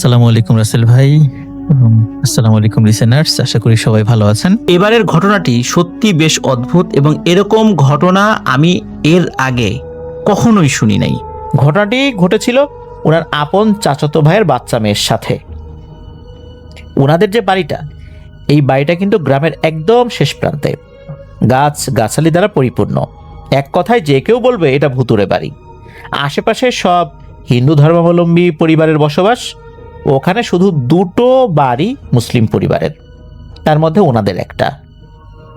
আসসালামু আলাইকুম রাসেল ভাই এবং আসসালামু আলাইকুম লিসেনার্স, আশা করি সবাই ভালো আছেন। এবারের ঘটনাটি সত্যি বেশ অদ্ভুত এবং এরকম ঘটনা আমি এর আগে কখনোই শুনি নাই। ঘটনাটি ঘটেছিল ওনার আপন চাচাতো ভাইয়ের বাচ্চা মেয়ের সাথে। ওনাদের যে বাড়িটা, এই বাড়িটা কিন্তু গ্রামের একদম শেষ প্রান্তে, গাছ গাছালি দ্বারা পরিপূর্ণ। এক কথায় যে কেউ বলবে এটা ভুতুড়ে বাড়ি। আশেপাশে সব হিন্দু ধর্মাবলম্বী পরিবারের বসবাস। ওখানে শুধু দুটো বাড়ি মুসলিম পরিবারের, তার মধ্যে ওনাদের একটা।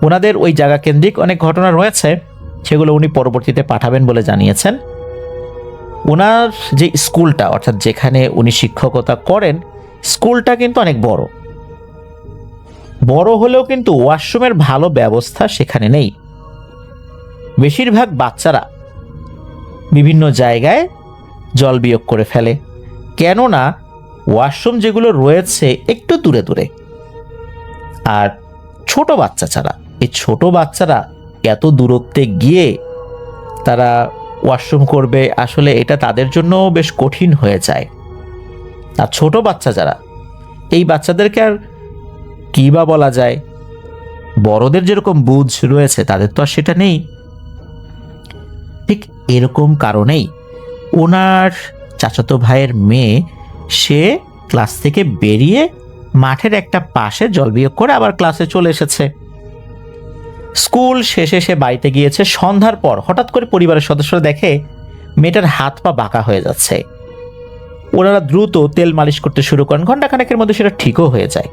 ওনাদের ওই জায়গা কেন্দ্রিক অনেক ঘটনা রয়েছে, সেগুলো উনি পরবর্তীতে পাঠাবেন বলে জানিয়েছেন। ওনার যে স্কুলটা, অর্থাৎ যেখানে উনি শিক্ষকতা করেন, স্কুলটা কিন্তু অনেক বড়। বড় হলেও কিন্তু ওয়াশরুমের ভালো ব্যবস্থা সেখানে নেই। বেশিরভাগ বাচ্চারা বিভিন্ন জায়গায় জল বিয়োগ করে ফেলে, কেননা ওয়াশরুম যেগুলো রয়েছে একটু দূরে দূরে। আর ছোট বাচ্চা ছাড়া, এই ছোট বাচ্চারা এত দূরত্বে গিয়ে তারা ওয়াশরুম করবে, আসলে এটা তাদের জন্য বেশ কঠিন হয়ে যায়। আর ছোট বাচ্চা যারা, এই বাচ্চাদেরকে আর কী বা বলা যায়, বড়দের যেরকম বুঝ রয়েছে তাদের তো আর সেটা নেই। ঠিক এরকম কারণেই ওনার চাচাতো ভাইয়ের মেয়ে, সে ক্লাস থেকে বেরিয়ে মাঠের একটা পাশে জল বিয়োগ করে আবার ক্লাসে চলে এসেছে। স্কুল শেষে সে বাড়িতে গিয়েছে সন্ধ্যার পর। হঠাৎ করে পরিবারের সদস্যরা দেখে মেয়েটার হাত পা বাঁকা হয়ে যাচ্ছে। ওনারা দ্রুত তেল মালিশ করতে শুরু করেন। ঘণ্টাখানেকের মধ্যে সেটা ঠিকও হয়ে যায়।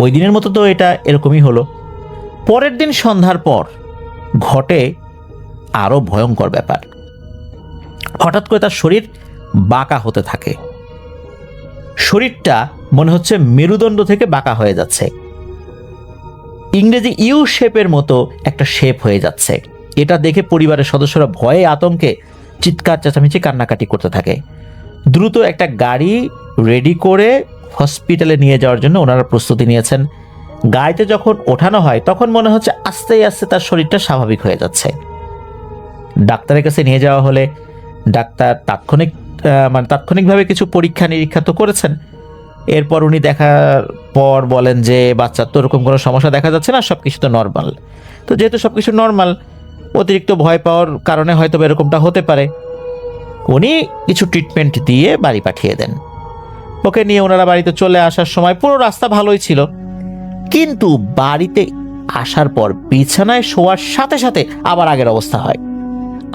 ওই দিনের মতো তো এটা এরকমই হলো। পরের দিন সন্ধ্যার পর ঘটে আরো ভয়ঙ্কর ব্যাপার। হঠাৎ করে তার শরীর বাঁকা হতে থাকে। শরীরটা মনে হচ্ছে মেরুদণ্ড থেকে বাঁকা হয়ে যাচ্ছে। ইংরেজি ইউ শেপের মতো একটা শেপ হয়ে যাচ্ছে। এটা দেখে পরিবারের সদস্যরা ভয়ে আতঙ্কে চিৎকার চেঁচামেচি কান্নাকাটি করতে থাকে। দ্রুত একটা গাড়ি রেডি করে হসপিটালে নিয়ে যাওয়ার জন্য ওনারা প্রস্তুতি নিয়েছেন। গাড়িতে যখন ওঠানো হয় তখন মনে হচ্ছে আস্তে আস্তে তার শরীরটা স্বাভাবিক হয়ে যাচ্ছে। ডাক্তারের কাছে নিয়ে যাওয়া হলে ডাক্তার তাৎক্ষণিকভাবে কিছু পরীক্ষা নিরীক্ষা তো করেছেন। এরপর উনি দেখার পর বলেন যে বাচ্চার তো ওরকম কোনো সমস্যা দেখা যাচ্ছে না, সব কিছু তো নর্মাল। তো যেহেতু সব কিছু নর্মাল, অতিরিক্ত ভয় পাওয়ার কারণে হয়তো এরকমটা হতে পারে। উনি কিছু ট্রিটমেন্ট দিয়ে বাড়ি পাঠিয়ে দেন। ওকে নিয়ে ওনারা বাড়িতে চলে আসার সময় পুরো রাস্তা ভালোই ছিল, কিন্তু বাড়িতে আসার পর বিছানায় শোয়ার সাথে সাথে আবার আগের অবস্থা হয়।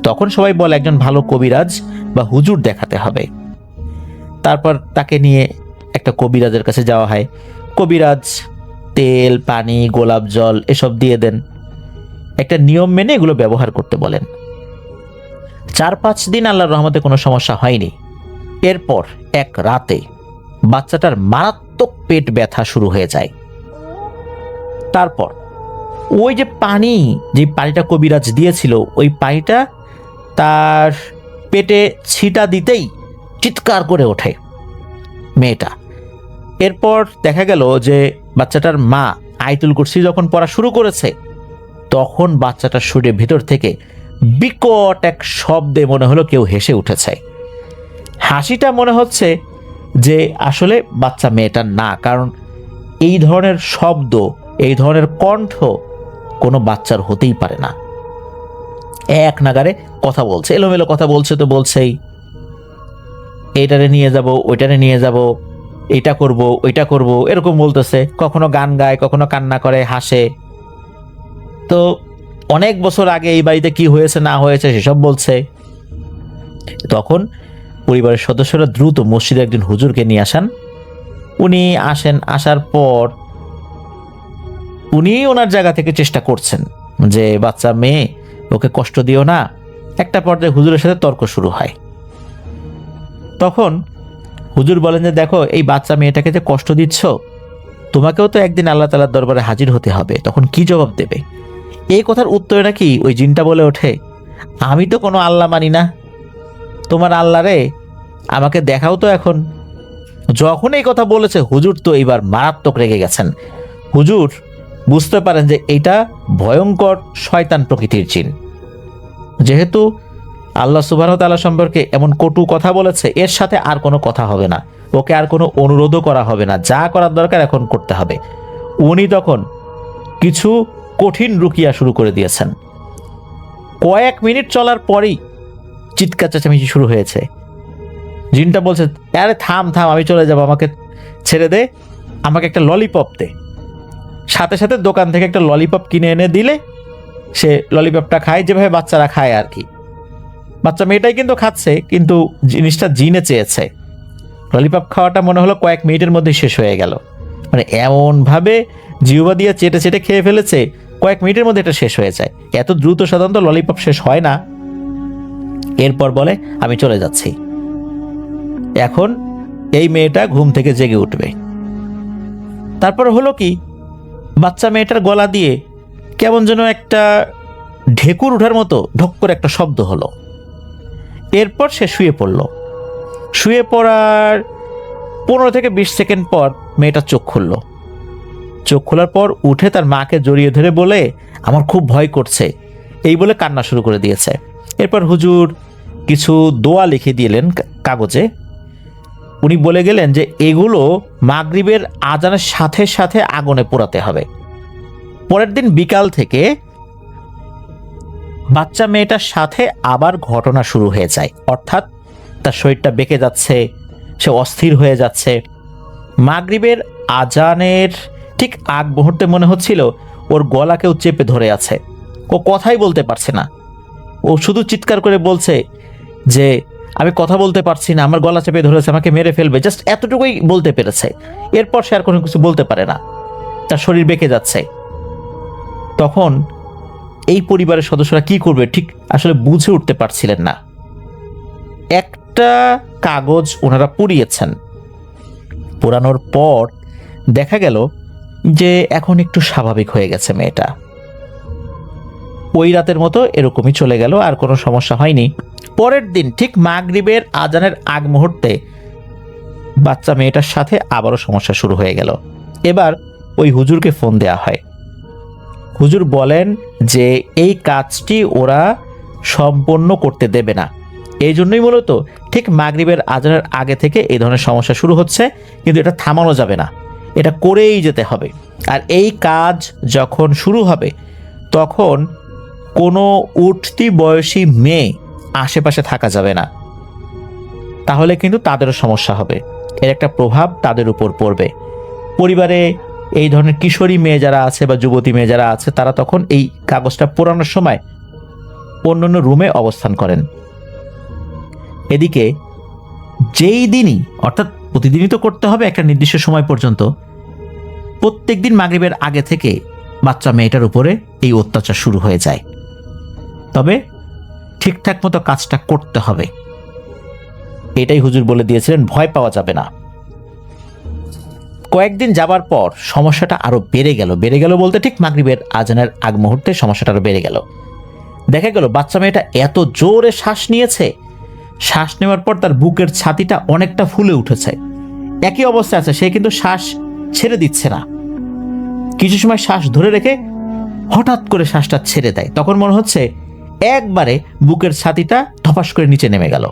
তখন সবাই বলে একজন ভালো কবিরাজ বা হুজুর দেখাতে হবে। তারপর তাকে নিয়ে একটা কবিরাজের কাছে যাওয়া হয়। কবিরাজ তেল, পানি, গোলাপ জল এসব দিয়ে দেন। একটা নিয়ম মেনে এগুলো ব্যবহার করতে বলেন। 4-5 দিন আল্লাহর রহমতে কোনো সমস্যা হয়নি। এরপর এক রাতে বাচ্চাটার মারাত্মক পেট ব্যথা শুরু হয়ে যায়। তারপর ওই যে পানিটা কবিরাজ দিয়েছিল, ওই পানিটা তার পেটে ছিটা দিতেই চিৎকার করে ওঠে মেয়েটা। এরপর দেখা গেল যে বাচ্চাটার মা আয়াতুল কুরসি যখন পড়া শুরু করেছে, তখন বাচ্চাটার শরীরের ভিতর থেকে বিকট এক শব্দে মনে হলো কেউ হেসে উঠেছে। হাসিটা মনে হচ্ছে যে আসলে বাচ্চা মেয়েটার না, কারণ এই ধরনের শব্দ, এই ধরনের কণ্ঠ কোনো বাচ্চার হতেই পারে না। এক নাগারে কথা বলছে, এলোমেলো কথা বলছে, তো বলছেই এইটারে নিয়ে যাব, ওইটারে নিয়ে যাব, এটা করব, ওইটা করব, এরকম বলতেছে। কখনো গান গায়, কখনো কান্না করে, হাসে। তো অনেক বছর আগে এই বাড়িতে কি হয়েছে না হয়েছে সেসব বলছে। তখন পরিবারের সদস্যরা দ্রুত মসজিদে একজন হুজুরকে নিয়ে আসেন। উনি আসেন, আসার পর উনি ওনার জায়গা থেকে চেষ্টা করছেন যে বাচ্চা মেয়ে, ওকে কষ্ট দিও না। একটা পর্যায়ে হুজুরের সাথে তর্ক শুরু হয়। তখন হুজুর বলেন যে দেখো, এই বাচ্চা মেয়েটাকে যে কষ্ট দিচ্ছ, তোমাকেও তো একদিন আল্লাহ তাআলার দরবারে হাজির হতে হবে, তখন কি জবাব দেবে? এই কথার উত্তরে নাকি ওই জিনটা বলে ওঠে, আমি তো কোনো আল্লাহ মানি না, তোমার আল্লাহ রে আমাকে দেখাও তো এখন। যখন এই কথা বলেছে, হুজুর তো এইবার মারাত্মক রেগে গেছেন। হুজুর বুঝতে পারেন যে এটা ভয়ঙ্কর শয়তান প্রকৃতির জিন। যেহেতু আল্লাহ সুবহানাহু ওয়া তাআলা সম্পর্কে এমন কটু কথা বলেছে, এর সাথে আর কোনো কথা হবে না, ওকে আর কোনো অনুরোধও করা হবে না, যা করার দরকার এখন করতে হবে। উনি তখন কিছু কঠিন রুকিয়া শুরু করে দিয়েছেন। কয়েক মিনিট চলার পরেই চিৎকার চেঁচামেচি শুরু হয়েছে। জিনটা বলছে, আরে থাম থাম, আমি চলে যাব, আমাকে ছেড়ে দে, আমাকে একটা ললিপপ দে। সাথে সাথে দোকান থেকে একটা ললিপপ কিনে এনে দিলে সে ললিপপটা খায়, যেভাবে বাচ্চারা খায় আর কি। বাচ্চা মেয়েটাই কিন্তু খাচ্ছে, কিন্তু জিনিসটা জিনে চেয়েছে। ললিপপ খাওয়াটা মনে হলো কয়েক মিনিটের মধ্যে শেষ হয়ে গেল। মানে এমনভাবে জিহ্বা দিয়ে চেটে চেটে খেয়ে ফেলেছে, কয়েক মিনিটের মধ্যে এটা শেষ হয়ে যায়। এত দ্রুত সাধারণত ললিপপ শেষ হয় না। এরপর বলে, আমি চলে যাচ্ছি। এখন এই মেয়েটা ঘুম থেকে জেগে উঠবে। তারপর হলো কি, বাচ্চা মেয়েটার গলা দিয়ে কেমন যেন একটা ঢেকুর ওঠার মতো ঢক করে একটা শব্দ হলো। এরপর সে শুয়ে পড়ল। শুয়ে পড়ার 15 থেকে 20 সেকেন্ড পর মেয়েটা চোখ খুলল। চোখ খোলার পর উঠে তার মাকে জড়িয়ে ধরে বলে, আমার খুব ভয় করছে, এই বলে কান্না শুরু করে দিয়েছে। এরপর হুজুর কিছু দোয়া লিখে দিলেন কাগজে। উনি বলে গেলেন যে এগুলো মাগরিবের আজানের সাথে সাথে আগুনে পোড়াতে হবে। পরের দিন বিকাল থেকে বাচ্চা মেয়েটার সাথে আবার ঘটনা শুরু হয়ে যায়, অর্থাৎ তার শরীরটা বেঁকে যাচ্ছে, সে অস্থির হয়ে যাচ্ছে। মাগরিবের আজানের ঠিক আগ মুহূর্তে মনে হচ্ছিল ওর গলা কেউ চেপে ধরে আছে, ও কথাই বলতে পারছে না। ও শুধু চিৎকার করে বলছে যে আমি কথা বলতে পারছি না, আমার গলা চেপে ধরেছে, আমাকে মেরে ফেলবে, জাস্ট এতটুকুই বলতে পেরেছে। এরপর সে আর কোনো কিছু বলতে পারে না, তার শরীর বেঁকে যাচ্ছে। তখন এই পরিবারের সদস্যরা কি করবে ঠিক আসলে বুঝে উঠতে পারছিলেন না। একটা কাগজ ওনারা পুড়িয়েছেন। পোড়ানোর পর দেখা গেল যে এখন একটু স্বাভাবিক হয়ে গেছে মেয়েটা। ওই রাতের মতো এরকমই চলে গেল, আর কোনো সমস্যা হয়নি। পরের দিন ঠিক মাগরিবের আজানের আগ মুহূর্তে বাচ্চা মেয়েটার সাথে আবারও সমস্যা শুরু হয়ে গেল। এবার ওই হুজুরকে ফোন দেয়া হয়। হুজুর বলেন যে এই কাজটি ওরা সম্পন্ন করতে দেবে না, এই জন্যই মূলত ঠিক মাগরিবের আজানের আগে থেকে এই ধরনের সমস্যা শুরু হচ্ছে, কিন্তু এটা থামানো যাবে না, এটা করেই যেতে হবে। আর এই কাজ যখন শুরু হবে তখন কোনো উঠতি বয়সী মেয়ে আশেপাশে থাকা যাবে না, তাহলে কিন্তু তাদেরও সমস্যা হবে, এর একটা প্রভাব তাদের উপর পড়বে। পরিবারে এই ধরনের কিশোরী মেয়ে যারা আছে বা যুবতী মেয়ে যারা আছে, তারা তখন এই কাগজটা পোড়ানোর সময় অন্যান্য রুমে অবস্থান করেন। এদিকে যেই দিনই, অর্থাৎ প্রতিদিনই তো করতে হবে একটা নির্দিষ্ট সময় পর্যন্ত, প্রত্যেক দিন মাগরিবের আগে থেকে বাচ্চা মেয়েটার উপরে এই অত্যাচার শুরু হয়ে যায়। তবে ঠিকঠাক মতো কাজটা করতে হবে, এটাই হুজুর বলে দিয়েছিলেন, ভয় পাওয়া যাবে না। কয়েকদিন যাবার পর সমস্যাটা আরো বেড়ে গেল বলতে ঠিক মাগরিবের আজানের আগ মুহূর্তে সমস্যাটা আরো বেড়ে গেল। দেখা গেল বাচ্চা মেয়েটা এত জোরে শ্বাস নিয়েছে, শ্বাস নেওয়ার পর তার বুকের ছাতিটা অনেকটা ফুলে উঠেছে। একই অবস্থায় আছে, সে কিন্তু শ্বাস ছেড়ে দিচ্ছে না। কিছু সময় শ্বাস ধরে রেখে হঠাৎ করে শ্বাসটা ছেড়ে দেয়, তখন মনে হচ্ছে একবারে বুকের ছাতিটা ধপাস করে নিচে নেমে গেল।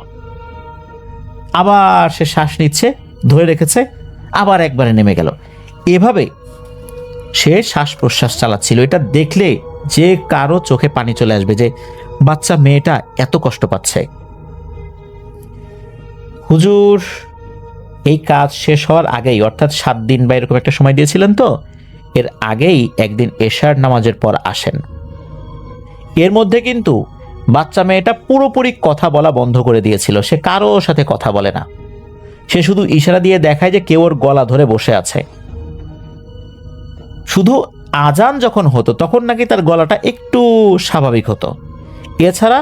আবার সে শ্বাস নিচ্ছে, ধরে রেখেছে, আবার একবারে নেমে গেল। এভাবে সে শ্বাস প্রশ্বাস চালাচ্ছিল। এটা দেখলে যে কারো চোখে পানি চলে আসবে যে বাচ্চা মেয়েটা এত কষ্ট পাচ্ছে। হুজুর এই কাজ শেষ হওয়ার আগেই, অর্থাৎ 7 দিন বা এরকম একটা সময় দিয়েছিলেন, তো এর আগেই একদিন এশার নামাজের পর আসেন। এর মধ্যে কিন্তু বাচ্চা মেয়েটা পুরোপুরি কথা বলা বন্ধ করে দিয়েছিল, সে কারো সাথে কথা বলে না, সে শুধু ইশারা দিয়ে দেখায় যে কেউ ওর গলা ধরে বসে আছে। শুধু আজান যখন হতো তখন নাকি তার গলাটা একটু স্বাভাবিক হতো, এছাড়া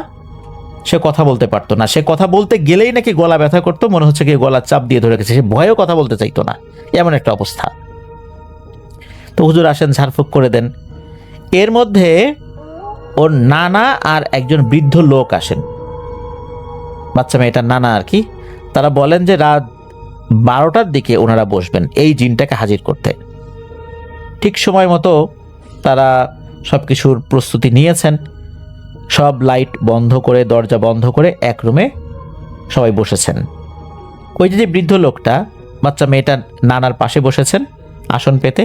সে কথা বলতে পারতো না। সে কথা বলতে গেলেই নাকি গলা ব্যথা করতো, মনে হচ্ছে কি গলা চাপ দিয়ে ধরে গেছে, সে ভয়েও কথা বলতে চাইতো না, এমন একটা অবস্থা। তো হুজুর আসেন, ঝাড়ফুঁক করে দেন। এর মধ্যে ওর নানা আর একজন বৃদ্ধ লোক আসেন, বাচ্চা মেয়েটার নানা আর কি। তারা বলেন যে রাত 12টার দিকে ওনারা বসবেন এই জিনটাকে হাজির করতে। ঠিক সময় মতো তারা সবকিছুর প্রস্তুতি নিয়েছেন। সব লাইট বন্ধ করে, দরজা বন্ধ করে এক রুমে সবাই বসেছেন। ওই যে বৃদ্ধ লোকটা বাচ্চা মেয়েটা নানার পাশে বসেছেন আসন পেতে।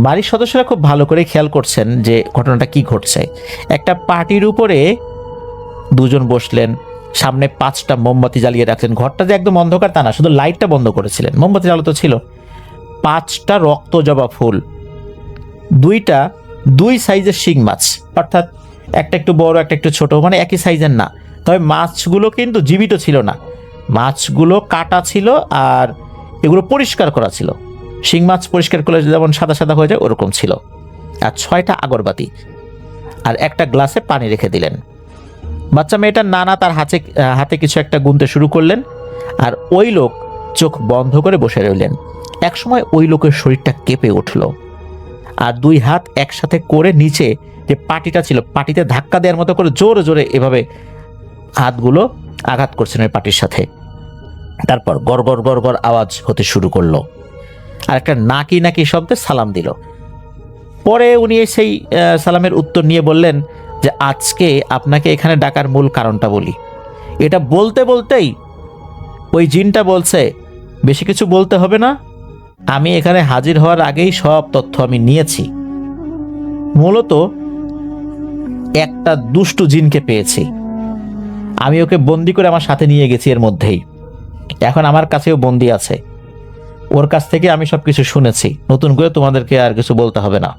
বাড়ির সদস্যরা খুব ভালো করে খেয়াল করছেন যে ঘটনাটা কি ঘটছে। একটা পার্টির উপরে দুজন বসলেন, সামনে 5টা মোমবাতি জ্বালিয়ে রাখলেন। ঘরটা যে একদম অন্ধকার তা না, শুধু লাইটটা বন্ধ করেছিলেন, মোমবাতি জ্বালো তো ছিল। 5টা রক্ত জবা ফুল, 2টা 2 সাইজের শিং মাছ, অর্থাৎ একটা একটু বড় একটা একটু ছোট, মানে একই সাইজের না। তবে মাছগুলো কিন্তু জীবিত ছিল না, মাছগুলো কাটা ছিল আর এগুলো পরিষ্কার করা ছিল। শিং মাছ পরিষ্কার করলে যেমন সাদা সাদা হয়ে যায় ওরকম ছিল। আর 6টা আগরবাতি আর একটা গ্লাসে পানি রেখে দিলেন। বাচ্চা মেয়েটার নানা তার হাতে কিছু একটা গুনতে শুরু করলেন, আর ওই লোক চোখ বন্ধ করে বসে রইলেন। একসময় ওই লোকের শরীরটা কেঁপে উঠল, আর 2 হাত একসাথে করে নিচে যে পাটিটা ছিল পাটিতে ধাক্কা দেওয়ার মতো করে জোরে জোরে এভাবে হাতগুলো আঘাত করছেন ওই পাটির সাথে। তারপর গড় গড় গড় গড় আওয়াজ হতে শুরু করলো, আর একটা নাকি নাকি শব্দে সালাম দিল। পরে উনি সেই সালামের উত্তর নিয়ে বললেন যে আজকে আপনাকে এখানে ডাকার মূল কারণটা বলি। এটা বলতে বলতেই ওই জিনটা বলছে বেশি কিছু বলতে হবে না, আমি এখানে হাজির হওয়ার আগেই সব তথ্য আমি নিয়েছি। মূলত একটা দুষ্টু জিনকে পেয়েছি, আমি ওকে বন্দি করে আমার সাথে নিয়ে গেছি এর মধ্যেই। এখন আমার কাছেও বন্দি আছে, ওর কাছ থেকে আমি সবকিছু শুনেছি, নতুন করে তোমাদেরকে আর কিছু বলতে হবে না।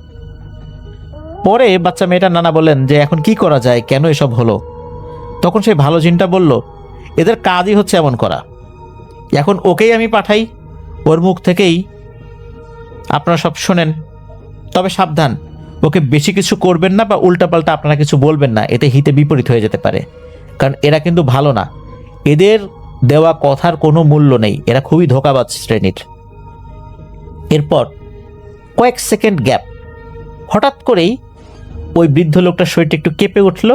পরে বাচ্চা মেয়েটার নানা বললেন যে এখন কি করা যায়, কেন এসব হলো? তখন সেই ভালো জিনটা বলল এদের কাজই হচ্ছে এমন করা, এখন ওকেই আমি পাঠাই, ওর মুখ থেকেই আপনারা সব শোনেন। তবে সাবধান, ওকে বেশি কিছু করবেন না বা উল্টাপাল্টা আপনারা কিছু বলবেন না, এতে হিতে বিপরীত হয়ে যেতে পারে, কারণ এরা কিন্তু ভালো না, এদের দেওয়া কথার কোনো মূল্য নেই, এরা খুবই ধোঁকাবাজ শ্রেণীর। এরপর কয়েক সেকেন্ড গ্যাপ, হঠাৎ করেই ওই বৃদ্ধ লোকটার শরীরটা একটু কেঁপে উঠল,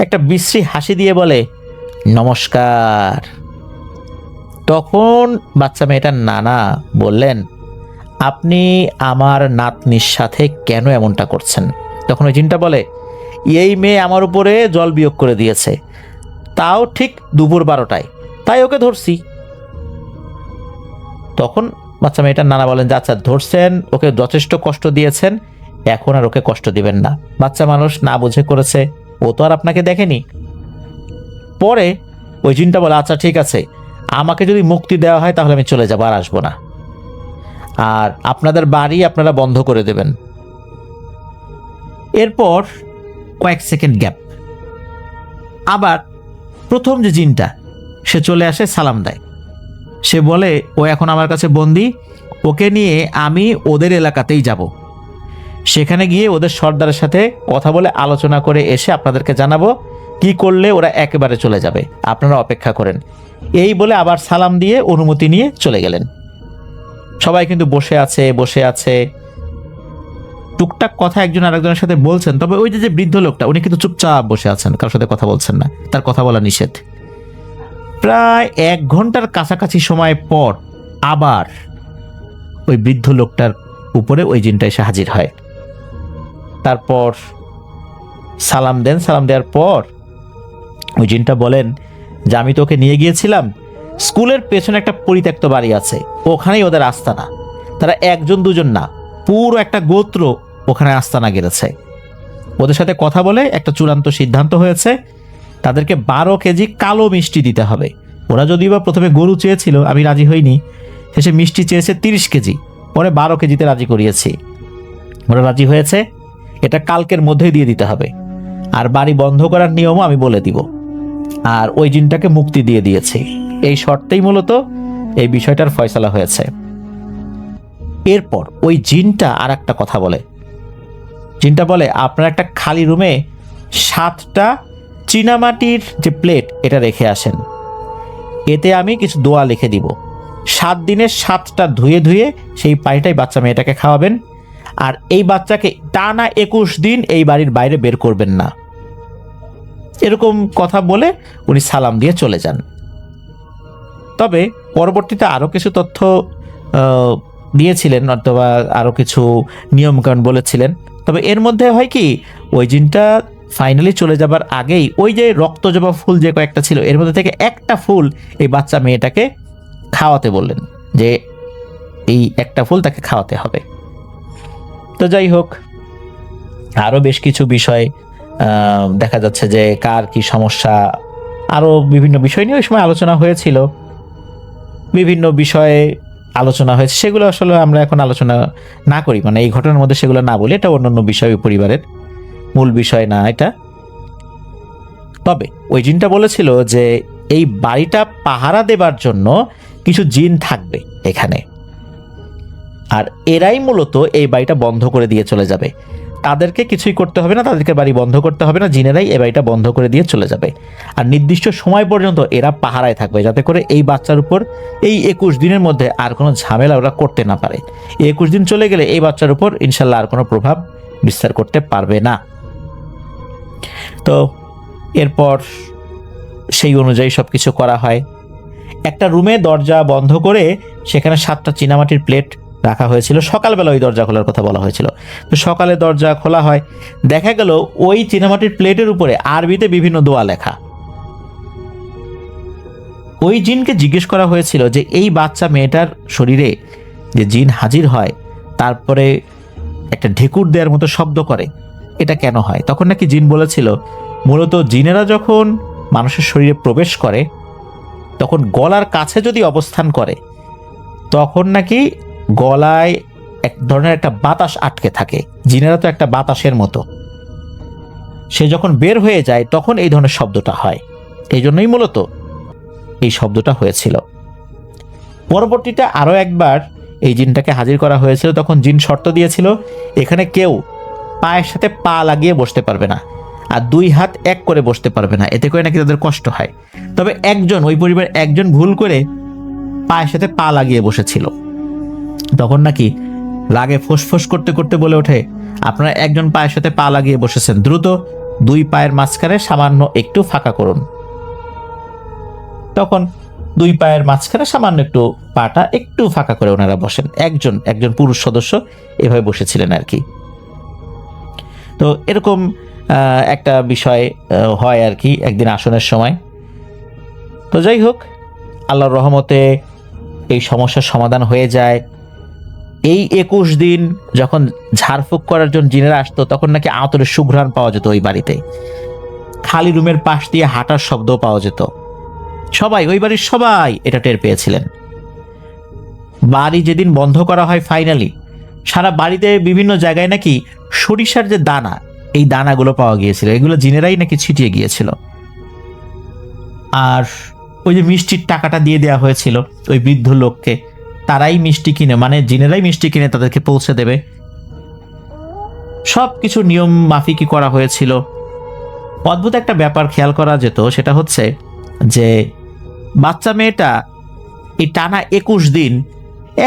একটা বিশ্রী হাসি দিয়ে বলে নমস্কার। তখন বাচ্চা মেয়েটার নানা বললেন আপনি আমার নাতনির সাথে কেন এমনটা করছেন? তখন ওই জিনটা বলে এই মেয়ে আমার উপরে জল বিয়োগ করে দিয়েছে, তাও ঠিক দুপুর 12টায়, তাই ওকে ধরছি। তখন বাচ্চা মেয়েটার নানা বলেন যে আচ্ছা ধরছেন, ওকে যথেষ্ট কষ্ট দিয়েছেন, এখন আর ওকে কষ্ট দিবেন না, বাচ্চা মানুষ না বুঝে করেছে, ও তো আর আপনাকে দেখেনি। পরে ওই জিনটা বলে আচ্ছা ঠিক আছে, আমাকে যদি মুক্তি দেওয়া হয় তাহলে আমি চলে যাবো, আর আসবো না, আর আপনাদের বাড়ি আপনারা বন্ধ করে দেবেন। এরপর কয়েক সেকেন্ড গ্যাপ, আবার প্রথম যে জিনটা সে চলে আসে, সালাম দেয়, সে বলে ও এখন আমার কাছে বন্দি, ওকে নিয়ে আমি ওদের এলাকাতেই যাব, সেখানে গিয়ে ওদের সর্দারের সাথে কথা বলে আলোচনা করে এসে আপনাদেরকে জানাবো কি করলে ওরা একেবারে চলে যাবে, আপনারা অপেক্ষা করেন। এই বলে আবার সালাম দিয়ে অনুমতি নিয়ে চলে গেলেন। সবাই কিন্তু বসে আছে, টুকটাক কথা একজন আরেকজনের সাথে বলছেন, তবে ওই যে বৃদ্ধ লোকটা উনি কিন্তু চুপচাপ বসে আছেন, কারোর সাথে কথা বলছেন না, তার কথা বলা নিষেধ। প্রায় 1 ঘন্টার কাছাকাছি সময় পর আবার ওই বৃদ্ধ লোকটার উপরে ওই জিনটা এসে হাজির হয়। তারপর সালাম দেন, সালাম দেওয়ার পর ওই জিনটা বলেন যে আমি তোকে নিয়ে গিয়েছিলাম, স্কুলের পেছনে একটা পরিত্যক্ত বাড়ি আছে, ওখানেই ওদের আস্তানা, তারা 1-2 না, পুরো একটা গোত্র ওখানে আস্তানা গেড়েছে। ওদের সাথে কথা বলে একটা চূড়ান্ত সিদ্ধান্ত হয়েছে, তাদেরকে 12 কেজি কালো মিষ্টি দিতে হবে। ওরা যদিও বা প্রথমে গরু চেয়েছিল, আমি রাজি হইনি, শেষে মিষ্টি চেয়েছে 30 কেজি, পরে 12 কেজিতে রাজি করিয়েছি, ওরা রাজি হয়েছে। এটা কালকের মধ্যেই দিয়ে দিতে হবে, আর বাড়ি বন্ধ করার নিয়মও আমি বলে দিব, আর ওই জিনটাকে মুক্তি দিয়ে দিয়েছি। এই শর্তেই মূলত এই বিষয়টার ফয়সালা হয়েছে। এরপর ওই জিনটা আর একটা কথা বলে, জিনটা বলে আপনার একটা খালি রুমে 7টা চীনামাটির যে প্লেট এটা রেখে আসেন, এতে আমি কিছু দোয়া লিখে দিব, 7 দিনে 7টা ধুয়ে ধুয়ে সেই পানিটাই বাচ্চা মেয়েটাকে খাওয়াবেন, আর এই বাচ্চাকে টানা 21 দিন এই বাড়ির বাইরে বের করবেন না। এরকম কথা বলে উনি সালাম দিয়ে চলে যান। তবে পরবর্তীতে আরও কিছু তথ্য দিয়েছিলেন, অথবা আরও কিছু নিয়মকানুন বলেছিলেন। তবে এর মধ্যে হয় কি, ওই জিনটা ফাইনালি চলে যাবার আগেই ওই যে রক্ত জবা ফুল যে কয়েকটা ছিল এর মধ্যে থেকে একটা ফুল এই বাচ্চা মেয়েটাকে খাওয়াতে বললেন, যে এই একটা ফুল তাকে খাওয়াতে হবে। তো যাই হোক, আরও বেশ কিছু বিষয় দেখা যাচ্ছে যে কার কি সমস্যা, আরও বিভিন্ন বিষয় নিয়ে ওই সময় আলোচনা হয়েছিল, বিভিন্ন বিষয়ে আলোচনা হয়েছে, সেগুলো আসলে আমরা এখন আলোচনা না করি, মানে এই ঘটনার মধ্যে সেগুলো না বলি, এটা অন্যান্য বিষয়, পরিবারের মূল বিষয় না এটা। তবে ওই জিনটা বলেছিল যে এই বাড়িটা পাহারা দেবার জন্য কিছু জিন থাকবে এখানে, আর এরাই মূলত এই বাড়িটা বন্ধ করে দিয়ে চলে যাবে। তাদেরকে কিছুই করতে হবে না, তাদেরকে বাড়ি বন্ধ করতে হবে না, জিনেরাই এই বাড়িটা বন্ধ করে দিয়ে চলে যাবে। আর নির্দিষ্ট সময় পর্যন্ত এরা পাহারায় থাকবে, যাতে করে এই বাচ্চার উপর এই 21 দিনের মধ্যে আর কোনো ঝামেলা ওরা করতে না পারে। এই 21 দিন চলে গেলে এই বাচ্চার উপর ইনশাল্লাহ আর কোনো প্রভাব বিস্তার করতে পারবে না। তো এরপর সেই অনুযায়ী সব কিছু করা হয়। একটা রুমে দরজা বন্ধ করে সেখানে 7টা চীনামাটির প্লেট রাখা হয়েছিল। সকালবেলা ওই দরজা খোলার কথা বলা হয়েছিল। তো সকালে দরজা খোলা হয়, দেখা গেল ওই চীনামাটির প্লেটের উপরে আরবিতে বিভিন্ন দোয়া লেখা। ওই জিনকে জিজ্ঞেস করা হয়েছিল যে এই বাচ্চা মেয়েটার শরীরে যে জিন হাজির হয় তারপরে একটা ঢেকুর দেওয়ার মতো শব্দ করে, এটা কেন হয়? তখন নাকি জিন বলেছিল মূলত জিনেরা যখন মানুষের শরীরে প্রবেশ করে তখন গলার কাছে যদি অবস্থান করে তখন নাকি গলায় এক ধরনের একটা বাতাস আটকে থাকে। জিনেরা তো একটা বাতাসের মতো, সে যখন বের হয়ে যায় তখন এই ধরনের শব্দটা হয়। এই জন্যই মূলত এই শব্দটা হয়েছিল। পরবর্তীতে আরও একবার এই জিনটাকে হাজির করা হয়েছিল, তখন জিন শর্ত দিয়েছিল এখানে কেউ পায়ের সাথে পা লাগিয়ে বসতে পারবে না, আর 2 হাত এক করে বসতে পারবে না, এতে করে নাকি তাদের কষ্ট হয়। তবে একজন, ওই পরিবার একজন ভুল করে পায়ের সাথে পা লাগিয়ে বসেছিল, তখন নাকি রাগে ফোঁস করতে করতে বলে ওঠে আপনারা একজন পায়ের সাথে পা লাগিয়ে বসেছেন, দ্রুত 2 পায়ের মাঝখানে সামান্য একটু ফাঁকা করুন। তখন 2 পায়ের মাঝখানে সামান্য একটু পাটা একটু ফাঁকা করে ওনারা বসেন। একজন পুরুষ সদস্য এভাবে বসেছিলেন আর কি। তো এরকম একটা বিষয় হয় আর কি একদিন আসনের সময়। তো যাই হোক, আল্লাহর রহমতে এই সমস্যার সমাধান হয়ে যায়। এই 21 দিন যখন ঝাড়ফুঁক করার জন্য জিনেরা আসতো তখন নাকি আতরের সুঘ্রাণ পাওয়া যেত ওই বাড়িতে, খালি রুমের পাশ দিয়ে হাঁটার শব্দ পাওয়া যেত। সবাই, ওই বাড়ির সবাই এটা টের পেয়েছিলেন। বাড়ি যেদিন বন্ধ করা হয় ফাইনালি, সারা বাড়িতে বিভিন্ন জায়গায় নাকি সরিষার যে দানা, এই দানাগুলো পাওয়া গিয়েছিল, এগুলো জিনেরাই নাকি ছিটিয়ে গিয়েছিল। আর ওই যে মিষ্টির টাকাটা দিয়ে দেওয়া হয়েছিল ওই বৃদ্ধ লোককে, তারাই মিষ্টি কিনে, মানে জিনেরাই মিষ্টি কিনে তাদেরকে পৌঁছে দেবে। সব কিছু নিয়ম মাফিকই করা হয়েছিল। অদ্ভুত একটা ব্যাপার খেয়াল করা যেত, সেটা হচ্ছে যে বাচ্চা মেয়েটা এই টানা 21 দিন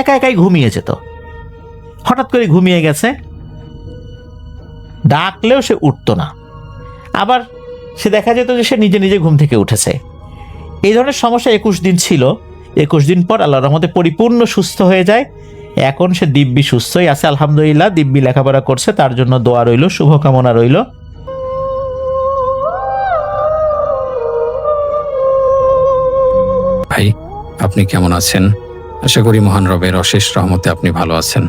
একা একাই ঘুমিয়ে যেত। হঠাৎ করে ঘুমিয়ে গেছে, ডাকলেও সে উঠতো না, আবার সে দেখা যেত যে সে নিজে নিজে ঘুম থেকে উঠেছে। এই ধরনের সমস্যা 21 দিন ছিল। 21 দিন পর আল্লাহর রহমতে পরিপূর্ণ সুস্থ হয়ে যায়। এখন সে দিব্যি সুস্থই আছে আলহামদুলিল্লাহ, দিব্যি লেখাপড়া করছে, তার জন্য দোয়া রইল, শুভকামনা রইল। ভাই, আপনি কেমন আছেন? আশা করি মহান রবের অশেষ রহমতে আপনি ভালো আছেন।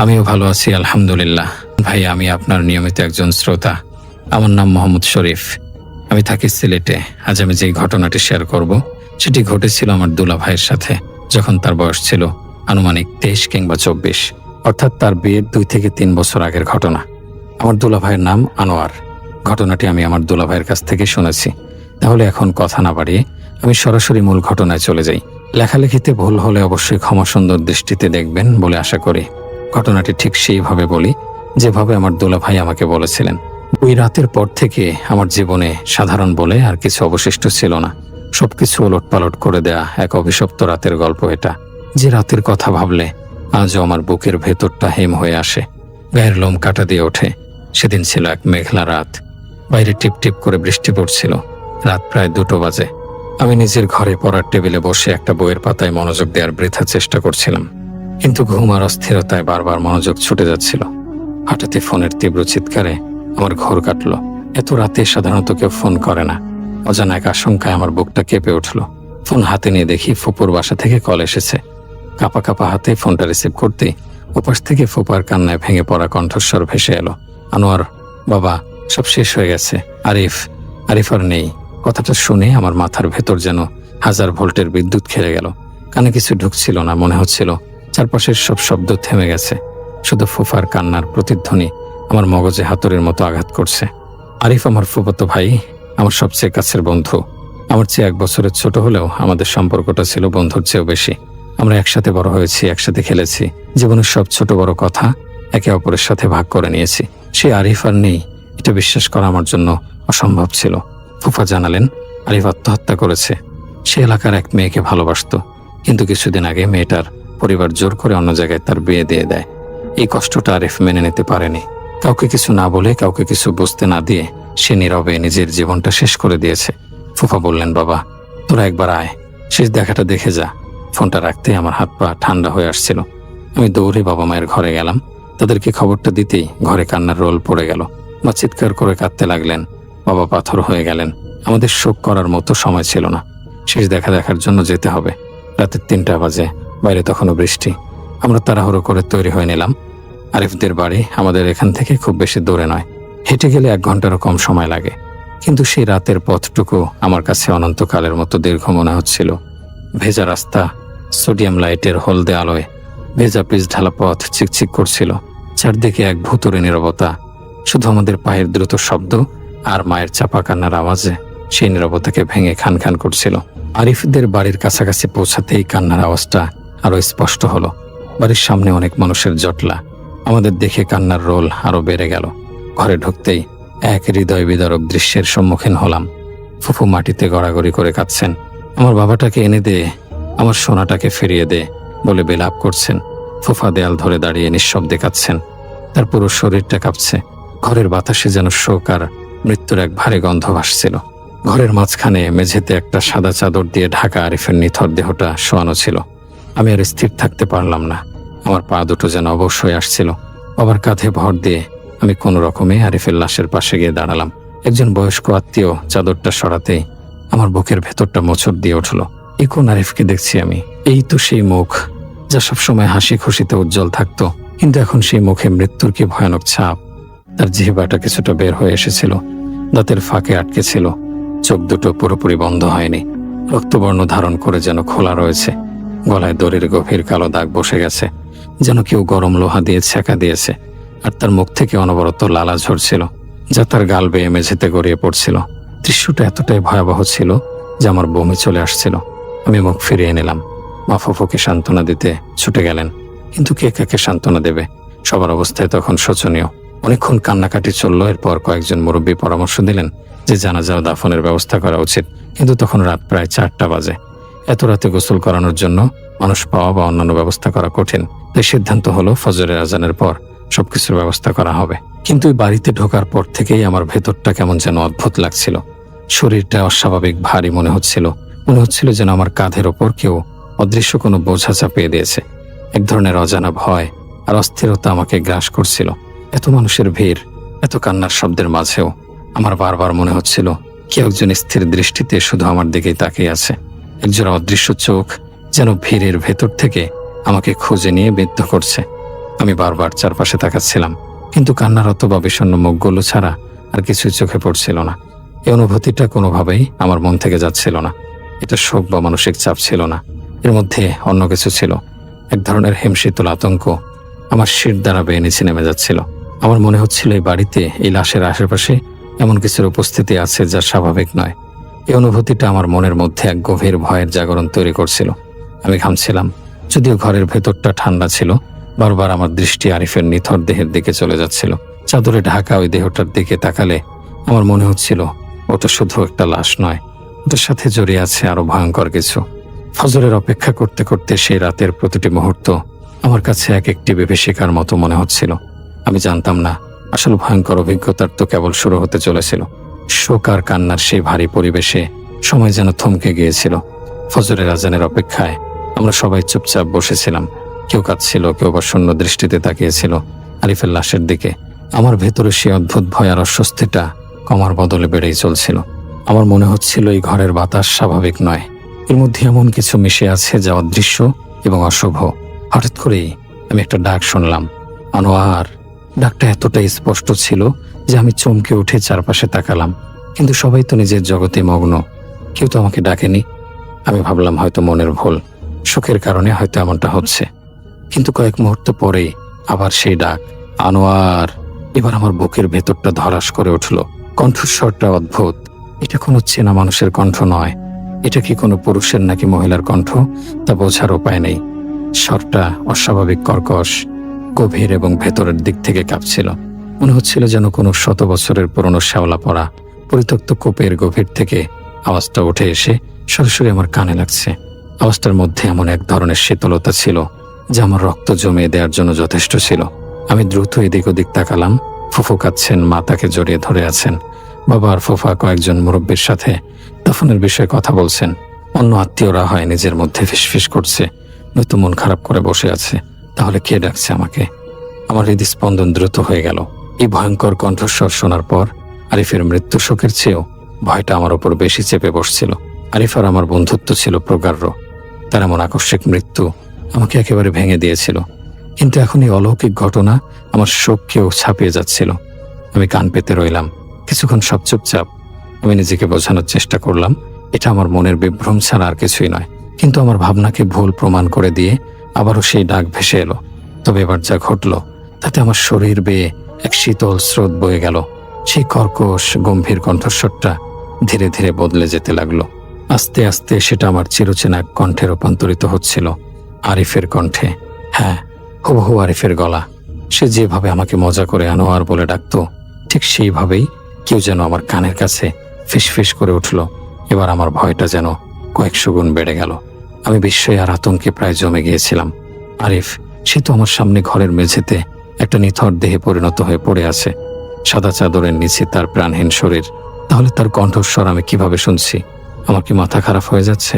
আমিও ভালো আছি আলহামদুলিল্লাহ। ভাই, আমি আপনার নিয়মিত একজন শ্রোতা। আমার নাম মোহাম্মদ শরীফ, আমি থাকি সিলেটে। আজ আমি যে ঘটনাটি শেয়ার করব সেটি ঘটেছিল আমার দুলা ভাইয়ের সাথে, যখন তার বয়স ছিল আনুমানিক 23 কিংবা 24, অর্থাৎ তার বিয়ের 2 থেকে 3 বছর আগের ঘটনা। আমার দুলা ভাইয়ের নাম আনোয়ার। ঘটনাটি আমি আমার দুলা ভাইয়ের কাছ থেকে শুনেছি। তাহলে এখন কথা না বাড়িয়ে আমি সরাসরি মূল ঘটনায় চলে যাই। লেখালেখিতে ভুল হলে অবশ্যই ক্ষমা সুন্দর দৃষ্টিতে দেখবেন বলে আশা করি। ঘটনাটি ঠিক সেইভাবে বলি যেভাবে আমার দুলা ভাই আমাকে বলেছিলেন। ওই রাতের পর থেকে আমার জীবনে সাধারণ বলে আর কিছু অবশিষ্ট ছিল না। সবকিছু ওলটপালট করে দেয়া এক অভিশপ্ত রাতের গল্প এটা, যে রাতের কথা ভাবলে আজও আমার বুকের ভেতরটা হেম হয়ে আসে, গায়ের লোম কাটা দিয়ে ওঠে। সেদিন ছিল এক মেঘলা রাত, বাইরে টিপ টিপ করে বৃষ্টি পড়ছিল। রাত প্রায় 2টো বাজে। আমি নিজের ঘরে পড়ার টেবিলে বসে একটা বইয়ের পাতায় মনোযোগ দেওয়ার বৃথা চেষ্টা করছিলাম, কিন্তু ঘুম আর অস্থিরতায় বারবার মনোযোগ ছুটে যাচ্ছিল। হঠাৎই ফোনের তীব্র চিৎকারে আমার ঘোর কাটল। এত রাতে সাধারণত কেউ ফোন করে না। অজানা এক আশঙ্কায় আমার বুকটা কেঁপে উঠল। ফোন হাতে নিয়ে দেখি ফুপুর বাসা থেকে কল এসেছে। কাঁপা কাঁপা হাতে ফোনটা রিসিভ করতেই ওপাশ থেকে ফুপার কান্নায় ভেঙে পড়া কণ্ঠস্বর ভেসে এলো, আনোয়ার বাবা, সব শেষ হয়ে গেছে। আরিফ আর নেই। কথাটা শুনে আমার মাথার ভেতর যেন 1000 ভোল্টের বিদ্যুৎ খেলে গেল। কানে কিছু ঢুকছিল না, মনে হচ্ছিল চারপাশের সব শব্দ থেমে গেছে। শুধু ফুফার কান্নার প্রতিধ্বনি আমার মগজে হাতুড়ির মতো আঘাত করছে। আরিফ আমার ফুফাতো ভাই, আমার সবচেয়ে কাছের বন্ধু। আমার চেয়ে 1 বছরের ছোট হলেও আমাদের সম্পর্কটা ছিল বন্ধুর চেয়েও বেশি। আমরা একসাথে বড় হয়েছি, একসাথে খেলেছি, জীবনের সব ছোট বড় কথা একে অপরের সাথে ভাগ করে নিয়েছি। সে আরিফ আর নেই, এটা বিশ্বাস করা আমার জন্য অসম্ভব ছিল। ফুফা জানালেন আরিফ আত্মহত্যা করেছে। সে এলাকার এক মেয়েকে ভালোবাসতো, কিন্তু কিছুদিন আগে মেয়েটার পরিবার জোর করে অন্য জায়গায় তার বিয়ে দিয়ে দেয়। এই কষ্টটা আরিফ মেনে নিতে পারেনি। কাউকে কিছু না বলে, কাউকে কিছু বুঝতে না দিয়ে সে নীরবে নিজের জীবনটা শেষ করে দিয়েছে। ফুফা বললেন, বাবা তোরা একবার আয়, শেষ দেখাটা দেখে যা। ফোনটা রাখতেই আমার হাত পা ঠান্ডা হয়ে আসছিল। আমি দৌড়ে বাবা মায়ের ঘরে গেলাম। তাদেরকে খবরটা দিতেই ঘরে কান্নার রোল পড়ে গেল। মা চিৎকার করে কাঁদতে লাগলেন, বাবা পাথর হয়ে গেলেন। আমাদের শোক করার মতো সময় ছিল না। শেষ দেখার জন্য যেতে হবে। রাতের 3টা বাজে, বাইরে তখনও বৃষ্টি। আমরা তাড়াহুড়ো করে তৈরি হয়ে নিলাম। আরিফদের বাড়ি আমাদের এখান থেকে খুব বেশি দূরে নয়, হেঁটে গেলে 1 ঘন্টারও কম সময় লাগে। কিন্তু সেই রাতের পথটুকু আমার কাছে অনন্তকালের মতো দীর্ঘ মনে হচ্ছিল। ভেজা রাস্তা, সোডিয়াম লাইটের হলদে আলোয় ভেজা পিচ ঢালা পথ চিকচিক করছিল। চারদিকে এক ভুতুড়ে নীরবতা, শুধু আমাদের পায়ের দ্রুত শব্দ আর মায়ের চাপা কান্নার আওয়াজে সেই নীরবতাকে ভেঙে খান খান করছিল। আরিফদের বাড়ির কাছাকাছি পৌঁছাতেই কান্নার আওয়াজটা আরো স্পষ্ট হলো। বাড়ির সামনে অনেক মানুষের জটলা। আমাদের দেখে কান্নার রোল আরো বেড়ে গেল। ঘরে ঢুকতেই এক হৃদয় বিদারক দৃশ্যের সম্মুখীন হলাম। ফুফু মাটিতে গড়াগড়ি করে কাঁদছেন। আমার বাবাটাকে এনে দে, আমার সোনাটাকে ফিরিয়ে দে বলে বিলাপ করছেন। ফুফা দেয়াল ধরে দাঁড়িয়ে নিঃশব্দে কাঁদছেন। তার পুরো শরীরটা কাঁপছে। ঘরের বাতাসে যেন শোক আর মৃত্যুর এক ভারী গন্ধ ভাসছিল। ঘরের মাঝখানে মেঝেতে একটা সাদা চাদর দিয়ে ঢাকা আরিফের নিথর দেহটা শোয়ানো ছিল। আমি আর স্থির থাকতে পারলাম না। আমার পা দুটো যেন অবশ হয়ে আসছিল। বাবার কাঁধে ভর দিয়ে আমি কোনো রকমে আরিফের লাশের পাশে গিয়ে দাঁড়ালাম। একজন বয়স্ক আত্মীয় চাদরটা সরাতেই আমার বুকের ভেতরটা মোচড় দিয়ে উঠল। এই কোন আরিফকে দেখছি আমি? এই তো সেই মুখ যা সবসময় হাসি খুশিতে উজ্জ্বল থাকতো, কিন্তু এখন সেই মুখে মৃত্যুর কি ভয়ানক ছাপ। তার জিহ্বাটা কিছুটা বের হয়ে এসেছিল, দাঁতের ফাঁকে আটকে ছিল। চোখ দুটো পুরোপুরি বন্ধ হয়নি, রক্তবর্ণ ধারণ করে যেন খোলা রয়েছে। গলায় দড়ির গভীর কালো দাগ বসে গেছে, যেন কেউ গরম লোহা দিয়ে ছেঁকা দিয়েছে। আর তার মুখ থেকে অনবরত লালা ঝরছিল, যা তার গাল বেয়ে মেঝেতে গড়িয়ে পড়ছিল। দৃশ্যটা এতটাই ভয়াবহ ছিল যে আমার বমি চলে আসছিল। আমি মুখ ফিরিয়ে নিলাম। মা ফুফুকে সান্ত্বনা দিতে ছুটে গেলেন, কিন্তু কে কাকে সান্ত্বনা দেবে? সবার অবস্থায় তখন শোচনীয়। অনেকক্ষণ কান্নাকাটি চলল। এরপর কয়েকজন মুরব্বী পরামর্শ দিলেন যে জানাজা ও দাফনের ব্যবস্থা করা উচিত। কিন্তু তখন রাত প্রায় 4টা বাজে। এত রাতে গোসল করানোর জন্য মানুষ পাওয়া বা অন্যান্য ব্যবস্থা করা কঠিন। তাই সিদ্ধান্ত হলো ফজরের আজানের পর সবকিছুর ব্যবস্থা করা হবে। কিন্তু এই বাড়িতে ঢোকার পর থেকেই আমার ভেতরটা কেমন যেন অদ্ভুত লাগছিল। শরীরটা অস্বাভাবিক ভারী মনে হচ্ছিল যেন আমার কাঁধের ওপর কেউ অদৃশ্য কোনো বোঝা চাপিয়ে দিয়েছে। এক ধরনের অজানা ভয় আর অস্থিরতা আমাকে গ্রাস করছিল। এত মানুষের ভিড়, এত কান্নার শব্দের মাঝেও আমার বারবার মনে হচ্ছিল কেউ একজন স্থির দৃষ্টিতে শুধু আমার দিকেই তাকিয়ে আছে। একজোড়া অদৃশ্য চোখ যেন ভিড়ের ভেতর থেকে আমাকে খুঁজে নিয়ে বিদ্ধ করছে। আমি বারবার চারপাশে তাকাচ্ছিলাম, কিন্তু কান্নারত বা বিষণ্ণ মুখগুলো ছাড়া আর কিছুই চোখে পড়ছিল না। এই অনুভূতিটা কোনোভাবেই আমার মন থেকে যাচ্ছিল না। এটা শোক বা মানসিক চাপ ছিল না, এর মধ্যে অন্য কিছু ছিল। এক ধরনের হিমশীতল আতঙ্ক আমার শির দ্বারা বেয়ে নিচে নেমে যাচ্ছিল। আমার মনে হচ্ছিল এই বাড়িতে, এই লাশের আশেপাশে এমন কিছুর উপস্থিতি আছে যা স্বাভাবিক নয়। এই অনুভূতিটা আমার মনের মধ্যে এক গভীর ভয়ের জাগরণ তৈরি করছিল। আমি ঘামছিলাম, যদিও ঘরের ভেতরটা ঠান্ডা ছিল। বারবার আমার দৃষ্টি আরিফের নিথর দেহের দিকে চলে যাচ্ছিল। চাদরে ঢাকা ওই দেহটার দিকে তাকালে আমার মনে হচ্ছিল ওটা শুধু একটা লাশ নয়, ওটার সাথে জড়িয়ে আছে আরো ভয়ঙ্কর কিছু। ফজরের অপেক্ষা করতে করতে সেই রাতের প্রতিটি মুহূর্ত আমার কাছে এক একটি বিভীষিকার মতো মনে হচ্ছিল। আমি জানতাম না আসলে ভয়ঙ্কর অভিজ্ঞতার তো কেবল শুরু হতে চলেছিল। শোক আর কান্নার সেই ভারী পরিবেশে সময় যেন থমকে গিয়েছিল। ফজরের আজানের অপেক্ষায় আমরা সবাই চুপচাপ বসেছিলাম। কেউ কাঁদছিল, কেউ বা শূন্য দৃষ্টিতে তাকিয়েছিল আরিফের লাশের দিকে। আমার ভেতরে সেই অদ্ভুত ভয় আর অস্বস্তিটা কমার বদলে বেড়েই চলছিল। আমার মনে হচ্ছিল এই ঘরের বাতাস স্বাভাবিক নয়, এর মধ্যে এমন কিছু মিশে আছে যা অদৃশ্য এবং অশুভ। হঠাৎ করেই আমি একটা ডাক শুনলাম, আনোয়ার। ডাকটা এতটাই স্পষ্ট ছিল যে আমি চমকে উঠে চারপাশে তাকালাম, কিন্তু সবাই তো নিজের জগতে মগ্ন, কেউ তো আমাকে ডাকেনি। আমি ভাবলাম হয়তো মনের ভুল, শোকের কারণে হয়তো এমনটা হচ্ছে। কিন্তু কয়েক মুহূর্ত পরেই আবার সেই ডাক, আনোয়ার। এবার আমার বুকের ভেতরটা ধড়াস করে উঠল। কণ্ঠস্বরটা অদ্ভুত, এটা কোনো চেনা মানুষের কণ্ঠ নয়। এটা কি কোনো পুরুষের নাকি মহিলার কণ্ঠ তা বোঝার উপায় নেই। স্বরটা অস্বাভাবিক কর্কশ, গভীর এবং ভেতরের দিক থেকে কাঁপছিল। মনে হচ্ছিল যেন কোনো 100 বছরের পুরনো শ্যাওলা পড়া পরিত্যক্ত কূপের গভীর থেকে আওয়াজটা উঠে এসে সরাসরি আমার কানে লাগছে। আওয়াজটার মধ্যে এমন এক ধরনের শীতলতা ছিল যা আমার রক্ত জমিয়ে দেওয়ার জন্য যথেষ্ট ছিল। আমি দ্রুত এদিক ওদিক তাকালাম। ফুফু কাঁদছেন, মা তাকে জড়িয়ে ধরে আছেন। বাবা আর ফুফা কয়েকজন মুরব্বীর সাথে দাফনের বিষয়ে কথা বলছেন। অন্য আত্মীয়রা হয় নিজের মধ্যে ফিসফিস করছে, নয়তো মন খারাপ করে বসে আছে। তাহলে কে ডাকছে আমাকে? আমার হৃদস্পন্দন দ্রুত হয়ে গেল। এই ভয়ঙ্কর কণ্ঠস্বর শোনার পর আরিফের মৃত্যু শোকের চেয়েও ভয়টা আমার ওপর বেশি চেপে বসছিল। আরিফ আর আমার বন্ধুত্ব ছিল প্রগাঢ়, তার এমন আকস্মিক মৃত্যু আমাকে একেবারে ভেঙে দিয়েছিল। কিন্তু এখন এই অলৌকিক ঘটনা আমার শোককেও ছাপিয়ে যাচ্ছিল। আমি কান পেতে রইলাম, কিছুক্ষণ সব চুপচাপ। আমি নিজেকে বোঝানোর চেষ্টা করলাম এটা আমার মনের বিভ্রম ছাড়া আর কিছুই নয়। কিন্তু আমার ভাবনাকে ভুল প্রমাণ করে দিয়ে আবারও সেই ডাক ভেসে এলো। তবে এবার যা ঘটল তাতে আমার শরীর বেয়ে এক শীতল স্রোত বয়ে গেল। সেই কর্কশ গম্ভীর কণ্ঠস্বরটা ধীরে ধীরে বদলে যেতে লাগলো। আস্তে আস্তে সেটা আমার চিরচেনা এক কণ্ঠে রূপান্তরিত হচ্ছিল, আরিফের কণ্ঠে। হ্যাঁ, হুবহু আরিফের গলা। সে যেভাবে আমাকে মজা করে আনোয়ার বলে ডাকতো, ঠিক সেইভাবেই কেউ যেন আমার কানের কাছে ফিসফিস করে উঠল। এবার আমার ভয়টা যেন কয়েকশো গুণ বেড়ে গেল। আমি বিস্ময় আর আতঙ্কে প্রায় জমে গিয়েছিলাম। আরিফ, সে তো আমার সামনে ঘরের মেঝেতে একটা নিথর দেহে পরিণত হয়ে পড়ে আছে, সাদা চাদরের নিচে তার প্রাণহীন শরীর। তাহলে তার কণ্ঠস্বর আমি কিভাবে শুনছি? আমার কি মাথা খারাপ হয়ে যাচ্ছে?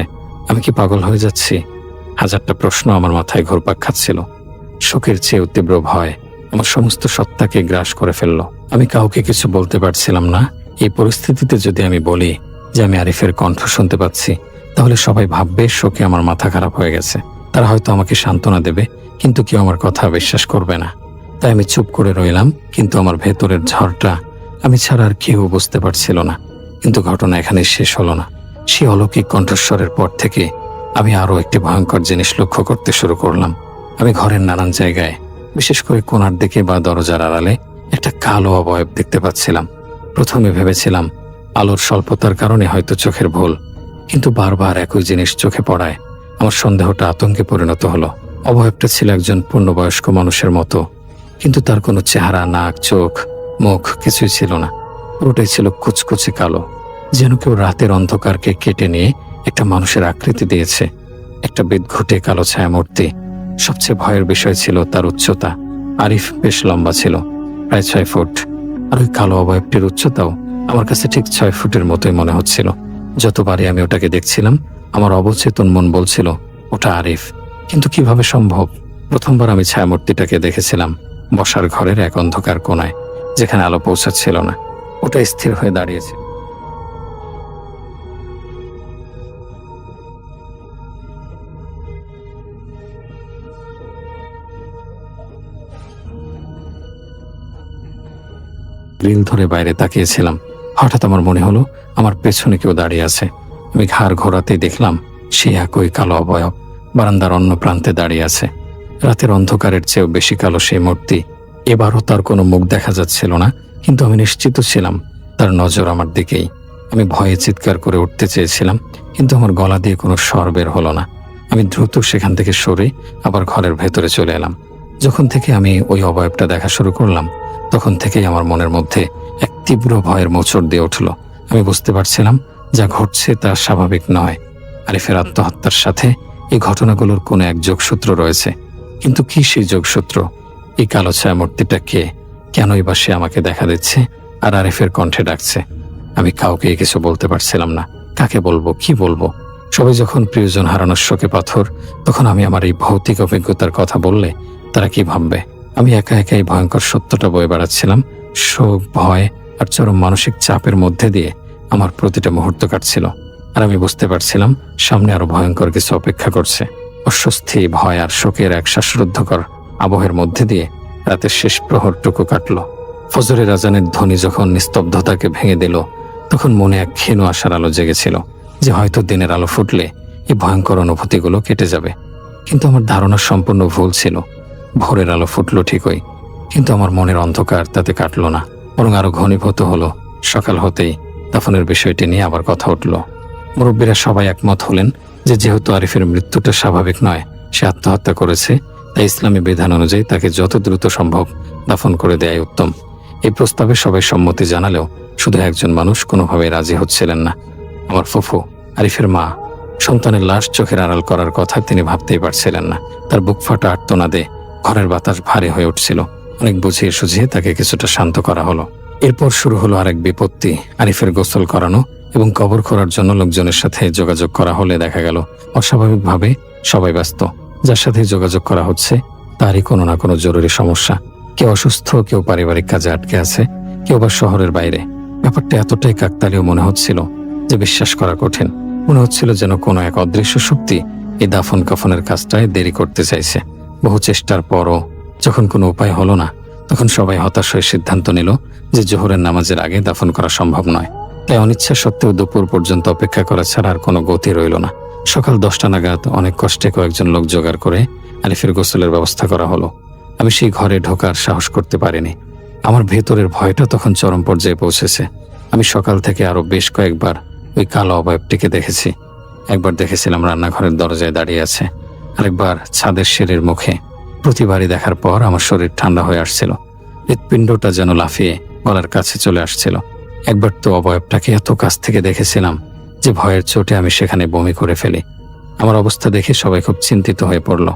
আমি কি পাগল হয়ে যাচ্ছি? হাজারটা প্রশ্ন আমার মাথায় ঘুরপাক খাচ্ছিল। শোকের চেয়ে তীব্র ভয় আমার সমস্ত সত্তাকে গ্রাস করে ফেলল। আমি কাউকে কিছু বলতে পারছিলাম না। এই পরিস্থিতিতে যদি আমি বলি যে আমি আরিফের কণ্ঠ শুনতে পাচ্ছি, তাহলে সবাই ভাববে শোকে আমার মাথা খারাপ হয়ে গেছে। তারা হয়তো আমাকে সান্ত্বনা দেবে, কিন্তু কেউ আমার কথা বিশ্বাস করবে না। তাই আমি চুপ করে রইলাম। কিন্তু আমার ভেতরের ঝড়টা আমি ছাড়া আর কেউ বুঝতে পারছিল না। কিন্তু ঘটনা এখানে শেষ হলো না। সেই অলৌকিক কণ্ঠস্বরের পর থেকে আমি আরও একটি ভয়ঙ্কর জিনিস লক্ষ্য করতে শুরু করলাম। আমি ঘরের নানান জায়গায়, বিশেষ করে কোণার দিকে বা দরজার আড়ালে একটা কালো অবয়ব দেখতে পাচ্ছিলাম। প্রথমে ভেবেছিলাম আলোর স্বল্পতার কারণে হয়তো চোখের ভুল, কিন্তু বারবার একই জিনিস চোখে পড়ায় আমার সন্দেহটা আতঙ্কে পরিণত হলো। অবয়বটা ছিল একজন পূর্ণবয়স্ক মানুষের মতো, কিন্তু তার কোনো চেহারা, নাক, চোখ, মুখ কিছুই ছিল না। পুরোটাই ছিল কুচকুচে কালো, যেন কেউ রাতের অন্ধকারকে কেটে নিয়ে একটা মানুষের আকৃতি দিয়েছে। একটা বিদঘুটে কালো ছায়া মূর্তি। সবচেয়ে ভয়ের বিষয় ছিল তার উচ্চতা। আরিফ বেশ লম্বা ছিল, প্রায় 6 ফুট, আর ওই কালো অবয়বটির উচ্চতাও আমার কাছে ঠিক 6 ফুটের মতোই মনে হচ্ছিল। যতবারই আমি ওটাকে দেখছিলাম, আমার অবচেতন মন বলছিল ওটা আরিফ। কিন্তু কিভাবে সম্ভব? প্রথমবার আমি ছায়ামূর্তিটাকে দেখেছিলাম বসার ঘরের এক অন্ধকার কোণায়, যেখানে আলো পৌঁছাচ্ছিল না। ওটা স্থির হয়ে দাঁড়িয়েছে। গ্রিল ধরে বাইরে তাকিয়েছিলাম। হঠাৎ আমার মনে হলো আমার পেছনে কেউ দাঁড়িয়ে আছে। আমি ঘাড় ঘোরাতেই দেখলাম সে একই কালো অবয়ব বারান্দার অন্য প্রান্তে দাঁড়িয়ে আছে। রাতের অন্ধকারের চেয়েও বেশি কালো সেই মূর্তি। এবারও তার কোনো মুখ দেখা যাচ্ছিল না, কিন্তু আমি নিশ্চিত ছিলাম তার নজর আমার দিকেই। আমি ভয়ে চিৎকার করে উঠতে চেয়েছিলাম, কিন্তু আমার গলা দিয়ে কোনো স্বর বের হলো না। আমি দ্রুত সেখান থেকে সরে আবার ঘরের ভেতরে চলে এলাম। যখন থেকে আমি ওই অবয়বটা দেখা শুরু করলাম, তখন থেকেই আমার মনের মধ্যে এক তীব্র ভয়ের মোচড় দিয়ে উঠল। আমি বুঝতে পারছিলাম যা ঘটছে তা স্বাভাবিক নয়। আরিফের আত্মহত্যার সাথে এই ঘটনাগুলোর কোনো এক যোগসূত্র রয়েছে। কিন্তু কি সেই যোগসূত্র? এই কালো ছায়া মূর্তিটা কে? কেনই বা সে আমাকে দেখা দিচ্ছে আর আরিফের কণ্ঠে ডাকছে? আমি কাউকে কিছু বলতে পারছিলাম না। কাকে বলবো, কি বলবো? সবাই যখন প্রিয়জন হারানোর শোকে পাথর, তখন আমি আমার এই ভৌতিক অভিজ্ঞতার কথা বললে তারা কি ভাববে? আমি একা একাই ভয়ঙ্কর সত্যটা বয়ে বেড়াচ্ছিলাম। শোক, ভয় আর চরম মানসিক চাপের মধ্যে দিয়ে আমার প্রতিটা মুহূর্ত কাটছিল। আর আমি বুঝতে পারছিলাম সামনে আরো ভয়ঙ্কর কিছু অপেক্ষা করছে। অস্বস্তি, ভয় আর শোকের এক শ্বাসরুদ্ধকর আবহের মধ্যে দিয়ে রাতের শেষ প্রহরটুকু কাটল। ফজরের আজানের ধ্বনি যখন নিস্তব্ধতাকে ভেঙে দিল, তখন মনে এক ক্ষীণ আশার আলো জেগেছিল যে হয়তো দিনের আলো ফুটলে এই ভয়ঙ্কর অনুভূতিগুলো কেটে যাবে। কিন্তু আমার ধারণা সম্পূর্ণ ভুল ছিল। ভোরের আলো ফুটলো ঠিকই, কিন্তু আমার মনের অন্ধকার তাতে কাটল না, বরং আরো ঘনীভূত হলো। সকাল হতেই দাফনের বিষয়টি নিয়ে আবার কথা উঠল। মুরব্বীরা সবাই একমত হলেন যে যেহেতু আরিফের মৃত্যুটা স্বাভাবিক নয়, সে আত্মহত্যা করেছে, তাই ইসলামী বিধান অনুযায়ী তাকে যত দ্রুত সম্ভব দাফন করে দেয়াই উত্তম। এই প্রস্তাবে সবাই সম্মতি জানালেও শুধু একজন মানুষ কোনোভাবেই রাজি হচ্ছিলেন না। আমার ফুফু, আরিফের মা। সন্তানের লাশ চোখের আড়াল করার কথা তিনি ভাবতেই পারছিলেন না। তার বুক ফাটা আর্তনাদে ঘরের বাতাস ভারী হয়ে উঠছিল। অনেক বুঝিয়ে সুঝিয়ে তাকে কিছুটা শান্ত করা হলো। এরপর শুরু হলো আরেক বিপত্তি। আরিফের গোসল করানো এবং কবর খোঁড়ার জন্য লোকজনের সাথে যোগাযোগ করা হলে দেখা গেল অস্বাভাবিকভাবে সবাই ব্যস্ত। যার সাথে যোগাযোগ করা হচ্ছে তারই কোনো না কোনো জরুরি সমস্যা। কেউ অসুস্থ, কেউ পারিবারিক কাজে আটকে আছে, কেউ বা শহরের বাইরে। ব্যাপারটা এতটাই কাকতালীয় মনে হচ্ছিল যে বিশ্বাস করা কঠিন। মনে হচ্ছিল যেন কোনো এক অদৃশ্য শক্তি এই দাফন কাফনের কাজটায় দেরি করতে চাইছে। বহু চেষ্টার পরও যখন কোনো উপায় হলো না, তখন সবাই হতাশ হয়ে সিদ্ধান্ত নিল যে জোহরের নামাজের আগে দাফন করা সম্ভব নয়। তাই অনিচ্ছা সত্ত্বেও দুপুর পর্যন্ত অপেক্ষা করা ছাড়া আর কোনো গতি রইল না। সকাল 10টা নাগাদ অনেক কষ্টে কয়েকজন লোক জোগাড় করে আরিফের গোসলের ব্যবস্থা করা হলো। আমি সেই ঘরে ঢোকার সাহস করতে পারিনি। আমার ভেতরের ভয়টা তখন চরম পর্যায়ে পৌঁছেছে। আমি সকাল থেকে আরো বেশ কয়েকবার ওই কালো অবয়বটিকে দেখেছি। একবার দেখেছিলাম রান্নাঘরের দরজায় দাঁড়িয়ে আছে, আরেকবার ছাদের সিঁড়ির মুখে। প্রতিবারই দেখার পর আমার শরীর ঠান্ডা হয়ে আসছিল। হৃৎপিণ্ডটা যেন লাফিয়ে গলার কাছে চলে আসছিল। একবার তো অবয়বটাকে এত কাছ থেকে দেখেছিলাম যে ভয়ের চোটে আমি সেখানে বমি করে ফেলি। আমার অবস্থা দেখে সবাই খুব চিন্তিত হয়ে পড়ল।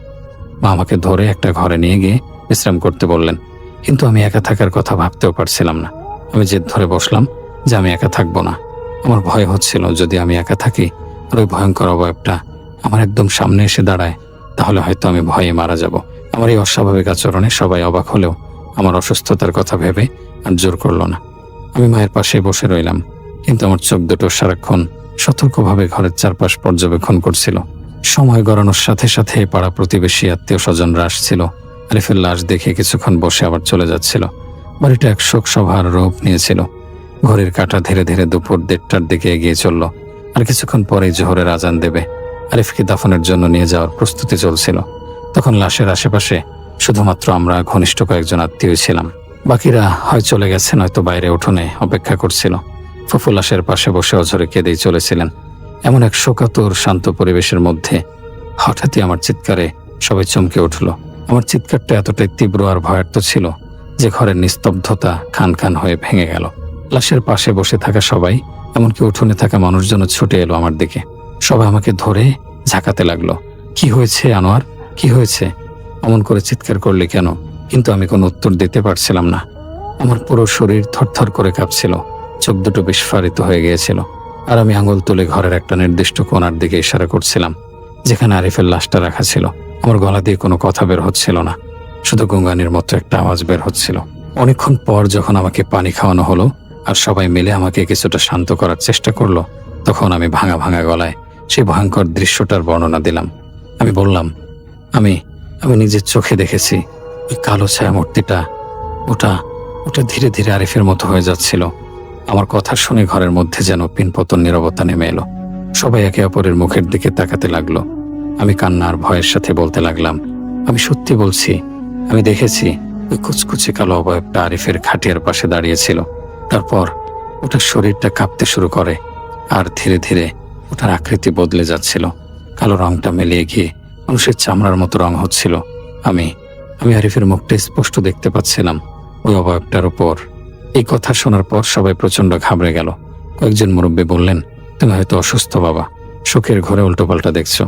মা আমাকে ধরে একটা ঘরে নিয়ে গিয়ে বিশ্রাম করতে বললেন, কিন্তু আমি একা থাকার কথা ভাবতেও পারছিলাম না। আমি জেদ ধরে বসলাম যে আমি একা থাকবো না। আমার ভয় হচ্ছিল যদি আমি একা থাকি আর ওই ভয়ঙ্কর অবয়বটা আমার একদম সামনে এসে দাঁড়ায়, তাহলে হয়তো আমি ভয়ে মারা যাব। আমার এই অস্বাভাবিক আচরণে সবাই অবাক হলেও আমার অসুস্থতার কথা ভেবে আর জোর করলো না। আমি মায়ের পাশে বসে রইলাম, কিন্তু আমার চোখ দুটো সারাক্ষণ সতর্কভাবে ঘরের চারপাশ পর্যবেক্ষণ করছিল। সময় গড়ানোর সাথে সাথে পাড়া প্রতিবেশী, আত্মীয় স্বজনরা আসছিল। আরিফের লাশ দেখে কিছুক্ষণ বসে আবার চলে যাচ্ছিল। বাড়িটা এক শোক সভার রূপ নিয়েছিল। ঘড়ির কাঁটা ধীরে ধীরে দুপুর 1:30টার দিকে এগিয়ে চলল। আর কিছুক্ষণ পরেই জোহরের আজান দেবে। আরিফকে দাফনের জন্য নিয়ে যাওয়ার প্রস্তুতি চলছিল। তখন লাশের আশেপাশে শুধুমাত্র আমরা ঘনিষ্ঠ কয়েকজন আত্মীয় ছিলাম। বাকিরা হয় চলে গেছে, নয়তো বাইরে উঠোনে অপেক্ষা করছিল। ফুফু লাশের পাশে বসে অঝরে কেঁদেই চলেছিলেন। এমন এক শোকাতুর শান্ত পরিবেশের মধ্যে হঠাৎই আমার চিৎকারে সবাই চমকে উঠল। আমার চিৎকারটা এতটাই তীব্র আর ভয়ার্ত ছিল যে ঘরের নিস্তব্ধতা খান খান হয়ে ভেঙে গেল। লাশের পাশে বসে থাকা সবাই, এমনকি উঠোনে থাকা মানুষজন ছুটে এলো আমার দিকে। সবাই আমাকে ধরে ঝাঁকাতে লাগলো। কি হয়েছে আনোয়ার, কি হয়েছে? অমন করে চিৎকার করলে কেন? কিন্তু আমি কোনো উত্তর দিতে পারছিলাম না। আমার পুরো শরীর থরথর করে কাঁপছিল, চোখ দুটো বিস্ফারিত হয়ে গিয়েছিল। আর আমি আঙুল তুলে ঘরের একটা নির্দিষ্ট কোণার দিকে ইশারা করছিলাম, যেখানে আরিফের লাশটা রাখা ছিল। আমার গলা দিয়ে কোনো কথা বের হচ্ছিল না, শুধু গুঙ্গানির মতো একটা আওয়াজ বের হচ্ছিল। অনেকক্ষণ পর যখন আমাকে পানি খাওয়ানো হলো আর সবাই মিলে আমাকে কিছুটা শান্ত করার চেষ্টা করলো, তখন আমি ভাঙা ভাঙা গলায় সেই ভয়ঙ্কর দৃশ্যটার বর্ণনা দিলাম। আমি বললাম, আমি নিজের চোখে দেখেছি ওই কালো ছায়া মূর্তিটা, ওটা ধীরে ধীরে আরিফের মতো হয়ে যাচ্ছিল। আমার কথা শুনে ঘরের মধ্যে যেন পিনপতন নীরবতা নেমে এলো। সবাই একে অপরের মুখের দিকে তাকাতে লাগলো। আমি কান্না আর ভয়ের সাথে বলতে লাগলাম, আমি সত্যি বলছি, আমি দেখেছি ওই কুচকুচে কালো অবয়বটা আরিফের খাটিয়ার পাশে দাঁড়িয়েছিল। তারপর ওটার শরীরটা কাঁপতে শুরু করে আর ধীরে ধীরে ওটার আকৃতি বদলে যাচ্ছিল। কালো রংটা মিলিয়ে গিয়ে মানুষের চামড়ার মতো রং হচ্ছিল। আমি আরিফের মুখটা স্পষ্ট দেখতে পাচ্ছিলাম ওই অবয়বটার উপর। এই কথা শোনার পর সবাই প্রচন্ড ঘাবড়ে গেল। কয়েকজন মুরব্বী বললেন, তুমি হয়তো অসুস্থ বাবা, শোকের ঘরে উল্টোপাল্টা দেখছো,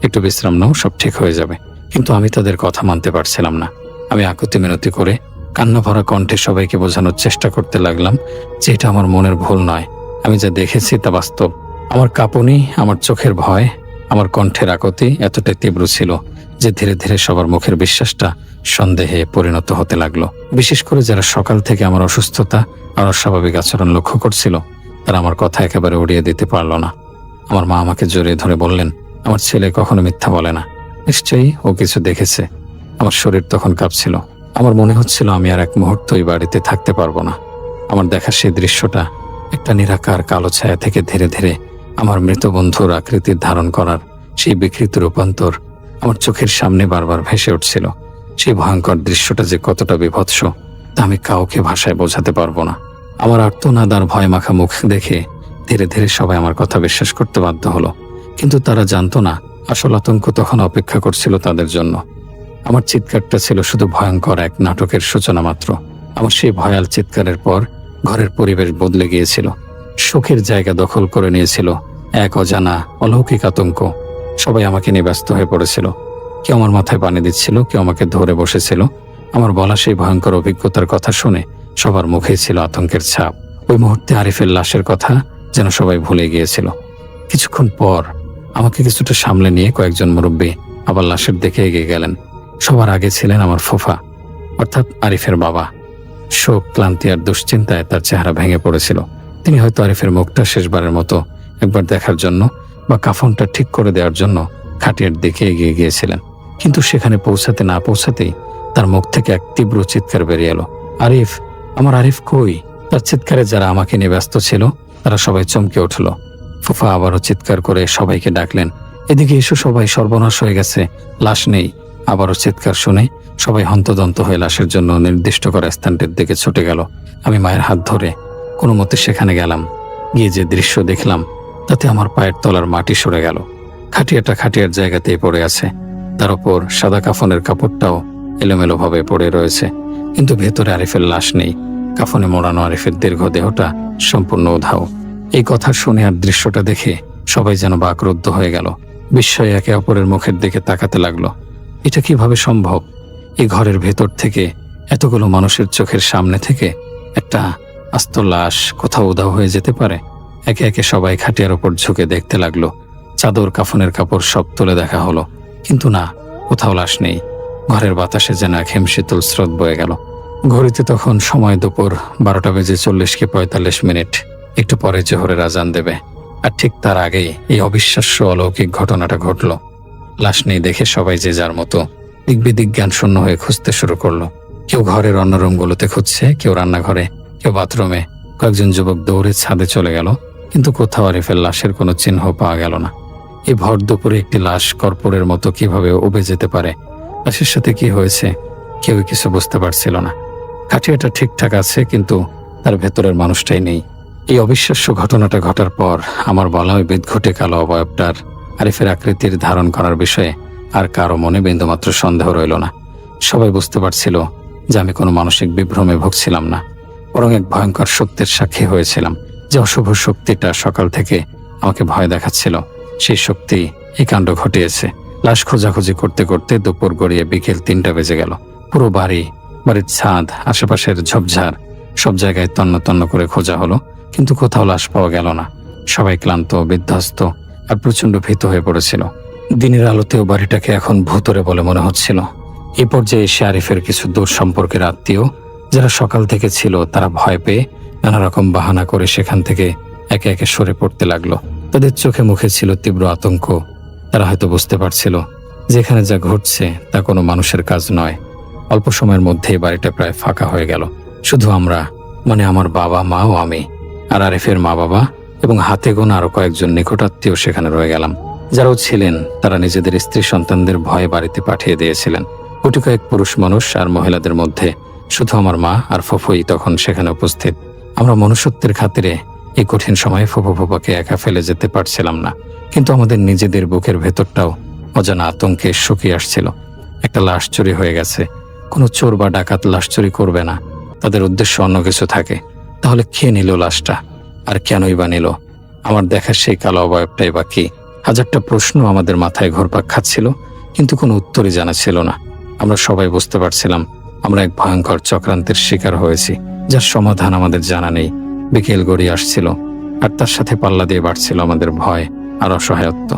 একটু বিশ্রাম নাও, সব ঠিক হয়ে যাবে। কিন্তু আমি তাদের কথা মানতে পারছিলাম না। আমি আকুতি মিনতি করে কান্না ভরা কণ্ঠে সবাইকে বোঝানোর চেষ্টা করতে লাগলাম যে এটা আমার মনের ভুল নয়, আমি যা দেখেছি তা বাস্তব। আমার কাঁপুনি, আমার চোখের ভয়, আমার কণ্ঠের আকুতি এতটাই তীব্র ছিল যে ধীরে ধীরে সবার মুখের বিশ্বাসটা সন্দেহে পরিণত হতে লাগলো। বিশেষ করে যারা সকাল থেকে আমার অসুস্থতা আর অস্বাভাবিক আচরণ লক্ষ্য করছিল, তারা আমার কথা একেবারে উড়িয়ে দিতে পারল না। আমার মা আমাকে জড়িয়ে ধরে বললেন, আমার ছেলে কখনো মিথ্যা বলে না, নিশ্চয়ই ও কিছু দেখেছে। আমার শরীর তখন কাঁপছিল। আমার মনে হচ্ছিল আমি আর এক মুহূর্ত এই বাড়িতে থাকতে পারবো না। আমার দেখা সেই দৃশ্যটা একটা নিরাকার কালো ছায়া থেকে ধীরে ধীরে আমার মৃত বন্ধুর আকৃতির ধারণ করার সেই বিকৃত রূপান্তর আমার চোখের সামনে বারবার ভেসে উঠছিল। সেই ভয়ঙ্কর দৃশ্যটা যে কতটা বিভৎস তা আমি কাউকে ভাষায় বোঝাতে পারবো না। আমার আর্তনাদ আর ভয় মাখা মুখ দেখে ধীরে ধীরে সবাই আমার কথা বিশ্বাস করতে বাধ্য হলো, কিন্তু তারা জানতো না আসল আতঙ্ক তখন অপেক্ষা করছিল তাদের জন্য। আমার চিৎকারটা ছিল শুধু ভয়ঙ্কর এক নাটকের সূচনা মাত্র। আমার সেই ভয়াল চিৎকারের পর ঘরের পরিবেশ বদলে গিয়েছিল। শোকের জায়গা দখল করে নিয়েছিল এক অজানা অলৌকিক আতঙ্ক। সবাই আমাকে নিয়ে ব্যস্ত হয়ে পড়েছিল। কেউ আমার মাথায় পানি দিচ্ছিল, কেউ আমাকে ধরে বসেছিল। আমার বলা সেই ভয়ঙ্কর অভিজ্ঞতার কথা শুনে সবার মুখেই ছিল আতঙ্কের ছাপ। ওই মুহূর্তে আরিফের লাশের কথা যেন সবাই ভুলে গিয়েছিল। কিছুক্ষণ পর আমাকে কিছুটা সামলে নিয়ে কয়েকজন মুরব্বী আবার লাশের দিকে এগিয়ে গেলেন। সবার আগে ছিলেন আমার ফুফা, অর্থাৎ আরিফের বাবা। শোক, ক্লান্তি আর দুশ্চিন্তায় তার চেহারা ভেঙে পড়েছিল। তিনি হয়তো আরিফের মুখটা শেষবারের মতো একবার দেখার জন্য বা কাফনটা ঠিক করে দেওয়ার জন্য খাটিয়ার দিকে এগিয়ে গিয়েছিলেন। কিন্তু সেখানে পৌঁছাতে না পৌঁছাতেই তার মুখ থেকে এক তীব্র চিৎকার বেরিয়ে এলো, আরিফ, আমার আরিফ কই? তার চিৎকারে যারা আমাকে নিয়ে ব্যস্ত ছিল তারা সবাই চমকে উঠল। ফুফা আবারও চিৎকার করে সবাইকে ডাকলেন, এদিকে এসো সবাই, সর্বনাশ হয়ে গেছে, লাশ নেই। আবারও চিৎকার শুনে সবাই হন্তদন্ত হয়ে লাশের জন্য নির্দিষ্ট করা স্থানটির দিকে ছুটে গেল। আমি মায়ের হাত ধরে কোনো মতে সেখানে গেলাম। গিয়ে যে দৃশ্য দেখলাম তাতে আমার পায়ের তলার মাটি সরে গেল। খাটিয়াটা খাটিয়ার জায়গাতেই পড়ে আছে, তার উপর সাদা কাফনের কাপড়টাও এলোমেলোভাবে পড়ে রয়েছে, কিন্তু ভেতরে আরিফের লাশ নেই। কাফনে মোড়ানো আরিফের দীর্ঘ দেহটা সম্পূর্ণ উধাও। এই কথা শুনে আর দৃশ্যটা দেখে সবাই যেন বাকরুদ্ধ হয়ে গেল। বিস্ময়ে একে অপরের মুখের দিকে তাকাতে লাগলো। এটা কিভাবে সম্ভব? এই ঘরের ভেতর থেকে এতগুলো মানুষের চোখের সামনে থেকে একটা আস্ত লাশ কোথাও উধাও হয়ে যেতে পারে? একে একে সবাই খাটিয়ার ওপর ঝুঁকে দেখতে লাগলো। চাদর, কাফনের কাপড় সব তুলে দেখা হলো, কিন্তু না, কোথাও লাশ নেই। ঘরের বাতাসে যেন এক হিমশীতল স্রোত বয়ে গেল। ঘড়িতে তখন সময় দুপুর 12:40-45 একটু পরে জোহরের আজান দেবে, আর ঠিক তার আগেই এই অবিশ্বাস্য অলৌকিক ঘটনাটা ঘটল। লাশ নেই দেখে সবাই যে যার মতো দিগ্বিদিক জ্ঞান শূন্য হয়ে খুঁজতে শুরু করলো। কেউ ঘরের অন্য রুমগুলোতে খুঁজছে, কেউ রান্নাঘরে, কেউ বাথরুমে। কয়েকজন যুবক দৌড়ে ছাদে চলে গেল, কিন্তু কোথাও আরিফের লাশের কোনো চিহ্ন পাওয়া গেল না। এই ভর দুপুরে একটি লাশ কর্পূরের মতো কিভাবে উবে যেতে পারে? লাশের সাথে কি হয়েছে কেউই কিছু বুঝতে পারছিল না। খাটিয়াটা ঠিকঠাক আছে, কিন্তু তার ভেতরের মানুষটাই নেই। এই অবিশ্বাস্য ঘটনাটা ঘটার পর আমার বলা ওই বিদঘুটে কালো অবয়বটার আরিফের আকৃতির ধারণ করার বিষয়ে আর কারো মনে বিন্দুমাত্র সন্দেহ রইল না। সবাই বুঝতে পারছিল যে আমি কোনো মানসিক বিভ্রমে ভুগছিলাম না, বরং এক ভয়ঙ্কর সত্যের সাক্ষী হয়েছিলাম। যে অশুভ শক্তিটা সকাল থেকে আমাকে ভয় দেখাচ্ছিল, সেই শক্তি এই কাণ্ড ঘটিয়েছে। লাশ খোঁজাখুঁজি করতে করতে দুপুর গড়িয়ে বিকেল 3টা বেজে গেল। পুরো বাড়ির ছাদ, আশেপাশের ঝোপঝাড় সব জায়গায় তন্ন তন্ন করে খোঁজা হলো, কিন্তু কোথাও লাশ পাওয়া গেল না। সবাই ক্লান্ত, বিধ্বস্ত আর প্রচণ্ড ভীত হয়ে পড়েছিল। দিনের আলোতেও বাড়িটাকে এখন ভূতরে বলে মনে হচ্ছিল। এই পর্যায়ে এসে আরিফের কিছু দূর সম্পর্কের আত্মীয় যারা সকাল থেকে ছিল, তারা ভয় পেয়ে নানা রকম বাহানা করে সেখান থেকে একে একে সরে পড়তে লাগলো। তাদের চোখে মুখে ছিল তীব্র আতঙ্ক। তারা হয়তো বুঝতে পারছিল যেখানে যা ঘটছে তা কোনো মানুষের কাজ নয়। অল্প সময়ের মধ্যেই বাড়িটা প্রায় ফাঁকা হয়ে গেল। শুধু আমরা, মানে আমার বাবা, মা ও আমি, আর আরিফের মা বাবা এবং হাতে গোনা আরো কয়েকজন নিকটাত্মীয় সেখানে রয়ে গেলাম। যারাও ছিলেন তারা নিজেদের স্ত্রী সন্তানদের ভয়ে বাড়িতে পাঠিয়ে দিয়েছিলেন। গুটি কয়েক পুরুষ মানুষ আর মহিলাদের মধ্যে শুধু আমার মা আর ফুফুই তখন সেখানে উপস্থিত। আমরা মনুষ্যত্বের খাতিরে এই কঠিন সময়ে ফুফুকে একা ফেলে যেতে পারছিলাম না, কিন্তু আমাদের নিজেদের বুকের ভেতরটাও অজানা আতঙ্কে শুকিয়ে আসছিল। একটা লাশ চুরি হয়ে গেছে। কোনো চোর বা ডাকাত লাশ চুরি করবে না, তাদের উদ্দেশ্য অন্য কিছু থাকে। তাহলে কে নিল লাশটা, আর কেনই বা নিল? আমার দেখা সেই কালো অবয়বটাই বা কি? হাজারটা প্রশ্ন আমাদের মাথায় ঘুরপাক খাচ্ছিল, কিন্তু কোনো উত্তরই জানা ছিল না। আমরা সবাই বুঝতে পারছিলাম আমরা এক ভয়ঙ্কর চক্রান্তের শিকার হয়েছি, যার সমাধান আমাদের জানা নেই। বিকেল গড়িয়ে আসছিল, আর তার সাথে পাল্লা দিয়ে বাড়ছিল আমাদের ভয় আর অসহায়ত্ব।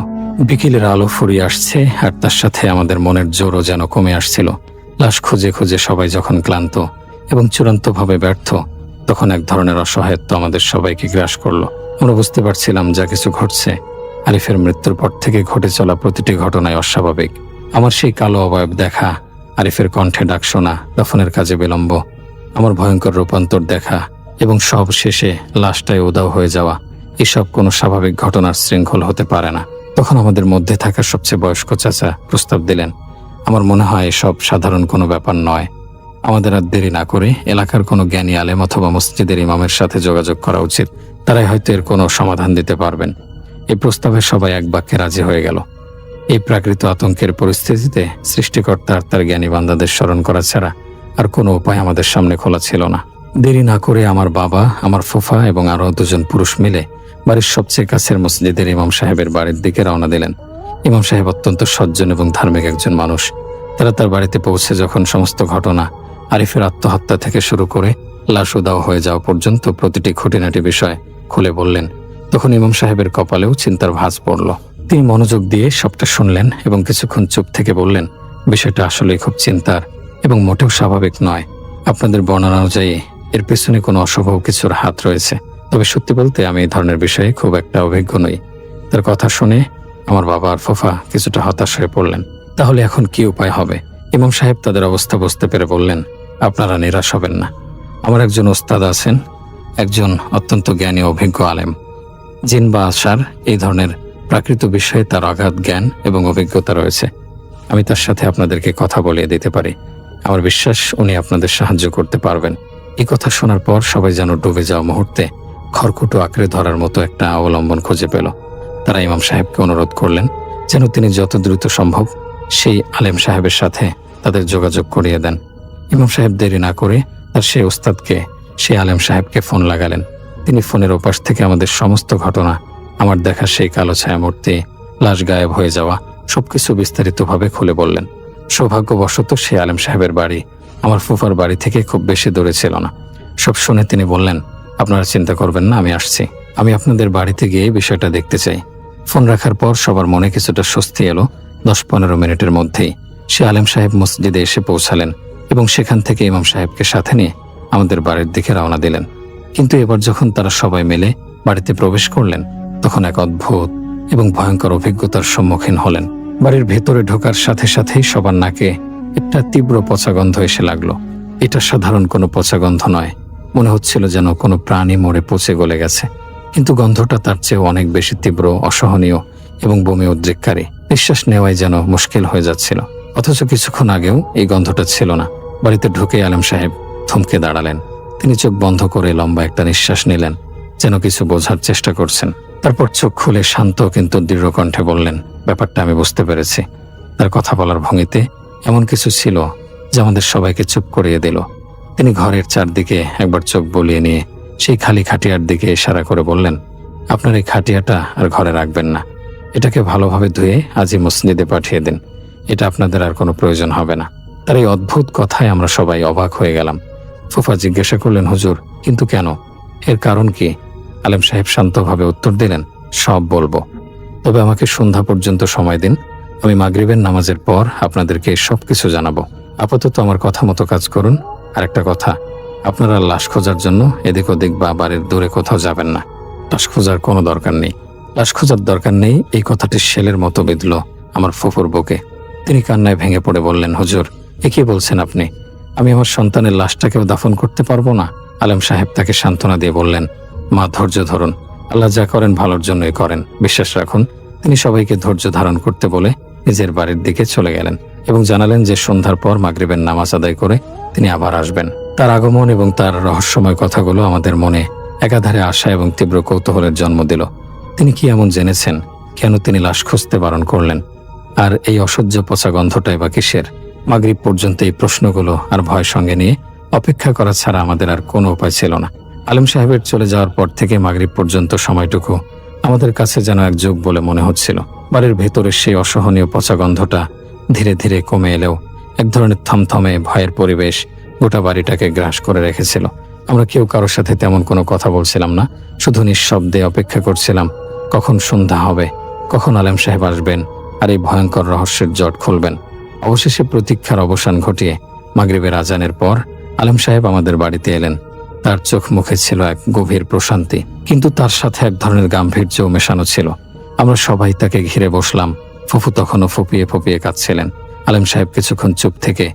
বিকেলের আলো ফুরিয়ে আসছে আর তার সাথে আমাদের মনের জোরও যেন কমে আসছিল। লাশ খুঁজে খুঁজে সবাই যখন ক্লান্ত এবং চূড়ান্তভাবে ব্যর্থ, তখন এক ধরনের অসহায়ত্ব আমাদের সবাইকে গ্রাস করলো। আমরা বুঝতে পারছিলাম যা কিছু ঘটছে আরিফের মৃত্যুর পর থেকে ঘটে চলা প্রতিটি ঘটনায় অস্বাভাবিক। আমার সেই কালো অবয়ব দেখা, আরিফের কণ্ঠে ডাক শোনা, দাফনের কাজে বিলম্ব, আমার ভয়ঙ্কর রূপান্তর দেখা এবং সব শেষে লাশটায় উধাও হয়ে যাওয়া, এসব কোনো স্বাভাবিক ঘটনার শৃঙ্খল হতে পারে না। তখন আমাদের মধ্যে থাকা সবচেয়ে বয়স্ক চাচা প্রস্তাব দিলেন, আমার মনে হয় এসব সাধারণ কোনো ব্যাপার নয়। আমাদের আর দেরি না করে এলাকার কোনো জ্ঞানী আলেম অথবা মসজিদের ইমামের সাথে যোগাযোগ করা উচিত। তারাই হয়তো এর কোনো সমাধান দিতে পারবেন। এই প্রস্তাবে সবাই এক বাক্যে রাজি হয়ে গেল। এই প্রাকৃত আতঙ্কের পরিস্থিতিতে সৃষ্টিকর্তা আর তার জ্ঞানী বান্দাদের স্মরণ করা ছাড়া আর কোনো উপায় আমাদের সামনে খোলা ছিল না। দেরি না করে আমার বাবা, আমার ফুফা এবং আরও দুজন পুরুষ মিলে বাড়ির সবচেয়ে কাছের মসজিদের ইমাম সাহেবের বাড়ির দিকে রওনা দিলেন। ইমাম সাহেব অত্যন্ত সজ্জন এবং ধার্মিক একজন মানুষ। তারা তার বাড়িতে পৌঁছে যখন সমস্ত ঘটনা, আরিফের আত্মহত্যা থেকে শুরু করে লাশ উধাও হয়ে যাওয়া পর্যন্ত প্রতিটি খুঁটিনাটি বিষয় খুলে বললেন, তখন ইমাম সাহেবের কপালেও চিন্তার ভাঁজ পড়ল। তিনি মনোযোগ দিয়ে সবটা শুনলেন এবং কিছুক্ষণ চুপ থেকে বললেন, বিষয়টা আসলেই খুব চিন্তার এবং মোটেও স্বাভাবিক নয়। আপনাদের বর্ণনা অনুযায়ী এর পেছনে কোনো অশুভ কিছুর হাত রয়েছে। তবে সত্যি বলতে আমি এই ধরনের বিষয়ে খুব একটা অভিজ্ঞ নই। তার কথা শুনে আমার বাবা আর ফুফা কিছুটা হতাশ হয়ে পড়লেন। তাহলে এখন কি উপায় হবে? ইমাম সাহেব তাদের অবস্থা বুঝতে পেরে বললেন, আপনারা নিরাশ হবেন না। আমার একজন ওস্তাদ আছেন, একজন অত্যন্ত জ্ঞানী অভিজ্ঞ আলেম। জিন বা আশার এই ধরনের প্রাকৃত বিষয়ে তার অগাধ জ্ঞান এবং অভিজ্ঞতা রয়েছে। আমি তার সাথে আপনাদেরকে কথা বলিয়ে দিতে পারি। আমার বিশ্বাস উনি আপনাদের সাহায্য করতে পারবেন। এই কথা শোনার পর সবাই যেন ডুবে যাওয়া মুহূর্তে খড়কুটো আঁকড়ে ধরার মতো একটা অবলম্বন খুঁজে পেল। তারা ইমাম সাহেবকে অনুরোধ করলেন যেন তিনি যত দ্রুত সম্ভব সেই আলেম সাহেবের সাথে তাদের যোগাযোগ করিয়ে দেন। ইমাম সাহেব দেরি না করে তার সেই ওস্তাদকে, সেই আলেম সাহেবকে ফোন লাগালেন। তিনি ফোনের ওপাশ থেকে আমাদের সমস্ত ঘটনা, আমার দেখা সেই কালো ছায়া মূর্তি, লাশ গায়েব হয়ে যাওয়া, সবকিছু বিস্তারিতভাবে খুলে বললেন। সৌভাগ্যবশত সেই আলেম সাহেবের বাড়ি আমার ফুফার বাড়ি থেকে খুব বেশি দূরে ছিল না। সব শুনে তিনি বললেন, আপনারা চিন্তা করবেন না, আমি আসছি। আমি আপনাদের বাড়িতে গিয়ে বিষয়টা দেখতে চাই। ফোন রাখার পর সবার মনে কিছুটা স্বস্তি এলো। 10-15 মিনিটের মধ্যেই সে আলেম সাহেব মসজিদে এসে পৌঁছালেন এবং সেখান থেকে ইমাম সাহেবকে সাথে নিয়ে আমাদের বাড়ির দিকে রওনা দিলেন। কিন্তু এবার যখন তারা সবাই মিলে বাড়িতে প্রবেশ করলেন, তখন এক অদ্ভুত এবং ভয়ঙ্কর অভিজ্ঞতার সম্মুখীন হলেন। বাড়ির ভেতরে ঢোকার সাথে সাথেই সবার নাকে একটা তীব্র পচা গন্ধ এসে লাগলো। এটা সাধারণ কোনো পচা গন্ধ নয়। মনে হচ্ছিল যেন কোনো প্রাণী মরে পচে গলে গেছে। কিন্তু গন্ধটা তার চেয়েও অনেক বেশি তীব্র, অসহনীয় এবং বমি উদ্রেককারী। নিঃশ্বাস নেওয়াই যেন মুশকিল হয়ে যাচ্ছিল। অথচ কিছুক্ষণ আগেও এই গন্ধটা ছিল না। বাড়িতে ঢুকে আলেম সাহেব থমকে দাঁড়ালেন। তিনি চোখ বন্ধ করে লম্বা একটা নিঃশ্বাস নিলেন, যেন কিছু বোঝার চেষ্টা করছেন। তারপর চোখ খুলে শান্ত কিন্তু দৃঢ় কণ্ঠে বললেন, ব্যাপারটা আমি বুঝতে পেরেছি। তার কথা বলার ভঙ্গিতে এমন কিছু ছিল যা আমাদের সবাইকে চুপ করিয়ে দিল। তিনি ঘরের চারদিকে একবার চোখ বুলিয়ে নিয়ে সেই খালি খাটিয়ার দিকে ইশারা করে বললেন, আপনার এই খাটিয়াটা আর ঘরে রাখবেন না। এটাকে ভালোভাবে ধুয়ে আজই মসজিদে পাঠিয়ে দিন। এটা আপনাদের আর কোনো প্রয়োজন হবে না। তার এই অদ্ভুত কথায় আমরা সবাই অবাক হয়ে গেলাম। ফুফা জিজ্ঞাসা করলেন, হুজুর, কিন্তু কেন? এর কারণ কি? আলেম সাহেব শান্তভাবে উত্তর দিলেন, সব বলবো, তবে আমাকে সন্ধ্যা পর্যন্ত সময় দিন। আমি মাগরিবের নামাজের পর আপনাদেরকে সব কিছু জানাবো। আপাতত আমার কথা মতো কাজ করুন। আর একটা কথা, আপনারা লাশ খোঁজার জন্য এদিক ওদিক বা বাড়ির দূরে কোথাও যাবেন না। লাশ খোঁজার কোনো দরকার নেই। লাশ খোঁজার দরকার নেই, এই কথাটি শেলের মতো বিঁধল আমার ফুফুর বুকে। তিনি কান্নায় ভেঙে পড়ে বললেন, হুজুর, এ কি বলছেন আপনি? আমি আমার সন্তানের লাশটাকেও দাফন করতে পারবো না? আলেম সাহেব তাকে সান্ত্বনা দিয়ে বললেন, মা, ধৈর্য ধরুন। আল্লাহ যা করেন ভালোর জন্যই করেন, বিশ্বাস রাখুন। তিনি সবাইকে ধৈর্য ধারণ করতে বলে নিজের বাড়ির দিকে চলে গেলেন এবং জানালেন যে সন্ধ্যার পর মাগরিবের নামাজ আদায় করে তিনি আবার আসবেন। তার আগমন এবং তার রহস্যময় কথাগুলো আমাদের মনে একাধারে আশা এবং তীব্র কৌতূহলের জন্ম দিল। তিনি কি এমন জেনেছেন? কেন তিনি লাশ খুঁজতে বারণ করলেন? আর এই অসহ্য পচা গন্ধটাই বা কিসের? মাগরিব পর্যন্ত এই প্রশ্নগুলো আর ভয় সঙ্গে নিয়ে অপেক্ষা করা ছাড়া আমাদের আর কোনো উপায় ছিল না। আলেম সাহেবের চলে যাওয়ার পর থেকে মাগরিব পর্যন্ত সময়টুকু আমাদের কাছে যেন এক যুগ বলে মনে হচ্ছিল। বাড়ির ভেতরের সেই অসহনীয় পচা গন্ধটা ধীরে ধীরে কমে এলেও এক ধরনের থমথমে ভয়ের পরিবেশ গোটা বাড়িটাকে গ্রাস করে রেখেছিল। আমরা কেউ কারোর সাথে তেমন কোনো কথা বলছিলাম না, শুধু নিঃশব্দে অপেক্ষা করছিলাম কখন সন্ধ্যা হবে, কখন আলেম সাহেব আসবেন আর এই ভয়ঙ্কর রহস্যের জট খুলবেন। অবশেষে প্রতীক্ষার অবসান ঘটিয়ে মাগরিবের আজানের পর আলেম সাহেব আমাদের বাড়িতে এলেন। তার চোখ মুখে ছিল এক গভীর প্রশান্তি, কিন্তু তার সাথে এক ধরনের গাম্ভীর্যও মেশানো ছিল। আমরা সবাই তাকে ঘিরে বসলাম। ফুফু তখনও ফুপিয়ে ফুপিয়ে কাঁদছিলেন। আলেম সাহেব কিছুক্ষণ চুপ থেকে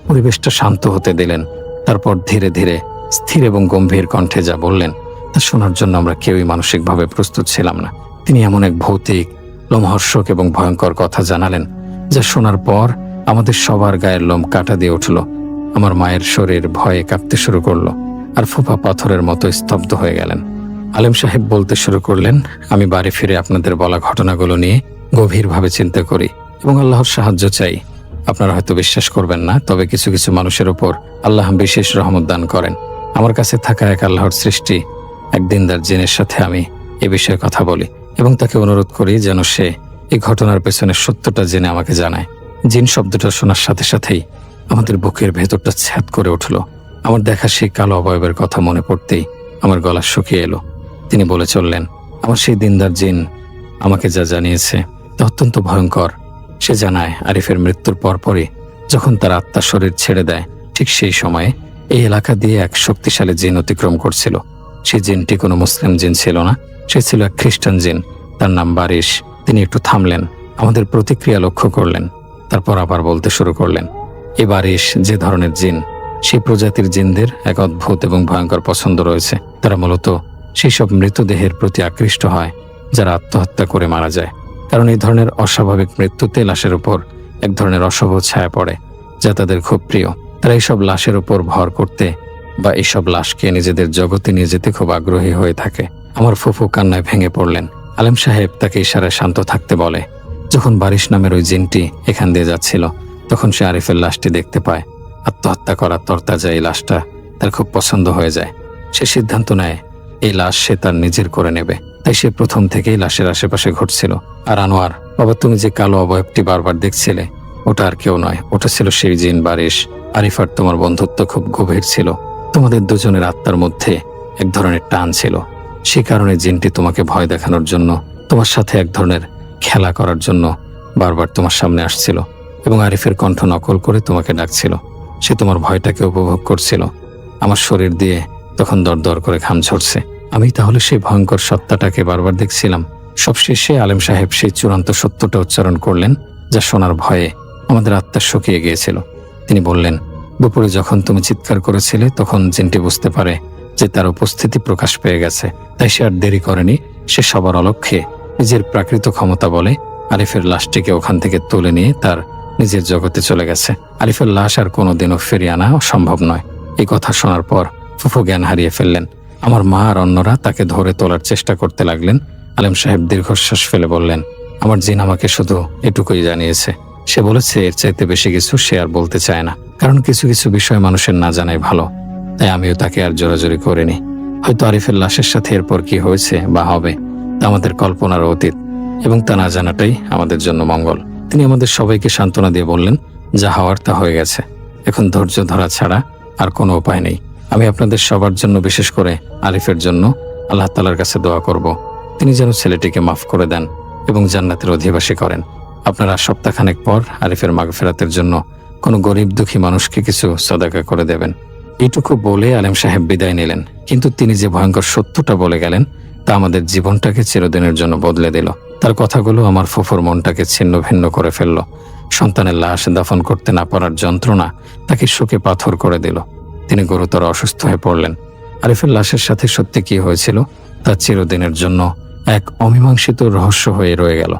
পরিবেশটা শান্ত হতে দিলেন। তারপর ধীরে ধীরে স্থির এবং গম্ভীর কণ্ঠে যা বললেন তা শোনার জন্য আমরা কেউই মানসিকভাবে প্রস্তুত ছিলাম না। তিনি এমন এক ভৌতিক, লোমহর্ষক এবং ভয়ঙ্কর কথা জানালেন যা শোনার পর আমাদের সবার গায়ের লোম কাটা দিয়ে উঠল। আমার মায়ের শরীর ভয়ে কাঁপতে শুরু করলো, আর ফুফা পাথরের মতো স্তব্ধ হয়ে গেলেন। আলেম সাহেব বলতে শুরু করলেন, আমি বাড়ি ফিরে আপনাদের বলা ঘটনাগুলো নিয়ে গভীরভাবে চিন্তা করি এবং আল্লাহর সাহায্য চাই। আপনারা হয়তো বিশ্বাস করবেন না, তবে কিছু কিছু মানুষের উপর আল্লাহ বিশেষ রহমত দান করেন। আমার কাছে থাকা এক আল্লাহর সৃষ্টি এক দিনদার জিনের সাথে আমি এ বিষয়ে কথা বলি এবং তাকে অনুরোধ করি যেন সে এই ঘটনার পেছনের সত্যটা জেনে আমাকে জানায়। জিন শব্দটা শোনার সাথে সাথেই আমাদের বুকের ভেতরটা ছ্যাদ করে উঠল। আমার দেখা সেই কালো অবয়বের কথা মনে পড়তেই আমার গলা শুকিয়ে এলো। তিনি বলে চললেন, আমার সেই দিনদার জিন আমাকে যা জানিয়েছে তা অত্যন্ত ভয়ঙ্কর। সে জানায় আরিফের মৃত্যুর পরপরই যখন তার আত্মা শরীর ছেড়ে দেয়, ঠিক সেই সময়ে এই এলাকা দিয়ে এক শক্তিশালী জিন অতিক্রম করছিল। সেই জিনটি কোনো মুসলিম জিন ছিল না, সে ছিল এক খ্রিস্টান জিন। তার নাম বারিশ। তিনি একটু থামলেন, আমাদের প্রতিক্রিয়া লক্ষ্য করলেন, তারপর আবার বলতে শুরু করলেন, এই বারিশ যে ধরনের জিন, সেই প্রজাতির জিনদের এক অদ্ভুত এবং ভয়ঙ্কর পছন্দ রয়েছে। তারা মূলত সেই সব মৃতদেহের প্রতি আকৃষ্ট হয় যারা আত্মহত্যা করে মারা যায়, কারণ এই ধরনের অস্বাভাবিক মৃত্যুতে লাশের উপর এক ধরনের অশুভ ছায়া পড়ে যা তাদের খুব প্রিয়। তারা এইসব লাশের উপর ভর করতে বা এইসব লাশকে নিজেদের জগতে নিয়ে যেতে খুব আগ্রহী হয়ে থাকে। আমার ফুফু কান্নায় ভেঙে পড়লেন। আলেম সাহেব তাকে ইশারায় শান্ত থাকতে বলে। যখন বারিশ নামের ওই জিনটি এখান দিয়ে যাচ্ছিল, তখন সে আরিফের লাশটি দেখতে পায়। আত্মহত্যা করার তরতাজা এই লাশটা তার খুব পছন্দ হয়ে যায়। সে সিদ্ধান্ত নেয় এই লাশ সে তার নিজের করে নেবে। তাই সে প্রথম থেকেই লাশের আশেপাশে ঘুরছিল। আর আনোয়ার বাবা, তুমি যে কালো অবয়বটি বারবার দেখছিলে, ওটা আর কেউ নয়, ওটা ছিল সেই জিন বারিশ। আরিফার তোমার বন্ধুত্ব খুব গভীর ছিল। তোমাদের দুজনের আত্মার মধ্যে এক ধরনের টান ছিল। সে কারণে জিনটি তোমাকে ভয় দেখানোর জন্য, তোমার সাথে এক ধরনের খেলা করার জন্য বারবার তোমার সামনে আসছিল এবং আরিফের কণ্ঠ নকল করে তোমাকে ডাকছিল। সে তোমার ভয়টাকে উপভোগ করছিল। আমার শরীর দিয়ে তখন দরদর করে ঘাম ঝরছে। আমি তাহলে সেই ভয়ঙ্কর সত্তাটাকে বারবার দেখছিলাম। সবশেষে আলেম সাহেব সেই চূড়ান্ত সত্যটা উচ্চারণ করলেন যা শোনার ভয়ে আমাদের আত্মা শুকিয়ে গিয়েছিল। তিনি বললেন, দুপুরে যখন তুমি চিৎকার করেছিলে তখন জিনটি বুঝতে পারে যে তার উপস্থিতি প্রকাশ পেয়ে গেছে। তাই সে আর দেরি করেনি। সে সবার অলক্ষ্যে নিজের প্রাকৃত ক্ষমতা বলে আরিফের লাশটিকে ওখান থেকে তুলে নিয়ে তার নিজের জগতে চলে গেছে। আরিফের লাশ আর কোনোদিনও ফিরিয়ে আনা সম্ভব নয়। এই কথা শোনার পর ফুফু জ্ঞান হারিয়ে ফেললেন। আমার মা আর অন্যরা তাকে ধরে তোলার চেষ্টা করতে লাগলেন। আলেম সাহেব দীর্ঘশ্বাস ফেলে বললেন, আমার জিন আমাকে শুধু এটুকুই জানিয়েছে। সে বলেছে এর চাইতে বেশি কিছু সে আর বলতে চায় না, কারণ কিছু কিছু বিষয় মানুষের না জানাই ভালো। তাই আমিও তাকে আর জোরাজোরি করিনি। হয়তো আরিফের লাশের সাথে এরপর কি হয়েছে বা হবে তা আমাদের কল্পনার অতীত, এবং তা না জানাটাই আমাদের জন্য মঙ্গল। তিনি আমাদের সবাইকে সান্ত্বনা দিয়ে বললেন, যা হওয়ার তা হয়ে গেছে, এখন ধৈর্য ধরা ছাড়া আর কোনো উপায় নেই। আমি আপনাদের সবার জন্য, বিশেষ করে আরিফের জন্য আল্লাহ তাআলার কাছে দোয়া করব, তিনি যেন ছেলেটিকে মাফ করে দেন এবং জান্নাতের অধিবাসী করেন। আপনারা সপ্তাহখানেক পর আরিফের মাগফিরাতের জন্য কোনো গরিব দুঃখী মানুষকে কিছু সদাকা করে দেবেন। এইটুকু বলে আলেম সাহেব বিদায় নিলেন। কিন্তু তিনি যে ভয়ঙ্কর সত্যটা বলে গেলেন তা আমাদের জীবনটাকে চিরদিনের জন্য বদলে দিল। তার কথাগুলো আমার ফুফুর মনটাকে ছিন্ন ভিন্ন করে ফেলল। সন্তানের লাশ দাফন করতে না পারার যন্ত্রণা তাকে শোকে পাথর করে দিল। তিনি গুরুতর অসুস্থ হয়ে পড়লেন। আরিফের লাশের সাথে সত্যি কি হয়েছিল তা চিরদিনের জন্য এক অমীমাংসিত রহস্য হয়ে রয়ে গেল।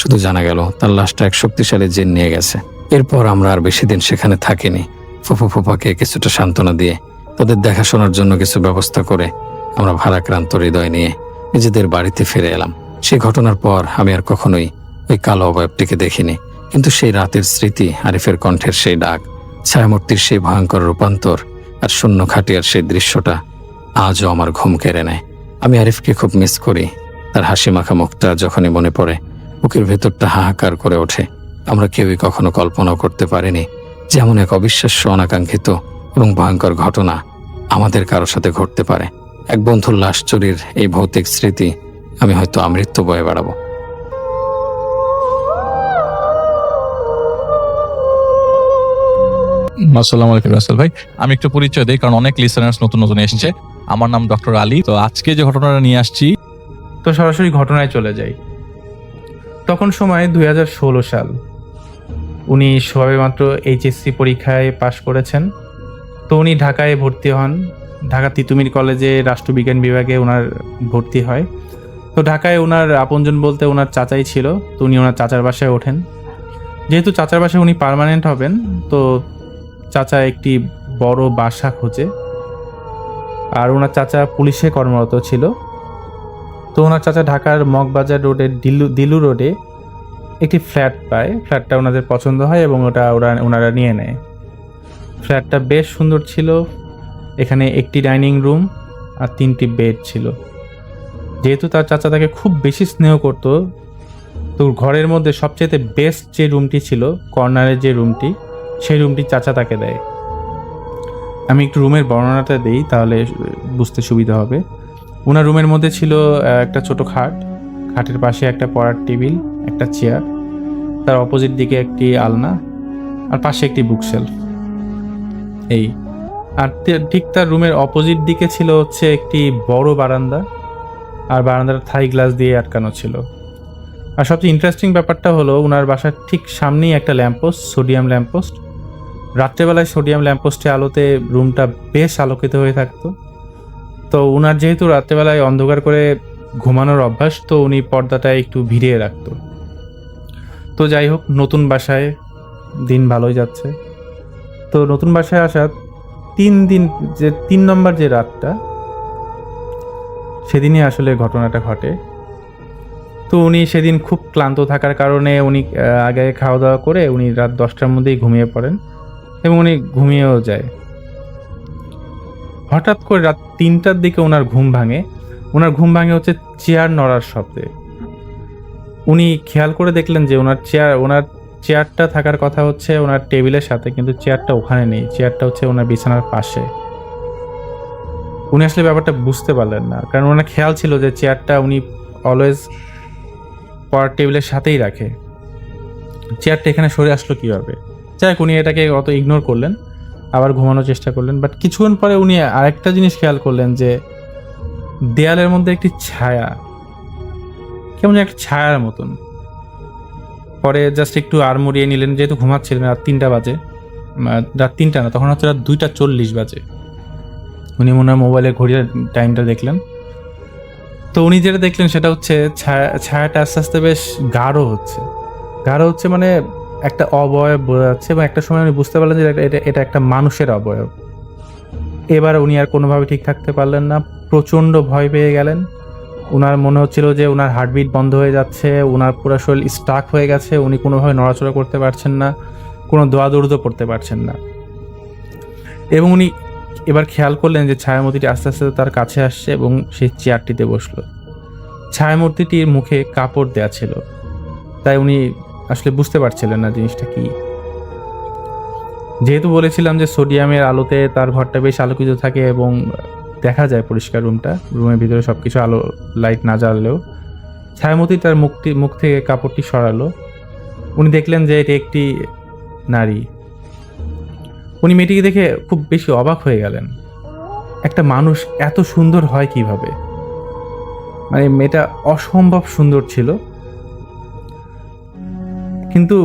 শুধু জানা গেল তার লাশটা এক শক্তিশালী জিন নিয়ে গেছে। এরপর আমরা আর বেশি দিন সেখানে থাকিনি। ফুফু ফুফাকে কিছুটা সান্ত্বনা দিয়ে তাদের দেখাশোনার জন্য কিছু ব্যবস্থা করে আমরা ভারাক্রান্ত হৃদয় নিয়ে নিজেদের বাড়িতে ফিরে এলাম। সেই ঘটনার পর আমি আর কখনোই ওই কালো অবয়বটিকে দেখিনি, কিন্তু সেই রাতের স্মৃতি, আরিফের কণ্ঠের সেই ডাক, ছায়ামূর্তির সেই ভয়ঙ্কর রূপান্তর আর শূন্য খাটিয়ার সেই দৃশ্যটা আজও আমার ঘুম কেড়ে নেয়। আমি আরিফকে খুব মিস করি। তার হাসি মাখা মুখটা যখনই মনে পড়ে বুকের ভেতরটা হাহাকার করে ওঠে। আমরা কেউই কখনো কল্পনাও করতে পারিনি যে এমন এক অবিশ্বাস্য, অনাকাঙ্ক্ষিত এবং ভয়ঙ্কর ঘটনা আমাদের কারোর সাথে ঘটতে পারে। এক বন্ধুর লাশ চুরির এই ভৌতিক স্মৃতি আমি হয়তো আমৃত্যু বয়ে বেড়াবো। আসসালামু আলাইকুম রাসেল ভাই। আমি একটু পরিচয় দিই, কারণ অনেক লিসেনার্স নতুন নতুন এসেছে। আমার নাম ডক্টর আলী। তো আজকে যে ঘটনাটা নিয়ে আসছি, তো সরাসরি ঘটনায় চলে যাই। তখন সময় 2016 সাল। উনি সবেমাত্র এইচএসসি পরীক্ষায় পাশ করেছেন। তো উনি ঢাকায় ভর্তি হন, ঢাকা তিতুমির কলেজে রাষ্ট্রবিজ্ঞান বিভাগে ওনার ভর্তি হয়। তো ঢাকায় ওনার আপনজন বলতে ওনার চাচাই ছিল। তো উনি ওনার চাচার বাসায় ওঠেন। যেহেতু চাচার বাসায় উনি পার্মানেন্ট হবেন, তো চাচা একটি বড় বাসা খোঁজে। আর ওনার চাচা পুলিশে কর্মরত ছিল। তো ওনার চাচা ঢাকার মগবাজার রোডের দিলু রোডে একটি ফ্ল্যাট পায়। ফ্ল্যাটটা ওনাদের পছন্দ হয় এবং ওনারা নিয়ে নেয়। ফ্ল্যাটটা বেশ সুন্দর ছিল। এখানে একটি ডাইনিং রুম আর 3টি বেড ছিল। যেহেতু তার চাচা তাকে খুব বেশি স্নেহ করত, তো ঘরের মধ্যে সবচেয়ে বেস্ট যে রুমটি ছিল, কর্নারের যে রুমটি, সেই রুমটি চাচা তাকে দেয়। আমি একটু রুমের বর্ণনাটা দিই, তাহলে বুঝতে সুবিধা হবে। ওনার রুমের মধ্যে ছিল একটা ছোট খাট, খাটের পাশে একটা পড়ার টেবিল, একটা চেয়ার, তার অপোজিট দিকে একটি আলনা, আর পাশে একটি বুকশেলফ। এই আর ঠিক তার রুমের অপোজিট দিকে ছিল হচ্ছে একটি বড় বারান্দা, আর বারান্দার থাই গ্লাস দিয়ে আটকানো ছিল। আর সবচেয়ে ইন্টারেস্টিং ব্যাপারটা হলো ওনার বাসার ঠিক সামনেই একটা ল্যাম্পপোস্ট, সোডিয়াম ল্যাম্পপোস্ট। রাত্রেবেলায় সোডিয়াম ল্যাম্পপোস্টে আলোতে রুমটা বেশ আলোকিত হয়ে থাকতো। তো ওনার যেহেতু রাত্রেবেলায় অন্ধকার করে ঘুমানোর অভ্যাস, তো উনি পর্দাটা একটু ভিড়িয়ে রাখতো। তো যাই হোক, নতুন বাসায় দিন ভালোই যাচ্ছে। তো নতুন বাসায় আসা 3 নম্বর যে রাতটা, সেদিনই আসলে ঘটনাটা ঘটে। তো উনি সেদিন খুব ক্লান্ত থাকার কারণে উনি আগে খাওয়া দাওয়া করে উনি রাত 10টার মধ্যেই ঘুমিয়ে পড়েন এবং উনি ঘুমিয়েও যায়। হঠাৎ করে রাত 3টার দিকে ওনার ঘুম ভাঙে। ওনার ঘুম ভাঙে হচ্ছে চেয়ার নড়ার শব্দে। উনি খেয়াল করে দেখলেন যে ওনার চেয়ারটা থাকার কথা হচ্ছে ওনার টেবিলের সাথে, কিন্তু চেয়ারটা ওখানে নেই। চেয়ারটা হচ্ছে ওনার বিছানার পাশে। উনি আসলে ব্যাপারটা বুঝতে পারলেন না, কারণ ওনার খেয়াল ছিল যে চেয়ারটা উনি অলওয়েজ পড়ার টেবিলের সাথেই রাখে। চেয়ারটা এখানে সরে আসলো কীভাবে? যাই হোক, উনি এটাকে অত ইগনোর করলেন, আবার ঘুমানোর চেষ্টা করলেন। বাট কিছুক্ষণ পরে উনি আরেকটা জিনিস খেয়াল করলেন যে দেয়ালের মধ্যে একটি ছায়া, কেমন একটা ছায়ার মতন। পরে জাস্ট একটু আড়মুড়িয়ে নিলেন, যেহেতু ঘুমাচ্ছিলেন। রাত 3টা বাজে, রাত 3টা না, তখন হচ্ছে রাত 2:40 বাজে। উনি মনে হয় মোবাইলের ঘড়ির টাইমটা দেখলেন। তো উনি যেটা দেখলেন সেটা হচ্ছে ছায়াটা আস্তে আস্তে বেশ গাঢ় হচ্ছে, মানে একটা অবয়ব বোঝা যাচ্ছে। এবং একটা সময় উনি বুঝতে পারলেন যে এটা একটা মানুষের অবয়ব। এবার উনি আর কোনোভাবে ঠিক থাকতে পারলেন না, প্রচণ্ড ভয় পেয়ে গেলেন। ওনার মনে হচ্ছিল যে ওনার হার্টবিট বন্ধ হয়ে যাচ্ছে, ওনার পুরো শরীর স্টাক হয়ে গেছে, উনি কোনোভাবে নড়াচড়া করতে পারছেন না, কোনো দৌড়াদৌড়ও করতে পারছেন না। এবং উনি এবার খেয়াল করলেন যে ছায়ামূর্তিটি আস্তে আস্তে তার কাছে আসছে এবং সেই চেয়ারটিতে বসলো। ছায়ামূর্তিটির মুখে কাপড় দেয়া ছিল, তাই উনি আসলে বুঝতে পারছিলেন না জিনিসটা কি। যেহেতু বলেছিলাম যে সোডিয়ামের আলোতে তার ঘরটা বেশ আলোকিত থাকে এবং দেখা যায় পরিষ্কার রুমের ভিতরে সবকিছু আলো লাইট না জ্বাললেও, ছায়ামূর্তি তার মুখ থেকে কাপড়টি সরালো। উনি দেখলেন যে এটি একটি নারী। উনি মেয়েটিকে দেখে খুব বেশি অবাক হয়ে গেলেন। একটা মানুষ এত সুন্দর হয় কিভাবে? মানে মেয়েটা অসম্ভব সুন্দর ছিল। কিন্তু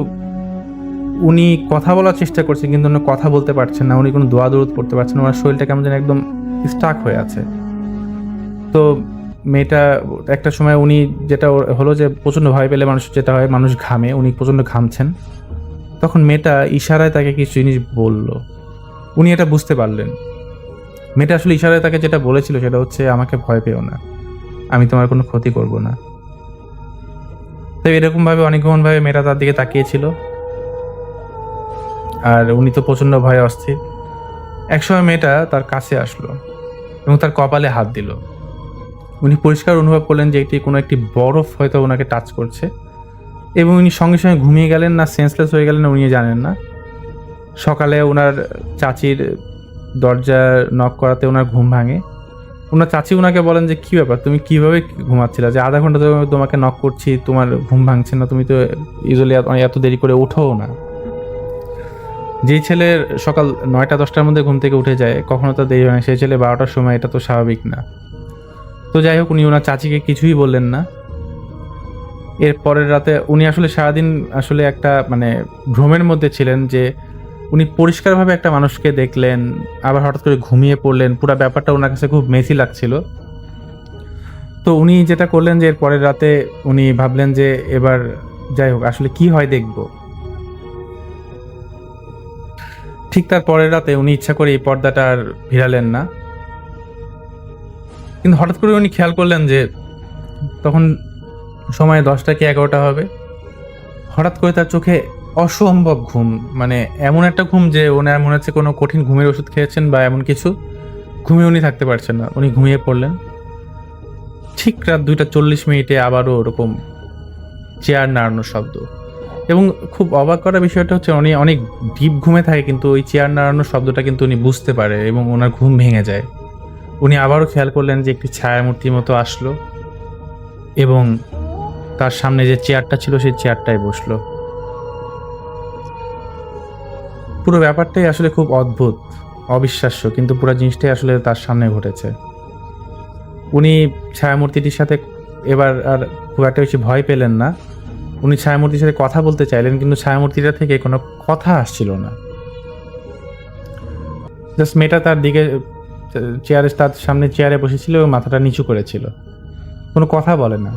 উনি কথা বলার চেষ্টা করছেন, কিন্তু উনি কথা বলতে পারছেন না, উনি কোনো দোয়া দরুদ পড়তে পারছেন না, ওনার শরীরটা কেমন যেন একদম স্টাক হয়ে আছে। তো মেয়েটা একটা সময় উনি যেটা হলো যে প্রচণ্ড ভয় পেলে মানুষ যেটা হয়, মানুষ ঘামে, উনি প্রচণ্ড ঘামছেন। তখন মেয়েটা ইশারায় তাকে কিছু জিনিস বলল। উনি এটা বুঝতে পারলেন। মেয়েটা আসলে ইশারায় তাকে যেটা বলেছিল সেটা হচ্ছে, আমাকে ভয় পেও না, আমি তোমার কোনো ক্ষতি করব না। তো এরকমভাবে অনেকক্ষণভাবে মেয়েটা তার দিকে তাকিয়েছিল, আর উনি তো প্রচণ্ড ভয়ে অস্থির। একসময় মেয়েটা তার কাছে আসলো এবং তার কপালে হাত দিল। উনি পরিষ্কার অনুভব করলেন যে এটি কোনো একটি বরফ হয়তো ওনাকে টাচ করছে, এবং উনি সঙ্গে সঙ্গে ঘুমিয়ে গেলেন না সেন্সলেস হয়ে গেলেন উনি জানেন না। সকালে ওনার চাচির দরজা নক করাতে ওনার ঘুম ভাঙে। ওনার চাচি ওনাকে বলেন যে কী ব্যাপার, তুমি কীভাবে ঘুমাচ্ছিলে? যে আধা ঘন্টা ধরে তোমাকে নক করছি, তোমার ঘুম ভাঙছে না, তুমি তো ইউজুয়ালি এত দেরি করে ওঠোও না। যেই ছেলের সকাল 9টা-10টার মধ্যে ঘুম থেকে উঠে যায়, কখনো তার দেরি হয় না, সেই ছেলে 12টার সময়, এটা তো স্বাভাবিক না। তো যাই হোক, উনি ওনার চাচিকে কিছুই বললেন না। এর পরের রাতে উনি আসলে সারাদিন আসলে একটা মানে ভ্রমের মধ্যে ছিলেন, যে উনি পরিষ্কারভাবে একটা মানুষকে দেখলেন, আবার হঠাৎ করে ঘুমিয়ে পড়লেন। পুরো ব্যাপারটা ওনার কাছে খুব মেসি লাগছিল। তো উনি যেটা করলেন যে এর পরের রাতে উনি ভাবলেন যে এবার যাই হোক আসলে কি হয় দেখব। ঠিক তার পরের রাতে উনি ইচ্ছা করে এই পর্দাটা আর ভিড়ালেন না, কিন্তু হঠাৎ করে উনি খেয়াল করলেন যে তখন সময় 10টা কি 11টা হবে। হঠাৎ করে তার চোখে অসম্ভব ঘুম, মানে এমন একটা ঘুম যে ওনার মনে হচ্ছে কোনো কঠিন ঘুমের ওষুধ খেয়েছেন বা এমন কিছু। ঘুমিয়ে উনি থাকতে পারছেন না, উনি ঘুমিয়ে পড়লেন। ঠিক রাত 2:40 আবারও ওরকম চেয়ার নাড়ানোর শব্দ। এবং খুব অবাক করা বিষয়টা হচ্ছে উনি অনেক ডিপ ঘুমে থাকে, কিন্তু ওই চেয়ার নাড়ানোর শব্দটা কিন্তু উনি বুঝতে পারে এবং ওনার ঘুম ভেঙে যায়। উনি আবারও খেয়াল করলেন যে একটি ছায়ামূর্তির মতো আসলো এবং তার সামনে যে চেয়ারটা ছিল সেই চেয়ারটায় বসলো। পুরো ব্যাপারটাই আসলে খুব অদ্ভুত, অবিশ্বাস্য, কিন্তু পুরো জিনিসটাই আসলে তার সামনে ঘটেছে। উনি ছায়ামূর্তিটির সাথে এবার আর খুব একটা বেশি ভয় পেলেন না। উনি ছায়ামূর্তির সাথে কথা বলতে চাইলেন, কিন্তু ছায়ামূর্তিটা থেকে কোনো কথা আসছিল না। জাস্ট মেয়েটা তার দিকে তার সামনে চেয়ারে বসেছিল এবং মাথাটা নিচু করেছিল, কোনো কথা বলে না।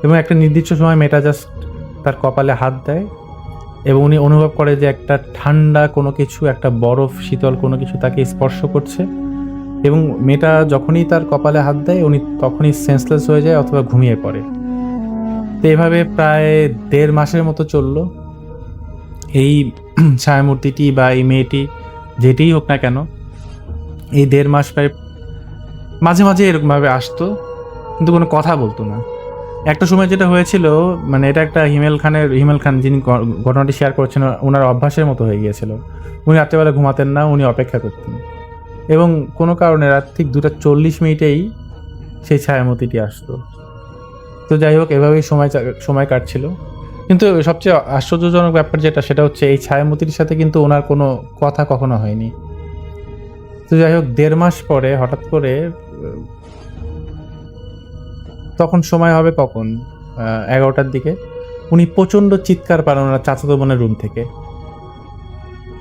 এবং একটা নির্দিষ্ট সময় মেয়েটা জাস্ট তার কপালে হাত দেয় এবং উনি অনুভব করে যে একটা ঠান্ডা কোনো কিছু, একটা বরফ শীতল কোনো কিছু তাকে স্পর্শ করছে। এবং মেয়েটা যখনই তার কপালে হাত দেয় উনি তখনই সেন্সলেস হয়ে যায় অথবা ঘুমিয়ে পড়ে। তো এভাবে প্রায় 1.5 মাসের মতো চললো। এই ছায়ামূর্তিটি বা এই মেয়েটি যেটিই হোক না কেন, এই 1.5 মাস প্রায় মাঝে মাঝে এরকমভাবে আসতো, কিন্তু কোনো কথা বলতো না। একটা সময় যেটা হয়েছিল, মানে এটা একটা হিমেল খান যিনি ঘটনাটি শেয়ার করছেন, ওনার অভ্যাসের মতো হয়ে গিয়েছিল। উনি রাত্রেবেলা ঘুমাতেন না, উনি অপেক্ষা করতেন এবং কোনো কারণে রাত ঠিক 2:40 সেই ছায়ামূর্তিটি আসতো। তো যাই হোক, এভাবেই সময় কাটছিল। কিন্তু সবচেয়ে আশ্চর্যজনক ব্যাপার যেটা, সেটা হচ্ছে এই ছায়ামূর্তির সাথে কিন্তু ওনার কোনো কথা কখনো হয়নি। তো যাই হোক, 1.5 মাস পরে হঠাৎ করে, তখন সময় হবে কখন 11টার দিকে, উনি প্রচণ্ড চিৎকার পান ওনার চাচাতো বোনের রুম থেকে।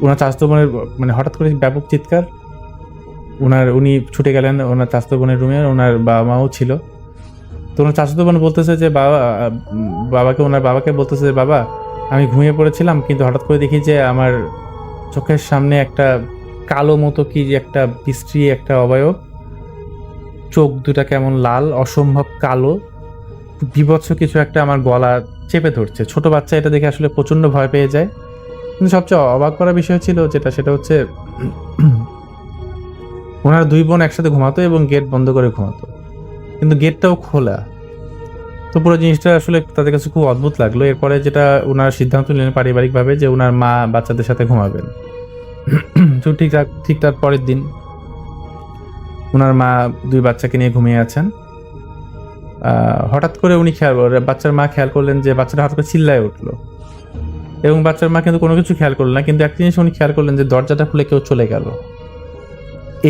ওনার চাচাতো বোনের মানে হঠাৎ করে ব্যাপক চিৎকার। উনি ছুটে গেলেন ওনার চাচাতো বোনের রুমে, ওনার বাবা মাও ছিল। তো ওনার চাচাতো বোন বলতেছে যে ওনার বাবাকে বলতেছে যে বাবা, আমি ঘুমিয়ে পড়েছিলাম, কিন্তু হঠাৎ করে দেখি যে আমার চোখের সামনে একটা কালো মতো কি একটা বিশ্রী একটা অবয়ব, চোখ দুটা কেমন লাল, অসম্ভব কালো, বিভৎস কিছু একটা আমার গলা চেপে ধরছে। ছোট বাচ্চা এটা দেখে আসলে প্রচণ্ড ভয় পেয়ে যায়। কিন্তু সবচেয়ে অবাক করা বিষয় ছিল সেটা হচ্ছে ওনার 2 বোন একসাথে ঘুমাতো এবং গেট বন্ধ করে ঘুমাতো, কিন্তু গেটটাও খোলা। তো পুরো জিনিসটা আসলে তাদের কাছে খুব অদ্ভুত লাগলো। এরপরে যেটা ওনার সিদ্ধান্ত নিলেন পারিবারিকভাবে যে ওনার মা বাচ্চাদের সাথে ঘুমাবেন। তো ঠিক তার পরের দিন ওনার মা 2 বাচ্চাকে নিয়ে ঘুমিয়ে আছেন। হঠাৎ করে বাচ্চার মা খেয়াল করলেন যে বাচ্চাটা হঠাৎ করে চিল্লায় উঠলো এবং বাচ্চার মা কিন্তু কোনো কিছু খেয়াল করলেন না, কিন্তু একটা জিনিস উনি খেয়াল করলেন যে দরজাটা খুলে কেউ চলে গেল।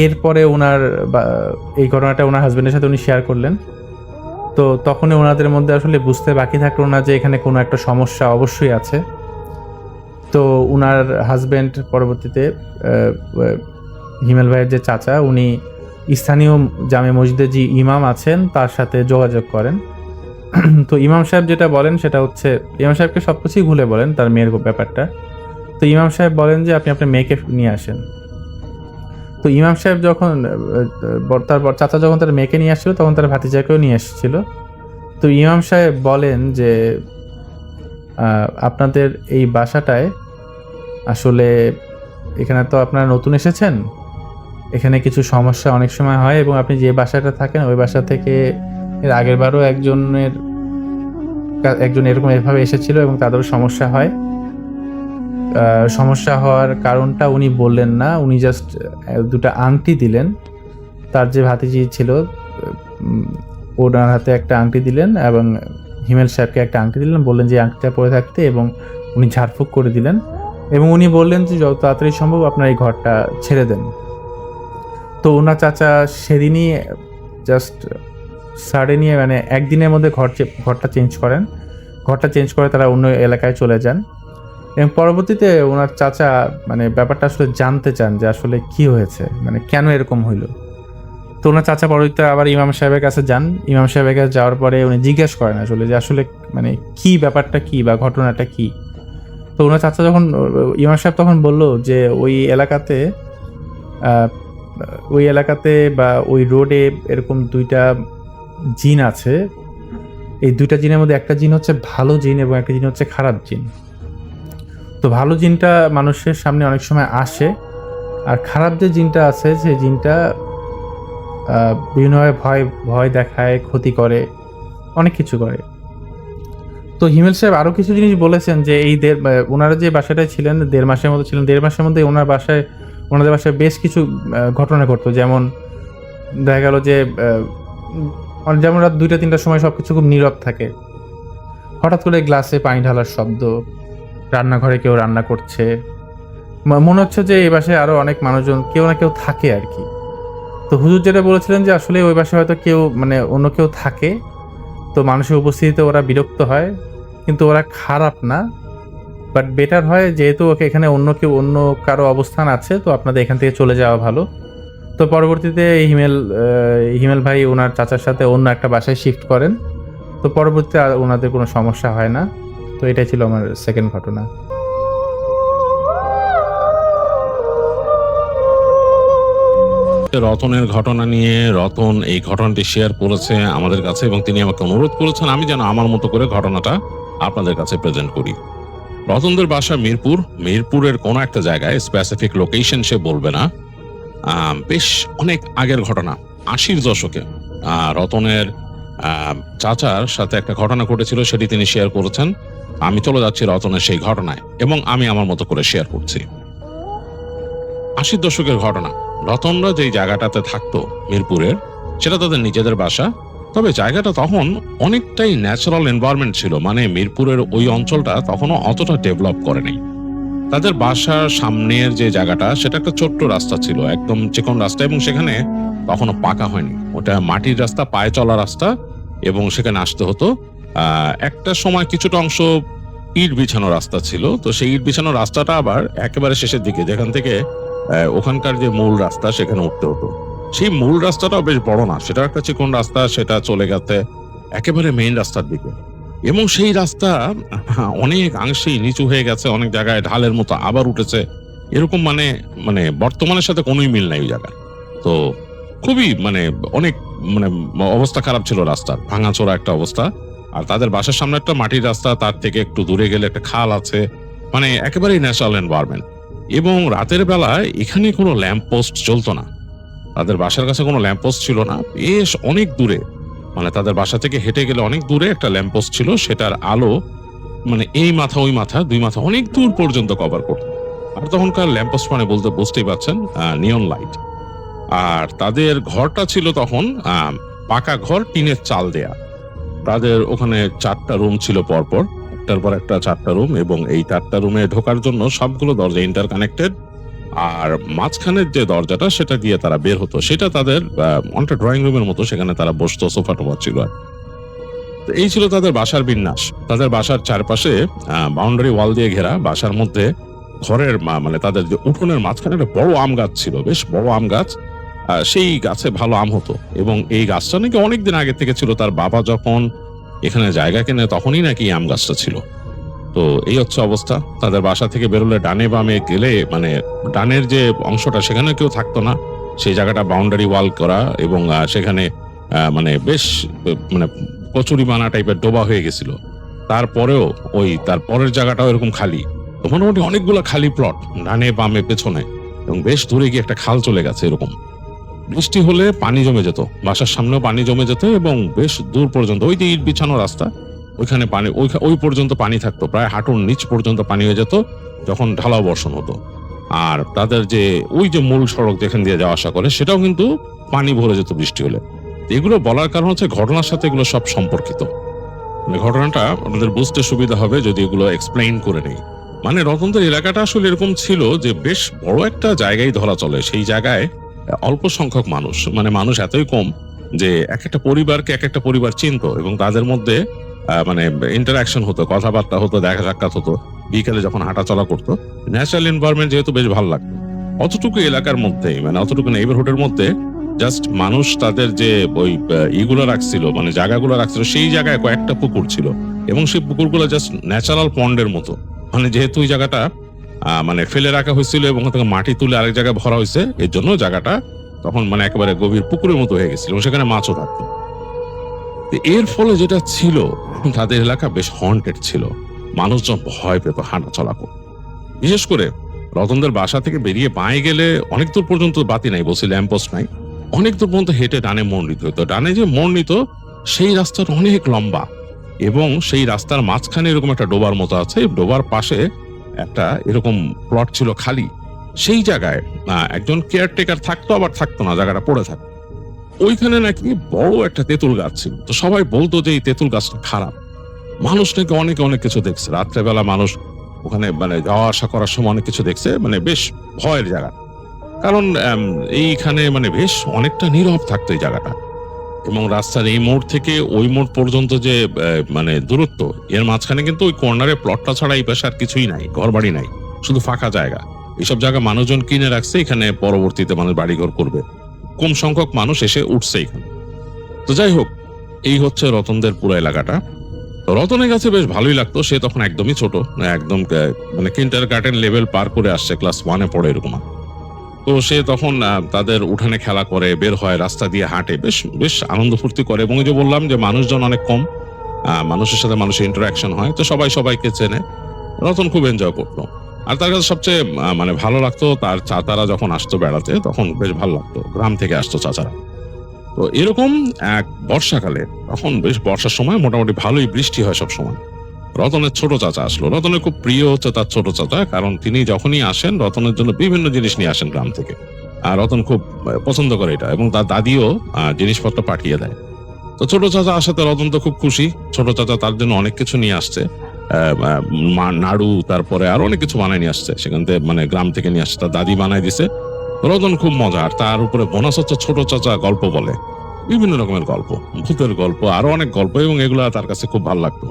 এরপরে এই ঘটনাটা ওনার হাজবেন্ডের সাথে উনি শেয়ার করলেন। তো তখনই ওনাদের মধ্যে আসলে বুঝতে বাকি থাকলো না যে এখানে কোনো একটা সমস্যা অবশ্যই আছে। তো ওনার হাজবেন্ড পরবর্তীতে হিমেল ভাইয়ের যে চাচা, উনি স্থানীয় জামে মসজিদে যে ইমাম আছেন তার সাথে যোগাযোগ করেন। তো ইমাম সাহেব যেটা বলেন সেটা হচ্ছে, ইমাম সাহেবকে সবকিছুই খুলে বলেন তার মেয়ের ব্যাপারটা। তো ইমাম সাহেব বলেন যে আপনি আপনার মেয়েকে নিয়ে আসেন। তো ইমাম সাহেব যখন তার চাচা যখন তার মেয়েকে নিয়ে আসছিল, তখন তার ভাতিজাকেও নিয়ে এসেছিল। তো ইমাম সাহেব বলেন যে আপনাদের এই বাসাটায় আসলে, এখানে তো আপনারা নতুন এসেছেন, এখানে কিছু সমস্যা অনেক সময় হয় এবং আপনি যে বাসাটা থাকেন ওই বাসা থেকে এর আগের বারও একজন এরকম এভাবে এসেছিল এবং তাদেরও সমস্যা হয়। সমস্যা হওয়ার কারণটা উনি বললেন না, উনি জাস্ট 2টা আংটি দিলেন। তার যে ভাতিজি ছিল ওনার হাতে একটা আংটি দিলেন এবং হিমেল সাহেবকে একটা আংটি দিলেন, বললেন যে আংটিটা পরে থাকতে, এবং উনি ঝাড়ফুঁক করে দিলেন এবং উনি বললেন যে যত তাড়াতাড়ি সম্ভব আপনার এই ঘরটা ছেড়ে দেন। তো ওনার চাচা সেদিনই জাস্ট সাডেনলি মানে একদিনের মধ্যে ঘরটা চেঞ্জ করেন। ঘরটা চেঞ্জ করে তারা অন্য এলাকায় চলে যান এবং পরবর্তীতে ওনার চাচা মানে ব্যাপারটা আসলে জানতে চান যে আসলে কি হয়েছে, মানে কেন এরকম হইলো। তো ওনার চাচা পরবর্তীতে আবার ইমাম সাহেবের কাছে যান। ইমাম সাহেবের কাছে যাওয়ার পরে উনি জিজ্ঞেস করেন আসলে যে আসলে মানে কি ব্যাপারটা কি বা ঘটনাটা কি। তো ওনার চাচা যখন ইমাম সাহেব তখন বলল যে ওই এলাকাতে বা ওই রোডে এরকম দুইটা জিন আছে। এই দুইটা জিনের মধ্যে একটা জিন হচ্ছে ভালো জিন এবং একটা জিন হচ্ছে খারাপ জিন। তো ভালো জিনটা মানুষের সামনে অনেক সময় আসে, আর খারাপ যে জিনটা আছে সেই জিনটা বিভিন্নভাবে ভয় দেখায়, ক্ষতি করে, অনেক কিছু করে। তো হিমেল সাহেব আরও কিছু জিনিস বলেছেন যে এই ওনারা যে বাসাটায় ছিলেন 1.5 মাসের মতো ছিলেন, 1.5 মাসের মধ্যে ওনাদের বাসায় বেশ কিছু ঘটনা ঘটতো। যেমন দেখা গেল যে যেমন রাত 2টা-3টার সময় সব কিছু খুব নীরব থাকে, হঠাৎ করে গ্লাসে পানি ঢালার শব্দ, রান্নাঘরে কেউ রান্না করছে, মনে হচ্ছে যে এই বাসায় আরও অনেক মানুষজন কেউ না কেউ থাকে আর কি। তো হুজুর যেটা বলেছিলেন যে আসলে ওই বাসায় হয়তো কেউ মানে অন্য কেউ থাকে, তো মানুষের উপস্থিতিতে ওরা বিরক্ত হয়, কিন্তু ওরা খারাপ না, বাট বেটার হয় যেহেতু ওকে এখানে অন্য কারো অবস্থান আছে, তো আপনাদের এখান থেকে চলে যাওয়া ভালো। তো পরবর্তীতে হিমেল ভাই ওনার চাচার সাথে অন্য একটা বাসায় শিফট করেন। তো পরবর্তীতে আর ওনাদের কোনো সমস্যা হয় না। তো এটাই ছিল আমার সেকেন্ড ঘটনা। রতনের ঘটনা নিয়ে রতন এই ঘটনাটি শেয়ার করেছে আমাদের কাছে এবং তিনি আমাকে অনুরোধ করেছেন আমি যেন আমার মতো করে ঘটনাটা আপনাদের কাছে প্রেজেন্ট করি। রতনদের বাসা মিরপুরের কোনো একটা জায়গায়, স্পেসিফিক লোকেশন সে বলবে না। বেশ অনেক আগের ঘটনা, 80-র দশকে রতনের চাচার সাথে একটা ঘটনা ঘটেছিল, সেটি তিনি শেয়ার করেছেন। আমি চলে যাচ্ছি রতনের সেই ঘটনায় এবং আমি আমার মতো করে শেয়ার করছি। 80-র দশকের ঘটনা। রতনরা যেই জায়গাটাতে থাকতো মিরপুরের, সেটা তাদের নিজেদের বাসা, তবে জায়গাটা তখন অনেকটাই ন্যাচারাল এনভায়রনমেন্ট ছিল, মানে মিরপুরের ওই অঞ্চলটা তখনও অতটা ডেভেলপ করেনি। তাদের বাসার সামনের যে জায়গাটা সেটা একটা ছোট্ট রাস্তা ছিল, একদম চিকন রাস্তা, এবং সেখানে তখনও পাকা হয়নি, ওটা মাটির রাস্তা, পায়ে চলা রাস্তা, এবং সেখানে আসতে হতো। একটা সময় কিছুটা অংশ ইট বিছানো রাস্তা ছিল, তো সেই ইট বিছানো রাস্তাটা আবার একেবারে শেষের দিকে, যেখান থেকে ওখানকার যে মূল রাস্তা সেখানে উঠতে হতো। সেই মূল রাস্তাটাও বেশ বড় না, সেটা একটা চিকন রাস্তা, সেটা চলে গেছে একেবারে মেইন রাস্তার দিকে, এবং সেই রাস্তা অনেক অংশেই নিচু হয়ে গেছে, অনেক জায়গায় ঢালের মতো আবার উঠেছে, এরকম মানে বর্তমানের সাথে কোনোই মিল নাই ওই জায়গায়। তো খুবই অনেক অবস্থা খারাপ ছিল রাস্তার, ভাঙাচোরা একটা অবস্থা। আর তাদের বাসার সামনে একটা মাটির রাস্তা, তার থেকে একটু দূরে গেলে একটা খাল আছে, মানে একেবারেই ন্যাচারাল এনভায়রনমেন্ট। এবং রাতের বেলায় এখানে কোনো ল্যাম্প পোস্ট চলতো না, তাদের বাসার কাছে কোনো ল্যাম্প পোস্ট ছিল না। বেশ অনেক দূরে, মানে তাদের বাসা থেকে হেঁটে গেলে অনেক দূরে একটা ল্যাম্প পোস্ট ছিল, সেটার আলো এই মাথা ওই মাথা 2 মাথা অনেক দূর পর্যন্ত কভার করতো। আর তখনকার ল্যাম্প পোস্ট বুঝতেই পারছেন, নিয়ন লাইট। আর তাদের ঘরটা ছিল তখন পাকা ঘর, টিনের চাল দেয়া। তাদের ওখানে 4টা রুম ছিল পরপর, একটার পর একটা 4টা রুম, এবং এই 4টা রুমে ঢোকার জন্য সবগুলো দরজা ইন্টারকানেক্টেড। আর মাঝখানের যে দরজাটা সেটা দিয়ে তারা বের হতো, সেটা তাদের অনেকটা ড্রয়িং রুমের মতো, সেখানে তারা বসতো, সোফা টোফা ছিল। তো এই ছিল তাদের বাসার বিন্যাস। তাদের বাসার চারপাশে বাউন্ডারি ওয়াল দিয়ে ঘেরা, বাসার মধ্যে ঘরের তাদের যে উঠোনের মাঝখানে একটা বড় আম গাছ ছিল, বেশ বড় আম গাছ। সেই গাছে ভালো আম হতো, এবং এই গাছটা নাকি অনেকদিন আগে থেকে ছিল। তার বাবা যখন এখানে জায়গা কেনে তখনই নাকি আম গাছটা ছিল। তো এই হচ্ছে অবস্থা। তাদের বাসা থেকে বেরোলে ডানে বামে গেলে, ডানের যে অংশটা সেখানে কেউ থাকতো না, সেই জায়গাটা বাউন্ডারি ওয়াল করা, এবং সেখানে বেশ কচুরিপানা টাইপের ডোবা হয়ে গেছিল। তারপরেও তার পরের জায়গাটাও এরকম খালি, তো মোটামুটি অনেকগুলো খালি প্লট ডানে বামে পেছনে, এবং বেশ দূরে গিয়ে একটা খাল চলে গেছে। এরকম বৃষ্টি হলে পানি জমে যেত, বাসার সামনেও পানি জমে যেত, এবং বেশ দূর পর্যন্ত ওই যে ইট বিছানো রাস্তা, ওইখানে পানি ওই পর্যন্ত পানি থাকতো, প্রায় হাঁটুর নিচ পর্যন্ত পানি হয়ে যেত যখন ঢালাও বর্ষণ হতো। আর তাদের যে ওই যে মূল সড়ক যেখান দিয়ে যাওয়া আসা করে, সেটাও কিন্তু পানি ভরে যেত বৃষ্টি হলে। এগুলো বলার কারণ হচ্ছে ঘটনার সাথে এগুলো সব সম্পর্কিত। ঘটনাটা আপনাদের বুঝতে সুবিধা হবে যদি এগুলো এক্সপ্লেইন করে নেই। মানে রতনদের এলাকাটা আসলে এরকম ছিল যে বেশ বড় একটা জায়গায় ধরা চলে। সেই জায়গায় অল্প সংখ্যক মানুষ, মানে মানুষ এতই কম যে এক একটা পরিবারকে এক একটা পরিবার চিনত এবং তাদের মধ্যে মানে ইন্টারাকশন হতো, কথাবার্তা হতো, দেখা সাক্ষাৎ হতো, বিকেলে যখন হাঁটাচলা করতো। ন্যাচারাল এনভায়রনমেন্ট যেহেতু বেশ ভালো লাগতো। অতটুকু এলাকার মধ্যে, মানে অতটুকু নেইবারহুডের মধ্যে জাস্ট মানুষ তাদের যে ওই ইগুলো রাখছিল, মানে জায়গাগুলো রাখছিল, সেই জায়গায় কয়েকটা পুকুর ছিল এবং সেই পুকুরগুলো জাস্ট ন্যাচারাল পন্ডের মতো। মানে যেহেতু ওই জায়গাটা মানে ফেলে রাখা হয়েছিল এবং ওখান থেকে মাটি তুলে আরেক জায়গায় ভরা হয়েছে, এর জন্য জায়গাটা তখন মানে একেবারে গভীর পুকুরের মতো হয়ে গেছিল এবং সেখানে মাছও থাকতো। এর ফলে যেটা ছিল, তাদের এলাকা বেশ হন্টেড ছিল, মানুষজন ভয় পেত হাঁটা চলা করতে। বিশেষ করে রতনদের বাসা থেকে বেরিয়ে বাঁয়ে গেলে অনেক দূর পর্যন্ত বাতি নাই, বলছি ল্যাম্পোস্ট নাই, অনেক দূর পর্যন্ত হেঁটে ডানে মোড় নিতে হতো। ডানে যে মোড় নিত সেই রাস্তাটা অনেক লম্বা এবং সেই রাস্তার মাঝখানে এরকম একটা ডোবার মতো আছে, ডোবার পাশে একটা এরকম প্লট ছিল খালি। সেই জায়গায় একজন কেয়ারটেকার থাকতো, আবার থাকতো না, জায়গাটা পড়ে থাকতো। ওইখানে নাকি বড় একটা তেঁতুল গাছ ছিল। তো সবাই বলতো যে এই তেঁতুল গাছটা খারাপ। মানুষ নাকি অনেকে অনেক কিছু দেখছে, রাত্রেবেলা মানুষ ওখানে মানে যাওয়া আসা করার সময় অনেক কিছু দেখছে, মানে বেশ ভয়ের জায়গা। কারণ এইখানে মানে বেশ অনেকটা নীরব থাকতো এই জায়গাটা এবং রাস্তার এই মোড় থেকে ওই মোড় পর্যন্ত যে মানে দূরত্ব, এর মাঝখানে কিন্তু ওই কর্নারে প্লটটা ছাড়া এই পাশে আর কিছুই নাই, ঘর বাড়ি নাই, শুধু ফাঁকা জায়গা। এইসব জায়গা মানুষজন কিনে রাখছে, এখানে পরবর্তীতে মানুষ বাড়িঘর করবে। কম সংখ্যক মানুষ এসে উঠছে এখানে। তো যাই হোক, এই হচ্ছে রতনদের পুরো এলাকাটা। রতনের কাছে বেশ ভালোই লাগতো। সে তখন একদমই ছোট, একদম মানে কিন্ডারগার্টেন লেভেল পার করে আসছে, ক্লাস 1-এ পড়ে এরকম। তো সে তখন তাদের উঠানে খেলা করে, বের হয়, রাস্তা দিয়ে হাঁটে, বেশ বেশ আনন্দ ফুর্তি করে। এবং এই যে বললাম যে মানুষজন অনেক কম, মানুষের সাথে মানুষের ইন্টারাকশন হয়, তো সবাই সবাইকে চেনে। রতন খুব এনজয় করতো। আর তার কাছে সবচেয়ে মানে ভালো লাগতো তার চাচারা যখন আসতো বেড়াতে, তখন বেশ ভালো লাগতো, গ্রাম থেকে আসতো চাচারা। তো এরকম এক বর্ষাকালে, তখন বেশ বর্ষার সময় মোটামুটি ভালোই বৃষ্টি হয় সব সময়। রতনের ছোট চাচা আসলো। রতনের খুব প্রিয় হচ্ছে তার ছোট চাচা, কারণ তিনি যখনই আসেন রতনের জন্য বিভিন্ন জিনিস নিয়ে আসেন গ্রাম থেকে। আর রতন খুব পছন্দ করে এটা এবং তার দাদিও জিনিসপত্র পাঠিয়ে দেয়। তো ছোট চাচা আসাতে রতন তো খুব খুশি। ছোট চাচা তার জন্য অনেক কিছু নিয়ে আসছে, নাড়ু, তারপরে আরো অনেক কিছু বানায় নিয়ে আসছে সেখান থেকে, মানে গ্রাম থেকে নিয়ে আসছে, তার দাদি বানায় দিছে। রতন খুব মজা। আর তার উপরে বোনাস হচ্ছে ছোট চাচা গল্প বলে, বিভিন্ন রকমের গল্প, ভূতের গল্প, আরো অনেক গল্প, এবং এগুলো তার কাছে খুব ভালো লাগতো।